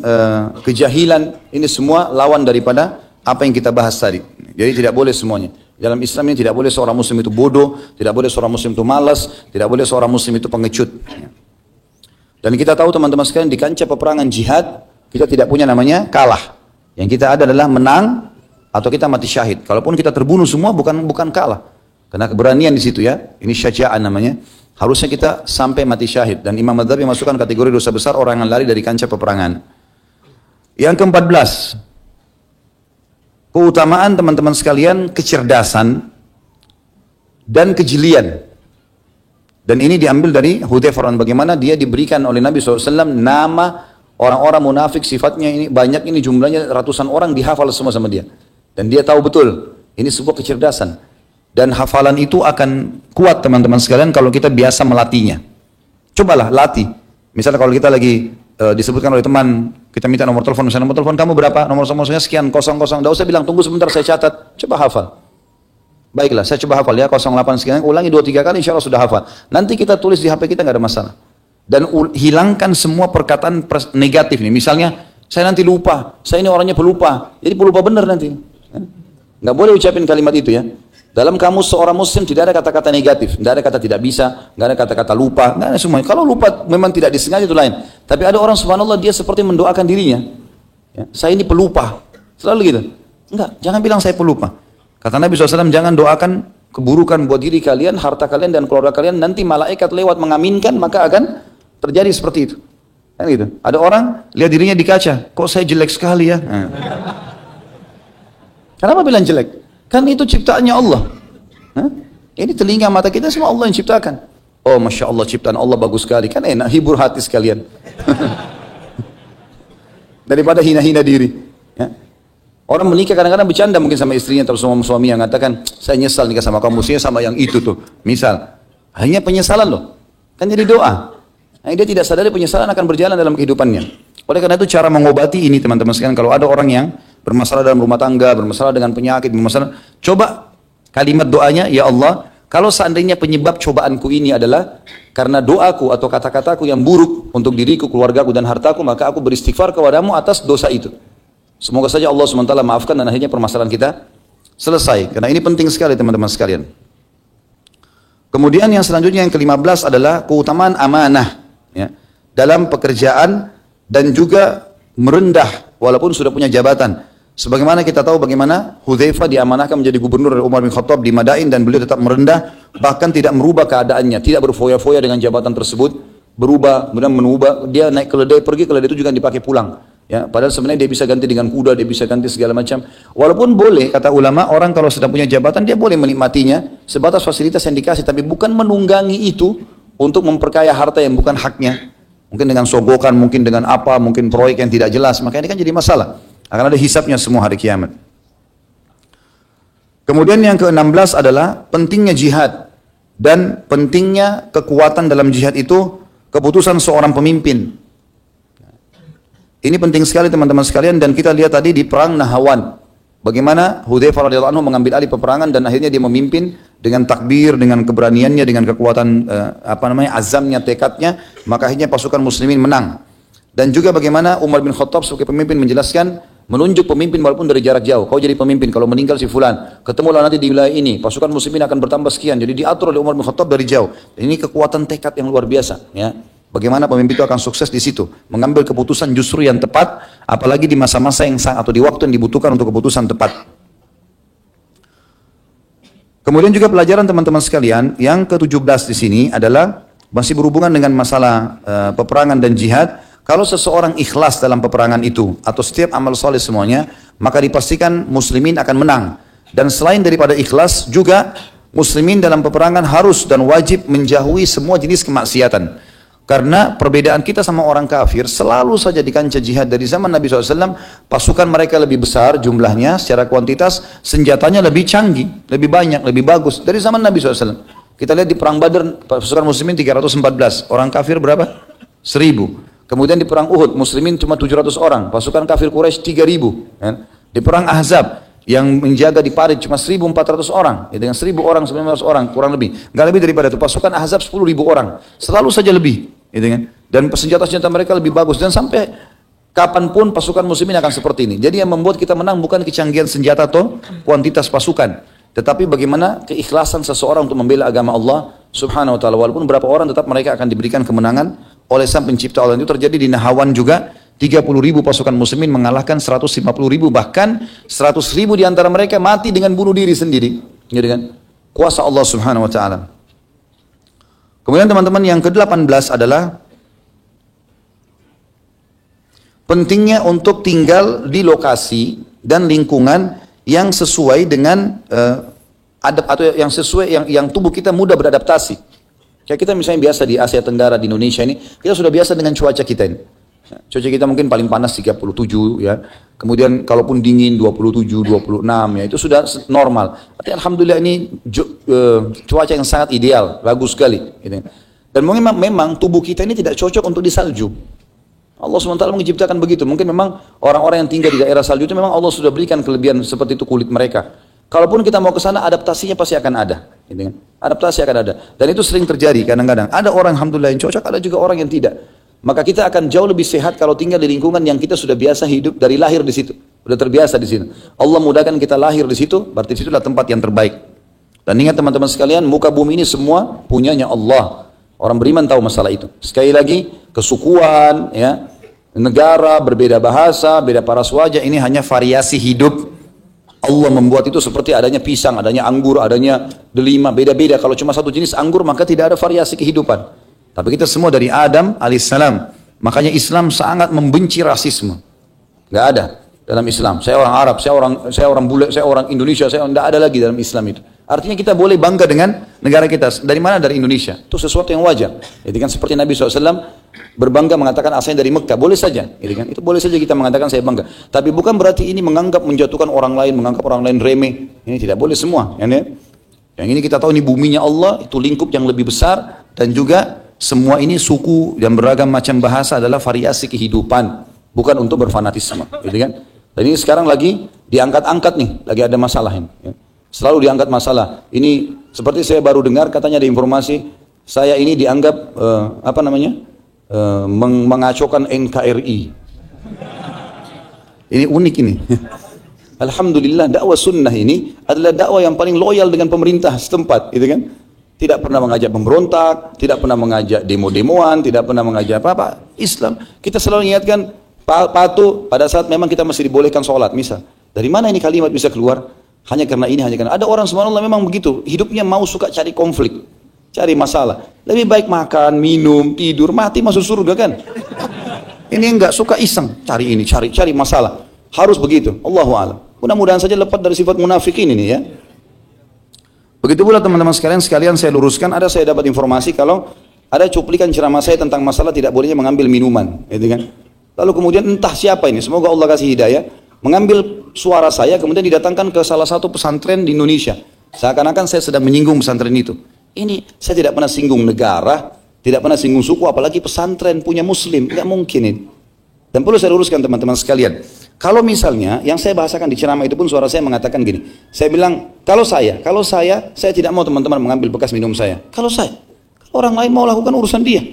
S1: kejahilan, ini semua lawan daripada apa yang kita bahas tadi. Jadi tidak boleh semuanya. Dalam Islam ini tidak boleh seorang muslim itu bodoh, tidak boleh seorang muslim itu malas, tidak boleh seorang muslim itu pengecut. Dan kita tahu teman-teman sekalian di kancah peperangan jihad, kita tidak punya namanya kalah. Yang kita ada adalah menang atau kita mati syahid. Kalaupun kita terbunuh semua bukan kalah. Karena keberanian di situ ya. Ini syaja'an namanya. Harusnya kita sampai mati syahid. Dan Imam Madzhabi masukkan kategori dosa besar orang yang lari dari kancah peperangan. Yang ke-14. Keutamaan teman-teman sekalian kecerdasan dan kejelian. Dan ini diambil dari Hudzaifah, bagaimana dia diberikan oleh Nabi SAW nama orang-orang munafik, sifatnya ini banyak, ini jumlahnya ratusan orang, dihafal semua sama dia. Dan dia tahu betul, ini sebuah kecerdasan. Dan hafalan itu akan kuat teman-teman sekalian kalau kita biasa melatihnya. Cobalah latih. Misalnya kalau kita lagi disebutkan oleh teman, kita minta nomor telepon, misalnya nomor telepon kamu berapa, nomor teleponnya sekian, 00, tidak usah bilang tunggu sebentar saya catat, coba hafal. Baiklah, saya coba hafal ya, 08 sekian, ulangi 2-3 kali, insya Allah sudah hafal. Nanti kita tulis di HP kita, nggak ada masalah. Dan hilangkan semua perkataan negatif nih. Misalnya, saya nanti lupa, saya ini orangnya pelupa, jadi pelupa benar nanti. Nggak boleh ucapin kalimat itu ya. Dalam kamus seorang muslim tidak ada kata-kata negatif, tidak ada kata tidak bisa, nggak ada kata-kata lupa, nggak ada semuanya. Kalau lupa memang tidak disengaja itu lain. Tapi ada orang subhanallah dia seperti mendoakan dirinya. Ya, saya ini pelupa, selalu gitu. Enggak, jangan bilang saya pelupa. Kata Nabi SAW, jangan doakan keburukan buat diri kalian, harta kalian dan keluarga kalian, nanti malaikat lewat mengaminkan, maka akan terjadi seperti itu. Kan gitu. Ada orang lihat dirinya di kaca, kok saya jelek sekali ya. Kenapa bilang jelek? Kan itu ciptaannya Allah. Ini telinga mata kita semua Allah yang ciptakan. Oh Masya Allah, ciptaan Allah bagus sekali. Kan enak, hibur hati sekalian. Daripada hina-hina diri. Ya. Orang menikah kadang-kadang bercanda mungkin sama istrinya atau sama suami yang mengatakan, saya nyesal nikah sama kamu, saya sama yang itu tuh. Misal, hanya penyesalan loh. Kan jadi doa. Nah, dia tidak sadari penyesalan akan berjalan dalam kehidupannya. Oleh karena itu cara mengobati ini teman-teman sekalian, kalau ada orang yang bermasalah dalam rumah tangga, bermasalah dengan penyakit, bermasalah, coba kalimat doanya, ya Allah, kalau seandainya penyebab cobaanku ini adalah karena doaku atau kata-kataku yang buruk untuk diriku, keluargaku dan hartaku, maka aku beristighfar kepadamu atas dosa itu. Semoga saja Allah SWT maafkan dan akhirnya permasalahan kita selesai. Karena ini penting sekali teman-teman sekalian. Kemudian yang selanjutnya yang ke-15 adalah keutamaan amanah. Ya, dalam pekerjaan dan juga merendah walaupun sudah punya jabatan. Sebagaimana kita tahu bagaimana Hudzaifah diamanahkan menjadi gubernur dari Umar bin Khattab di Madain dan beliau tetap merendah, bahkan tidak merubah keadaannya, tidak berfoya-foya dengan jabatan tersebut, berubah, kemudian menubah, dia naik keledai, pergi keledai itu juga dipakai pulang. Ya, padahal sebenarnya dia bisa ganti dengan kuda, dia bisa ganti segala macam. Walaupun boleh, kata ulama, orang kalau sedang punya jabatan, dia boleh menikmatinya, sebatas fasilitas yang dikasih, tapi bukan menunggangi itu untuk memperkaya harta yang bukan haknya. Mungkin dengan sogokan, mungkin dengan apa, mungkin proyek yang tidak jelas, maka ini kan jadi masalah. Akan ada hisapnya semua hari kiamat. Kemudian yang ke-16 adalah pentingnya jihad. Dan pentingnya kekuatan dalam jihad itu, keputusan seorang pemimpin. Ini penting sekali teman-teman sekalian, dan kita lihat tadi di perang Nahawan. Bagaimana Hudzaifah radhiyallahu anhu mengambil alih peperangan dan akhirnya dia memimpin dengan takbir, dengan keberaniannya, dengan kekuatan azamnya, tekadnya, maka akhirnya pasukan muslimin menang. Dan juga bagaimana Umar bin Khattab sebagai pemimpin menjelaskan, menunjuk pemimpin walaupun dari jarak jauh. Kau jadi pemimpin, kalau meninggal si fulan, ketemulah nanti di wilayah ini, pasukan muslimin akan bertambah sekian. Jadi diatur oleh Umar bin Khattab dari jauh. Dan ini kekuatan tekad yang luar biasa, ya. Bagaimana pemimpin itu akan sukses di situ, mengambil keputusan justru yang tepat, apalagi di masa-masa yang sangat atau di waktu yang dibutuhkan untuk keputusan tepat. Kemudian juga pelajaran teman-teman sekalian, yang ke-17 di sini adalah masih berhubungan dengan masalah peperangan dan jihad. Kalau seseorang ikhlas dalam peperangan itu atau setiap amal soleh semuanya, maka dipastikan muslimin akan menang. Dan selain daripada ikhlas juga muslimin dalam peperangan harus dan wajib menjauhi semua jenis kemaksiatan. Karena perbedaan kita sama orang kafir selalu saja di kancah jihad dari zaman Nabi SAW, pasukan mereka lebih besar jumlahnya secara kuantitas, senjatanya lebih canggih, lebih banyak, lebih bagus dari zaman Nabi SAW. Kita lihat di perang Badar, pasukan muslimin 314, orang kafir berapa? 1000. Kemudian di perang Uhud, muslimin cuma 700 orang, pasukan kafir Quraisy 3000. Di perang Ahzab, yang menjaga di parit cuma 1.400 orang, ya, dengan 1.000 orang, 900 orang, kurang lebih. Nggak lebih daripada itu. Pasukan Ahzab 10.000 orang, selalu saja lebih. Gitu kan? Dan senjata-senjata mereka lebih bagus. Dan sampai kapanpun pasukan muslimin akan seperti ini. Jadi yang membuat kita menang bukan kecanggihan senjata atau kuantitas pasukan, tetapi bagaimana keikhlasan seseorang untuk membela agama Allah subhanahu wa ta'ala. Walaupun berapa orang, tetap mereka akan diberikan kemenangan oleh sang pencipta Allah. Itu terjadi di Nahawan juga. 30.000 pasukan muslimin mengalahkan 150.000, bahkan 100.000 di antara mereka mati dengan bunuh diri sendiri, gitu kan? Kuasa Allah subhanahu wa ta'ala. Kemudian teman-teman yang ke-18 adalah pentingnya untuk tinggal di lokasi dan lingkungan yang sesuai dengan atau yang sesuai yang tubuh kita mudah beradaptasi. Kayak kita misalnya biasa di Asia Tenggara, di Indonesia ini, kita sudah biasa dengan cuaca kita ini. Cuaca kita mungkin paling panas 37 ya. Kemudian kalaupun dingin 27, 26 ya, itu sudah normal. Tapi alhamdulillah ini cuaca yang sangat ideal, bagus sekali gitu. Dan memang tubuh kita ini tidak cocok untuk di salju. Allah SWT menciptakan begitu. Mungkin memang orang-orang yang tinggal di daerah salju itu memang Allah sudah berikan kelebihan seperti itu kulit mereka. Kalaupun kita mau ke sana, adaptasinya pasti akan ada, gitu kan? Adaptasi akan ada. Dan itu sering terjadi kadang-kadang. Ada orang alhamdulillah yang cocok, ada juga orang yang tidak. Maka kita akan jauh lebih sehat kalau tinggal di lingkungan yang kita sudah biasa hidup dari lahir di situ. Sudah terbiasa di situ. Allah mudahkan kita lahir di situ, berarti situlah tempat yang terbaik. Dan ingat teman-teman sekalian, muka bumi ini semua punyanya Allah. Orang beriman tahu masalah itu. Sekali lagi, kesukuan, ya, negara, berbeda bahasa, beda paras wajah, ini hanya variasi hidup. Allah membuat itu seperti adanya pisang, adanya anggur, adanya delima, beda-beda. Kalau cuma satu jenis anggur maka tidak ada variasi kehidupan. Tapi kita semua dari Adam alaihissalam. Makanya Islam sangat membenci rasisme. Nggak ada dalam Islam. Saya orang Arab, saya orang bule, saya orang Indonesia, saya tidak ada lagi dalam Islam itu. Artinya kita boleh bangga dengan negara kita. Dari mana? Dari Indonesia. Itu sesuatu yang wajar. Jadi kan seperti Nabi SAW berbangga mengatakan asalnya dari Mekah. Boleh saja. Jadi kan itu boleh saja kita mengatakan saya bangga. Tapi bukan berarti ini menganggap menjatuhkan orang lain, menganggap orang lain remeh. Ini tidak boleh semua. Yang ini kita tahu ini buminya Allah, itu lingkup yang lebih besar, dan juga semua ini suku dan beragam macam bahasa adalah variasi kehidupan, bukan untuk berfanatisme. Gitu kan? Dan ini sekarang lagi diangkat-angkat nih, lagi ada masalah ini. Ya. Selalu diangkat masalah. Ini seperti saya baru dengar katanya ada informasi saya ini dianggap mengacaukan NKRI. Ini unik ini. Alhamdulillah dakwah sunnah ini adalah dakwah yang paling loyal dengan pemerintah setempat, gitu kan? Tidak pernah mengajak pemberontak, tidak pernah mengajak demo-demoan, tidak pernah mengajak apa-apa. Islam kita selalu ingatkan patuh pada saat memang kita masih dibolehkan sholat. Misal, dari mana ini kalimat bisa keluar? Hanya karena ini, hanya karena ada orang subhanallah memang begitu, hidupnya mau suka cari konflik, cari masalah. Lebih baik makan, minum, tidur, mati masuk surga kan? Ini enggak suka iseng, cari ini, cari masalah. Harus begitu. Allahu a'lam. Mudah-mudahan saja lepas dari sifat munafikin ini ya. Begitu pula teman-teman sekalian saya luruskan, saya dapat informasi kalau ada cuplikan ceramah saya tentang masalah tidak bolehnya mengambil minuman, gitu kan? Lalu kemudian entah siapa ini, semoga Allah kasih hidayah, mengambil suara saya kemudian didatangkan ke salah satu pesantren di Indonesia. Seakan-akan saya sedang menyinggung pesantren itu. Ini saya tidak pernah singgung negara, tidak pernah singgung suku, apalagi pesantren punya muslim, tidak mungkin ini. Dan perlu saya luruskan teman-teman sekalian. Kalau misalnya yang saya bahasakan di ceramah itu pun suara saya mengatakan gini. Saya bilang, kalau saya tidak mau teman-teman mengambil bekas minum saya. Kalau orang lain mau lakukan urusan dia.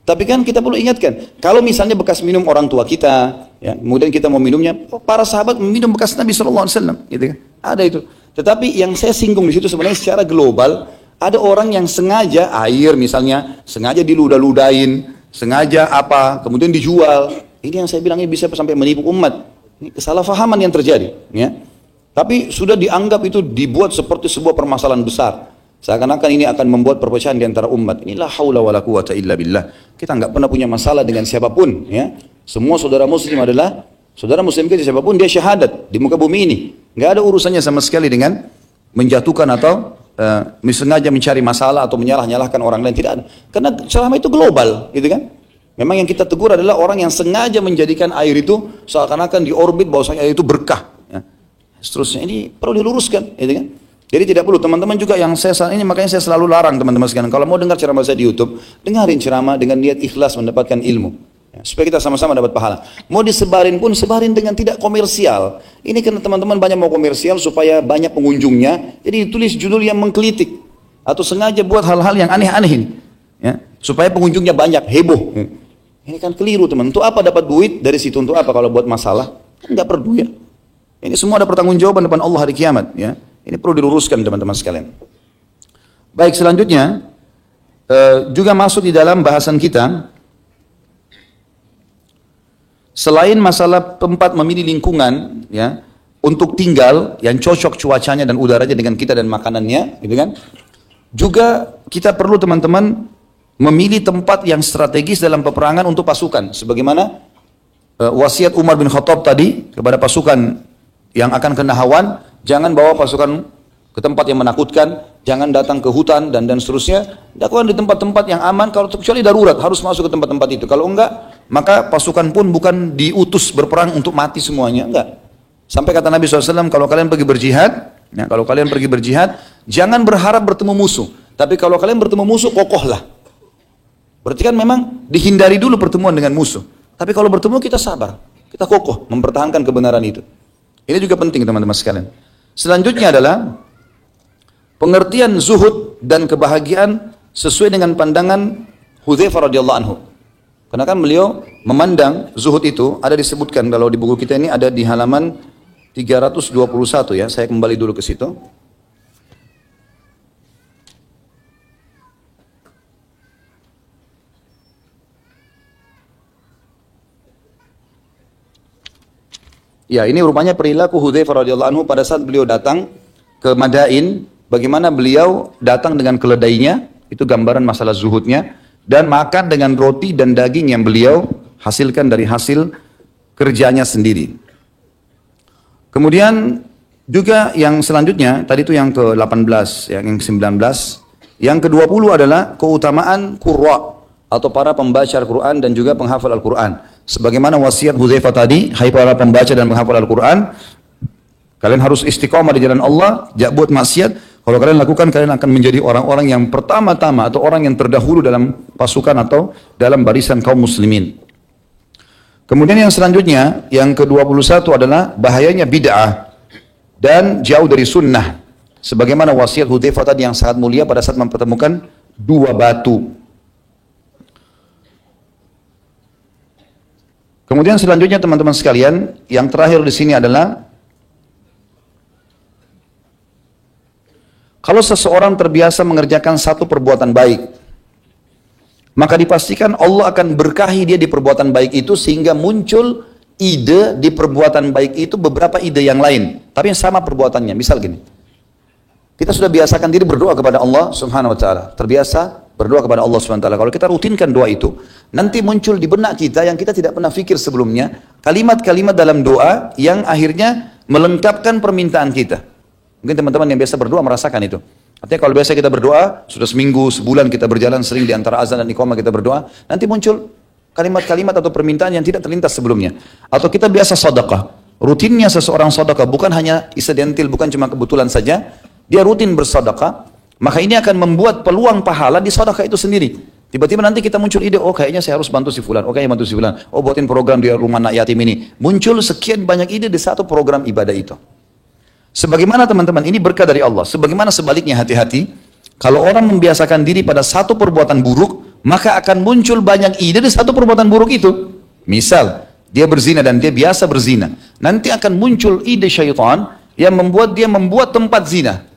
S1: Tapi kan kita perlu ingatkan, kalau misalnya bekas minum orang tua kita, ya, kemudian kita mau minumnya, para sahabat meminum bekas Nabi SAW, gitu kan? Ada itu. Tetapi yang saya singgung di situ sebenarnya secara global, ada orang yang sengaja air misalnya, sengaja diludah-ludahin, sengaja apa, kemudian dijual. Ini yang saya bilang ini bisa sampai menipu umat. Ini kesalahpahaman yang terjadi. Ya. Tapi sudah dianggap itu dibuat seperti sebuah permasalahan besar. Seakan-akan ini akan membuat perpecahan di antara umat. Inilah haula wala quwata illa billah. Kita enggak pernah punya masalah dengan siapapun. Ya. Semua saudara muslim adalah saudara muslim kita siapapun dia syahadat di muka bumi ini. Enggak ada urusannya sama sekali dengan menjatuhkan atau sengaja mencari masalah atau menyalah-nyalahkan orang lain. Tidak ada. Karena ceramah itu global, gitu kan? Memang yang kita tegur adalah orang yang sengaja menjadikan air itu seakan-akan di orbit bahwasanya air itu berkah. Ya. Seterusnya ini perlu diluruskan, gitu kan? Jadi tidak perlu teman-teman juga yang ini makanya saya selalu larang teman-teman sekalian. Kalau mau dengar ceramah saya di YouTube, dengarin ceramah dengan niat ikhlas mendapatkan ilmu. Ya, supaya kita sama-sama dapat pahala. Mau disebarin pun sebarin dengan tidak komersial. Ini karena teman-teman banyak mau komersial supaya banyak pengunjungnya. Jadi ditulis judul yang mengkritik atau sengaja buat hal-hal yang aneh-aneh ini. Ya, supaya pengunjungnya banyak, heboh. Ya. Ini kan keliru teman. Untuk apa dapat duit dari situ? Untuk apa kalau buat masalah? Kan nggak perlu ya. Ini semua ada pertanggungjawaban depan Allah hari kiamat. Ya. Ini perlu diluruskan teman-teman sekalian. Baik, selanjutnya juga masuk di dalam bahasan kita. Selain masalah tempat memilih lingkungan, ya, untuk tinggal yang cocok cuacanya dan udaranya dengan kita dan makanannya, gitu kan? Juga kita perlu teman-teman memilih tempat yang strategis dalam peperangan untuk pasukan. Sebagaimana wasiat Umar bin Khattab tadi kepada pasukan yang akan kena hawan, jangan bawa pasukan ke tempat yang menakutkan, jangan datang ke hutan dan seterusnya. Lakukan di tempat-tempat yang aman, kalau kecuali darurat harus masuk ke tempat-tempat itu. Kalau enggak, maka pasukan pun bukan diutus berperang untuk mati semuanya, enggak. Sampai kata Nabi SAW, kalau kalian pergi berjihad, ya, kalau kalian pergi berjihad, jangan berharap bertemu musuh. Tapi kalau kalian bertemu musuh, kokohlah. Berarti kan memang dihindari dulu pertemuan dengan musuh. Tapi kalau bertemu kita sabar, kita kokoh mempertahankan kebenaran itu. Ini juga penting teman-teman sekalian. Selanjutnya adalah pengertian zuhud dan kebahagiaan sesuai dengan pandangan Hudzaifah radhiyallahu anhu. Karena kan beliau memandang zuhud itu ada disebutkan kalau di buku kita ini ada di halaman 321 ya. Saya kembali dulu ke situ. Ya, ini rupanya perilaku Hudzaifah radhiyallahu anhu pada saat beliau datang ke Madain, bagaimana beliau datang dengan keledainya, itu gambaran masalah zuhudnya, dan makan dengan roti dan daging yang beliau hasilkan dari hasil kerjanya sendiri. Kemudian juga yang selanjutnya, tadi itu yang ke-18, yang ke-19, yang ke-20 adalah keutamaan qurra atau para pembaca Al-Quran dan juga penghafal Al-Quran. Sebagaimana wasiat Hudzaifah tadi, hai para pembaca dan penghafal Al-Quran, kalian harus istiqamah di jalan Allah, jangan buat maksiat. Kalau kalian lakukan, kalian akan menjadi orang-orang yang pertama-tama atau orang yang terdahulu dalam pasukan atau dalam barisan kaum muslimin. Kemudian yang selanjutnya, yang ke-21 adalah bahayanya bid'ah dan jauh dari sunnah. Sebagaimana wasiat Hudzaifah tadi yang sangat mulia pada saat mempertemukan dua batu. Kemudian selanjutnya teman-teman sekalian, yang terakhir di sini adalah kalau seseorang terbiasa mengerjakan satu perbuatan baik, maka dipastikan Allah akan berkahi dia di perbuatan baik itu sehingga muncul ide di perbuatan baik itu beberapa ide yang lain, tapi yang sama perbuatannya. Misal gini, kita sudah biasakan diri berdoa kepada Allah Subhanahu wa taala. Terbiasa berdoa kepada Allah Subhanahu wa taala. Kalau kita rutinkan doa itu, nanti muncul di benak kita yang kita tidak pernah fikir sebelumnya, kalimat-kalimat dalam doa yang akhirnya melengkapkan permintaan kita. Mungkin teman-teman yang biasa berdoa merasakan itu. Artinya kalau biasa kita berdoa, sudah seminggu, sebulan kita berjalan sering di antara azan dan iqamah kita berdoa, nanti muncul kalimat-kalimat atau permintaan yang tidak terlintas sebelumnya. Atau kita biasa sedekah. Rutinnya seseorang sedekah bukan hanya insidental, bukan cuma kebetulan saja, dia rutin bersedekah, maka ini akan membuat peluang pahala di sedekah itu sendiri. Tiba-tiba nanti kita muncul ide, oh kayaknya saya harus bantu si fulan, oh kayaknya bantu si fulan, oh buatin program di rumah anak yatim ini. Muncul sekian banyak ide di satu program ibadah itu. Sebagaimana teman-teman, ini berkah dari Allah. Sebagaimana sebaliknya, hati-hati, kalau orang membiasakan diri pada satu perbuatan buruk, maka akan muncul banyak ide di satu perbuatan buruk itu. Misal, dia berzina dan dia biasa berzina. Nanti akan muncul ide syaitan yang membuat dia membuat tempat zina.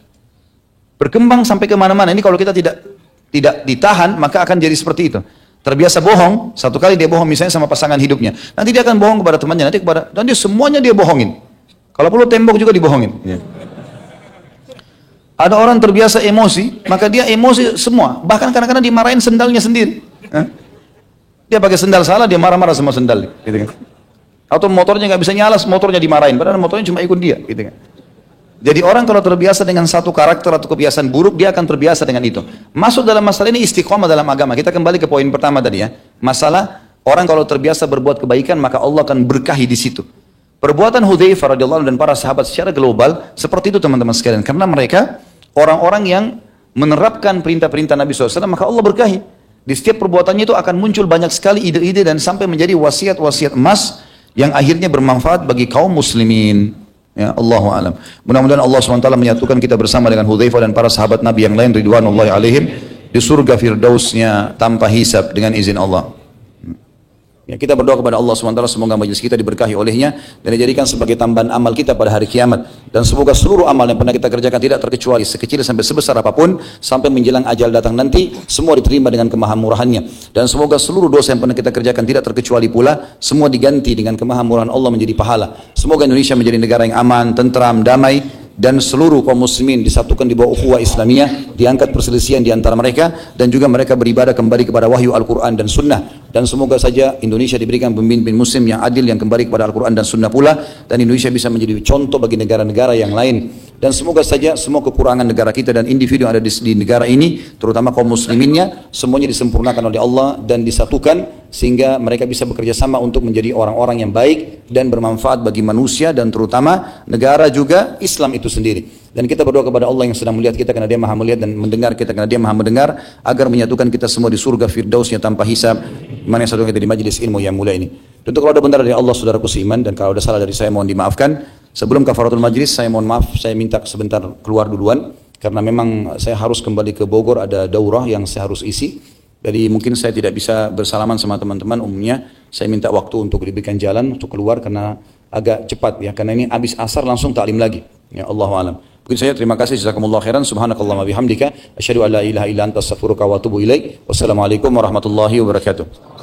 S1: Berkembang sampai kemana-mana. Ini kalau kita tidak ditahan, maka akan jadi seperti itu. Terbiasa bohong, satu kali dia bohong misalnya sama pasangan hidupnya. Nanti dia akan bohong kepada temannya, nanti semuanya dia bohongin. Kalau perlu tembok juga dibohongin. Ya. Ada orang terbiasa emosi, maka dia emosi semua. Bahkan kadang-kadang dimarahin sendalnya sendiri. Dia pakai sendal salah, dia marah-marah sama sendal. Gitu kan. Atau motornya nggak bisa nyala, motornya dimarahin. Padahal motornya cuma ikut dia. Gitu kan. Jadi orang kalau terbiasa dengan satu karakter atau kebiasaan buruk, dia akan terbiasa dengan itu. Masuk dalam masalah ini istiqomah dalam agama. Kita kembali ke poin pertama tadi ya. Masalah orang kalau terbiasa berbuat kebaikan, maka Allah akan berkahi di situ. Perbuatan Hudzaifah radhiyallahu anhu dan para sahabat secara global seperti itu teman-teman sekalian. Karena mereka orang-orang yang menerapkan perintah-perintah Nabi SAW, maka Allah berkahi. Di setiap perbuatannya itu akan muncul banyak sekali ide-ide dan sampai menjadi wasiat-wasiat emas yang akhirnya bermanfaat bagi kaum muslimin. Ya, Allahu a'lam. Mudah-mudahan Allah SWT menyatukan kita bersama dengan Hudzaifah dan para sahabat Nabi yang lain ridwanullahi alaihim di surga firdausnya tanpa hisab dengan izin Allah. Ya, kita berdoa kepada Allah SWT semoga majelis kita diberkahi olehnya dan dijadikan sebagai tambahan amal kita pada hari kiamat, dan semoga seluruh amal yang pernah kita kerjakan tidak terkecuali sekecil sampai sebesar apapun sampai menjelang ajal datang nanti semua diterima dengan kemahamurahannya, dan semoga seluruh dosa yang pernah kita kerjakan tidak terkecuali pula semua diganti dengan kemahamurahan Allah menjadi pahala. Semoga Indonesia menjadi negara yang aman, tentram, damai, dan seluruh kaum muslimin disatukan di bawah ukhuwah Islamiyah, diangkat perselisihan di antara mereka, dan juga mereka beribadah kembali kepada wahyu Al-Quran dan Sunnah. Dan semoga saja Indonesia diberikan pemimpin muslim yang adil yang kembali kepada Al-Quran dan Sunnah pula, dan Indonesia bisa menjadi contoh bagi negara-negara yang lain. Dan semoga saja semua kekurangan negara kita dan individu yang ada di negara ini, terutama kaum musliminnya, semuanya disempurnakan oleh Allah dan disatukan sehingga mereka bisa bekerja sama untuk menjadi orang-orang yang baik dan bermanfaat bagi manusia dan terutama negara juga Islam itu sendiri. Dan kita berdoa kepada Allah yang sedang melihat kita karena dia maha melihat, dan mendengar kita karena dia maha mendengar, agar menyatukan kita semua di surga firdausnya tanpa hisab, mana yang satu kita di majlis ilmu yang mulia ini. Tentu kalau ada benar dari Allah saudaraku seiman, dan kalau ada salah dari saya mohon dimaafkan. Sebelum kafaratul majlis saya mohon maaf, saya minta sebentar keluar duluan karena memang saya harus kembali ke Bogor, ada daurah yang saya harus isi. Jadi mungkin saya tidak bisa bersalaman sama teman-teman umumnya. Saya minta waktu untuk diberikan jalan untuk keluar karena agak cepat ya, karena ini habis asar langsung taklim lagi. Ya, Allahu a'lam. Mungkin saya terima kasih, jazakumullah khairan, subhanakallahumma bihamdika asyhadu an la ilaha illa anta astaghfiruka wa atubu ilaik. Wassalamualaikum warahmatullahi wabarakatuh.